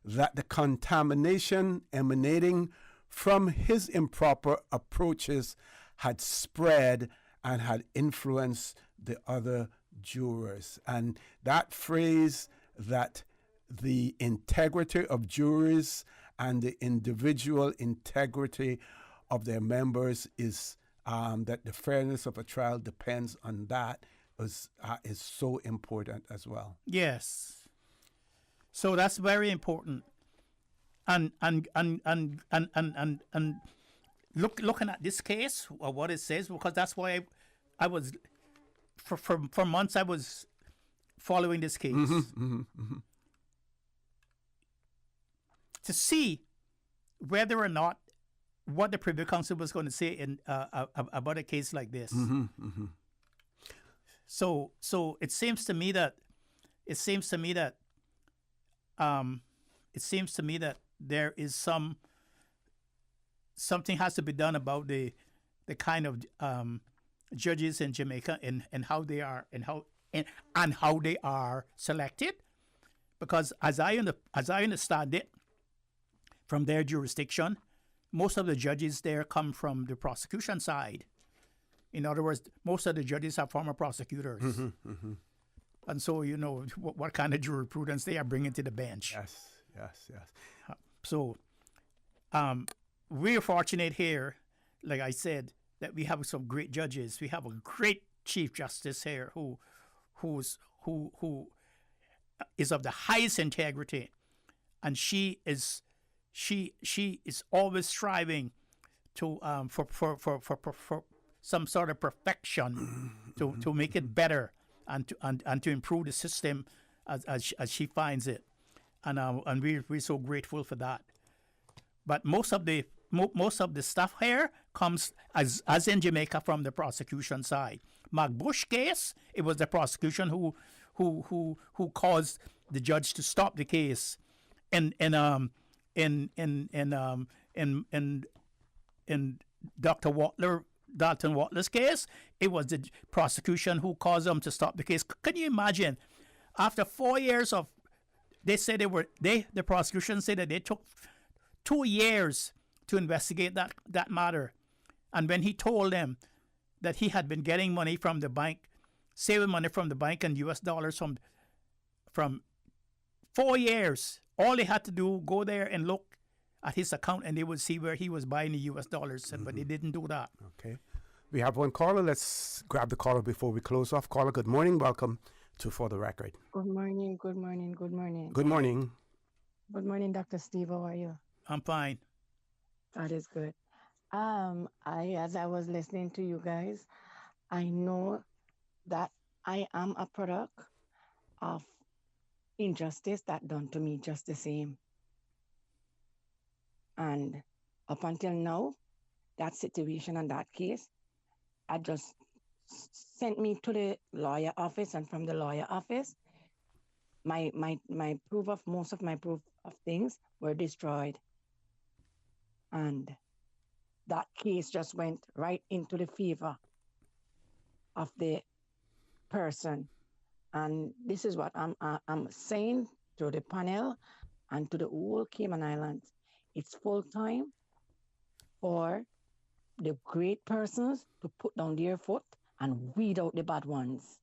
that the contamination emanating from his improper approaches had spread and had influenced the other jurors. And that phrase, that the integrity of jurors and the individual integrity of their members is that the fairness of a trial depends on that, is so important as well. Yes. So that's very important. And looking at this case, or what it says, because that's why I was for months I was following this case to see whether or not what the Privy Council was going to say in about a case like this. So it seems to me that there is something has to be done about the kind of judges in Jamaica and how they are and how they are selected, because as I understand it from their jurisdiction, most of the judges there come from the prosecution side. In other words, most of the judges are former prosecutors. And so you know what kind of jurisprudence they are bringing to the bench. Yes. So we're fortunate here, like I said, that we have some great judges. We have a great Chief Justice here who is of the highest integrity, and she is always striving to for some sort of perfection to make it better and to improve the system as she finds it, and we're so grateful for that. But most of the stuff here comes as in Jamaica from the prosecution side. McBush case, it was the prosecution who caused the judge to stop the case. In Dr. Dalton Watler's case, it was the prosecution who caused them to stop the case. Can you imagine? After 4 years of, the prosecution said that they took 2 years to investigate that matter. And when he told them that he had been getting money from the bank, saving money from the bank in US dollars from 4 years, all they had to do, go there and look at his account and they would see where he was buying the US dollars, but they didn't do that. Okay. We have one caller. Let's grab the caller before we close off. Caller, good morning. Welcome to For the Record. Good morning. Good morning. Good morning, Dr. Steve. How are you? I'm fine. God is good. As I was listening to you guys, I know that I am a product of injustice that done to me just the same. And up until now, that situation and that case, I just sent me to the lawyer office, and from the lawyer office, my proof of most of my proof of things were destroyed. And that case just went right into the favor of the person. And this is what I'm saying to the panel and to the whole Cayman Islands. It's full time for the great persons to put down their foot and weed out the bad ones.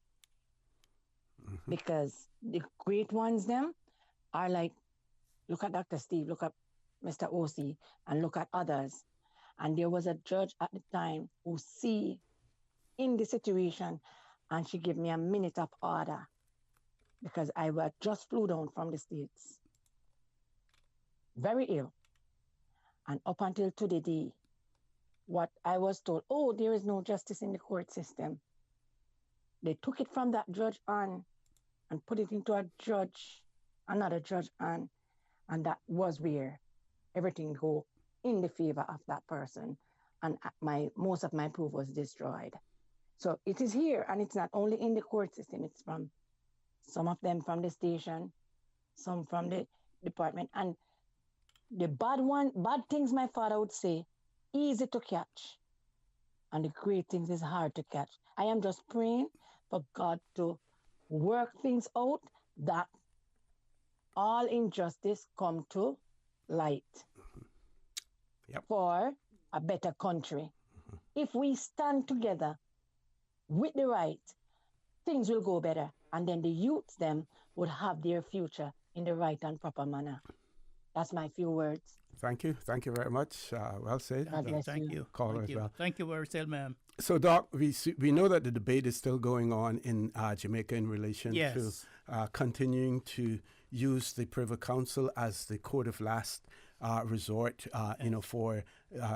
Because the great ones, them, are like, look at Dr. Steve, look at Mr. O.C., and look at others. And there was a judge at the time who see in the situation, and she gave me a minute of order because I was just flew down from the States. Very ill. And up until today, what I was told, oh, there is no justice in the court system. They took it from that judge on and put it into another judge on, and that was where everything go in the favor of that person. And most of my proof was destroyed. So it is here, and it's not only in the court system, it's from some of them from the station, some from the department. And the bad things my father would say, easy to catch. And the great things is hard to catch. I am just praying for God to work things out that all injustice come to light for a better country. If we stand together with the right, things will go better. And then the youths, them, would have their future in the right and proper manner. That's my few words. Thank you. Thank you very much. Well said. God bless Thank you. Caller Thank as you. well. Thank you very much, ma'am. So, Doc, we know that the debate is still going on in Jamaica in relation to continuing to use the Privy Council as the court of last resort, for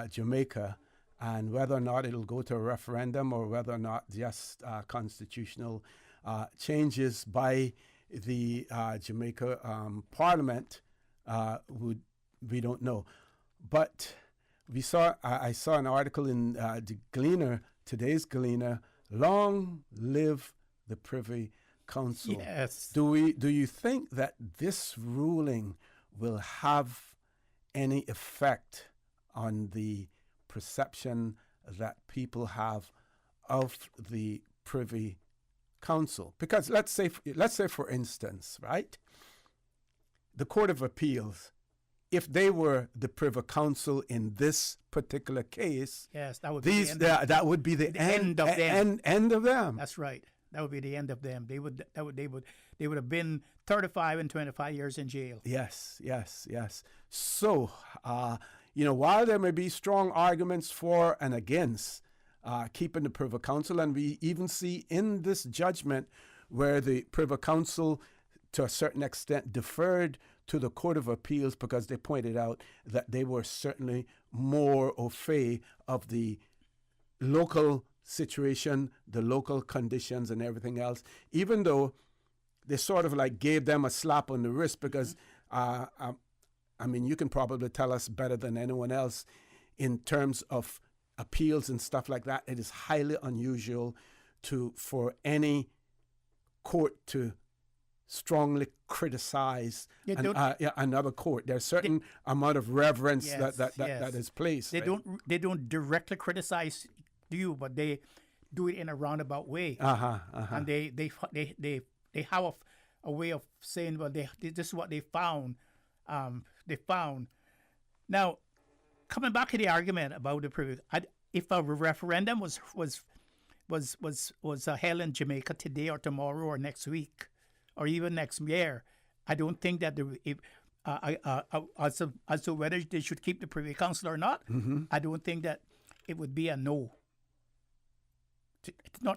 Jamaica, and whether or not it'll go to a referendum or whether or not just constitutional changes by the Jamaica Parliament we don't know. But I saw an article in the Gleaner, today's Gleaner, long live the Privy Council. Yes. Do you think that this ruling will have any effect on the perception that people have of the Privy Council? Because let's say for instance, right, the Court of Appeals, if they were the Privy Council in this particular case, yes, that would be the end of them. End of them. That's right. That would be the end of them. They would have been 35 and 25 years in jail. Yes. So, while there may be strong arguments for and against keeping the Privy Council, and we even see in this judgment where the Privy Council, to a certain extent, deferred to the Court of Appeals because they pointed out that they were certainly more au fait of the local situation, the local conditions and everything else, even though they sort of like gave them a slap on the wrist because, you can probably tell us better than anyone else in terms of appeals and stuff like that. It is highly unusual for any court to strongly criticize another court. There's certain amount of reverence that is placed. They don't directly criticize you, but they do it in a roundabout way. And they have a way of saying, well, this is what they found. Now, coming back to the argument about the Privy, if a referendum was held in Jamaica today or tomorrow or next week, or even next year, I don't think that as to whether they should keep the Privy Council or not, I don't think that it would be a no.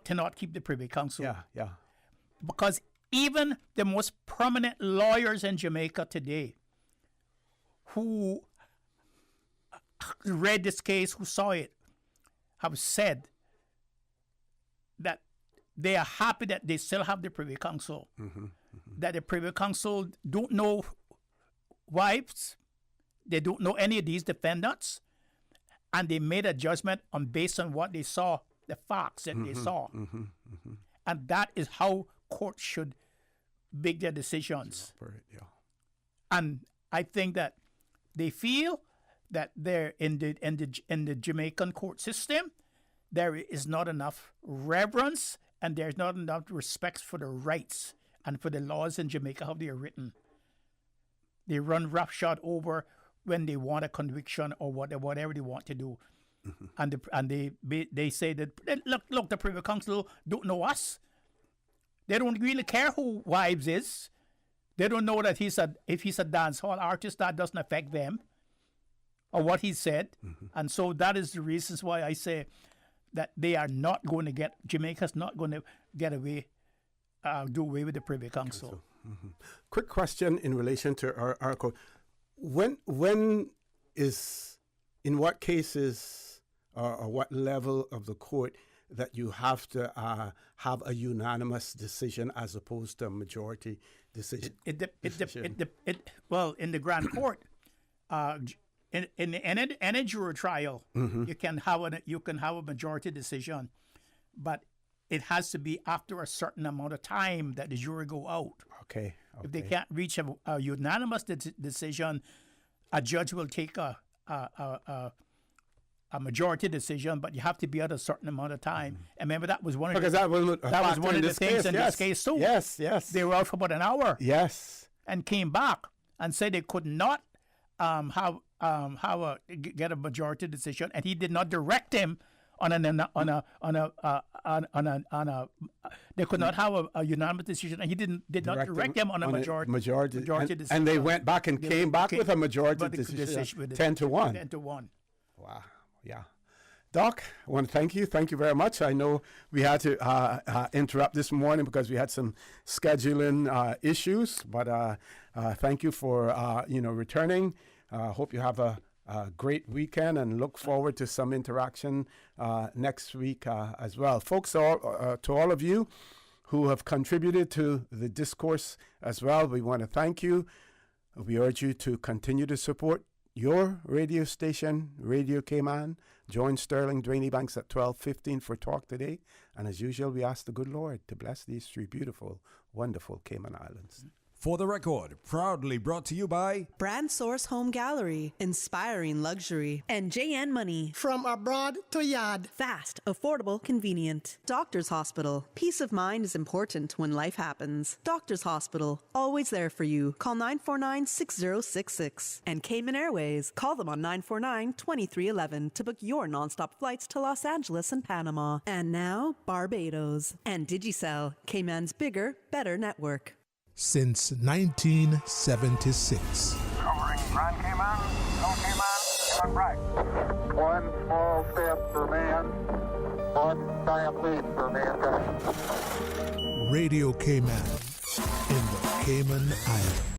To not keep the Privy Council. Yeah. Because even the most prominent lawyers in Jamaica today, who read this case, who saw it, have said that they are happy that they still have the Privy Council. That the Privy Council don't know wives, They don't know any of these defendants, and they made a judgment based on what they saw, the facts that they saw. And that is how courts should make their decisions. And I think that they feel that they're in the Jamaican court system, there is not enough reverence and there's not enough respect for the rights and for the laws in Jamaica, how they are written. They run roughshod over when they want a conviction or whatever they want to do. And they say that, look, the Privy Council don't know us. They don't really care who Wives is. They don't know that if he's a dance hall artist, that doesn't affect them or what he said. And so that is the reasons why I say that they are not going to Jamaica's not going to get away, do away with the Privy Council. Quick question in relation to our article. In what cases or what level of the court that you have to have a unanimous decision as opposed to a majority decision? Well, in the Grand Court, in any jury trial, you can have a majority decision, but it has to be after a certain amount of time that the jury go out. Okay. If they can't reach a unanimous decision, a judge will take a majority decision, but you have to be at a certain amount of time. And remember, that was one of the things in this case too. Yes. They were out for about an hour. Yes. And came back and said they could not get a majority decision, and he did not direct him they could not have a unanimous decision, and he did not direct them on a majority decision. And they went back and came back with a majority decision, 10-1. 10-1. Wow, yeah. Doc, I want to thank you. Thank you very much. I know we had to interrupt this morning because we had some scheduling issues, but thank you for returning. Hope you have a great weekend and look forward to some interaction next week as well. Folks, to all of you who have contributed to the discourse as well, we want to thank you. We urge you to continue to support your radio station, Radio Cayman. Join Sterling Dwayne Banks at 12:15 for Talk Today. And as usual, we ask the good Lord to bless these three beautiful, wonderful Cayman Islands. For the Record, proudly brought to you by Brand Source Home Gallery, inspiring luxury, and JN Money. From abroad to yard. Fast, affordable, convenient. Doctors Hospital. Peace of mind is important when life happens. Doctors Hospital, always there for you. Call 949-6066. And Cayman Airways. Call them on 949-2311 to book your nonstop flights to Los Angeles and Panama. And now, Barbados. And Digicel, Cayman's bigger, better network. Since 1976. Covering Grand Cayman, Little Cayman, and right. One small step for man, one giant leap for mankind. Radio Cayman in the Cayman Islands.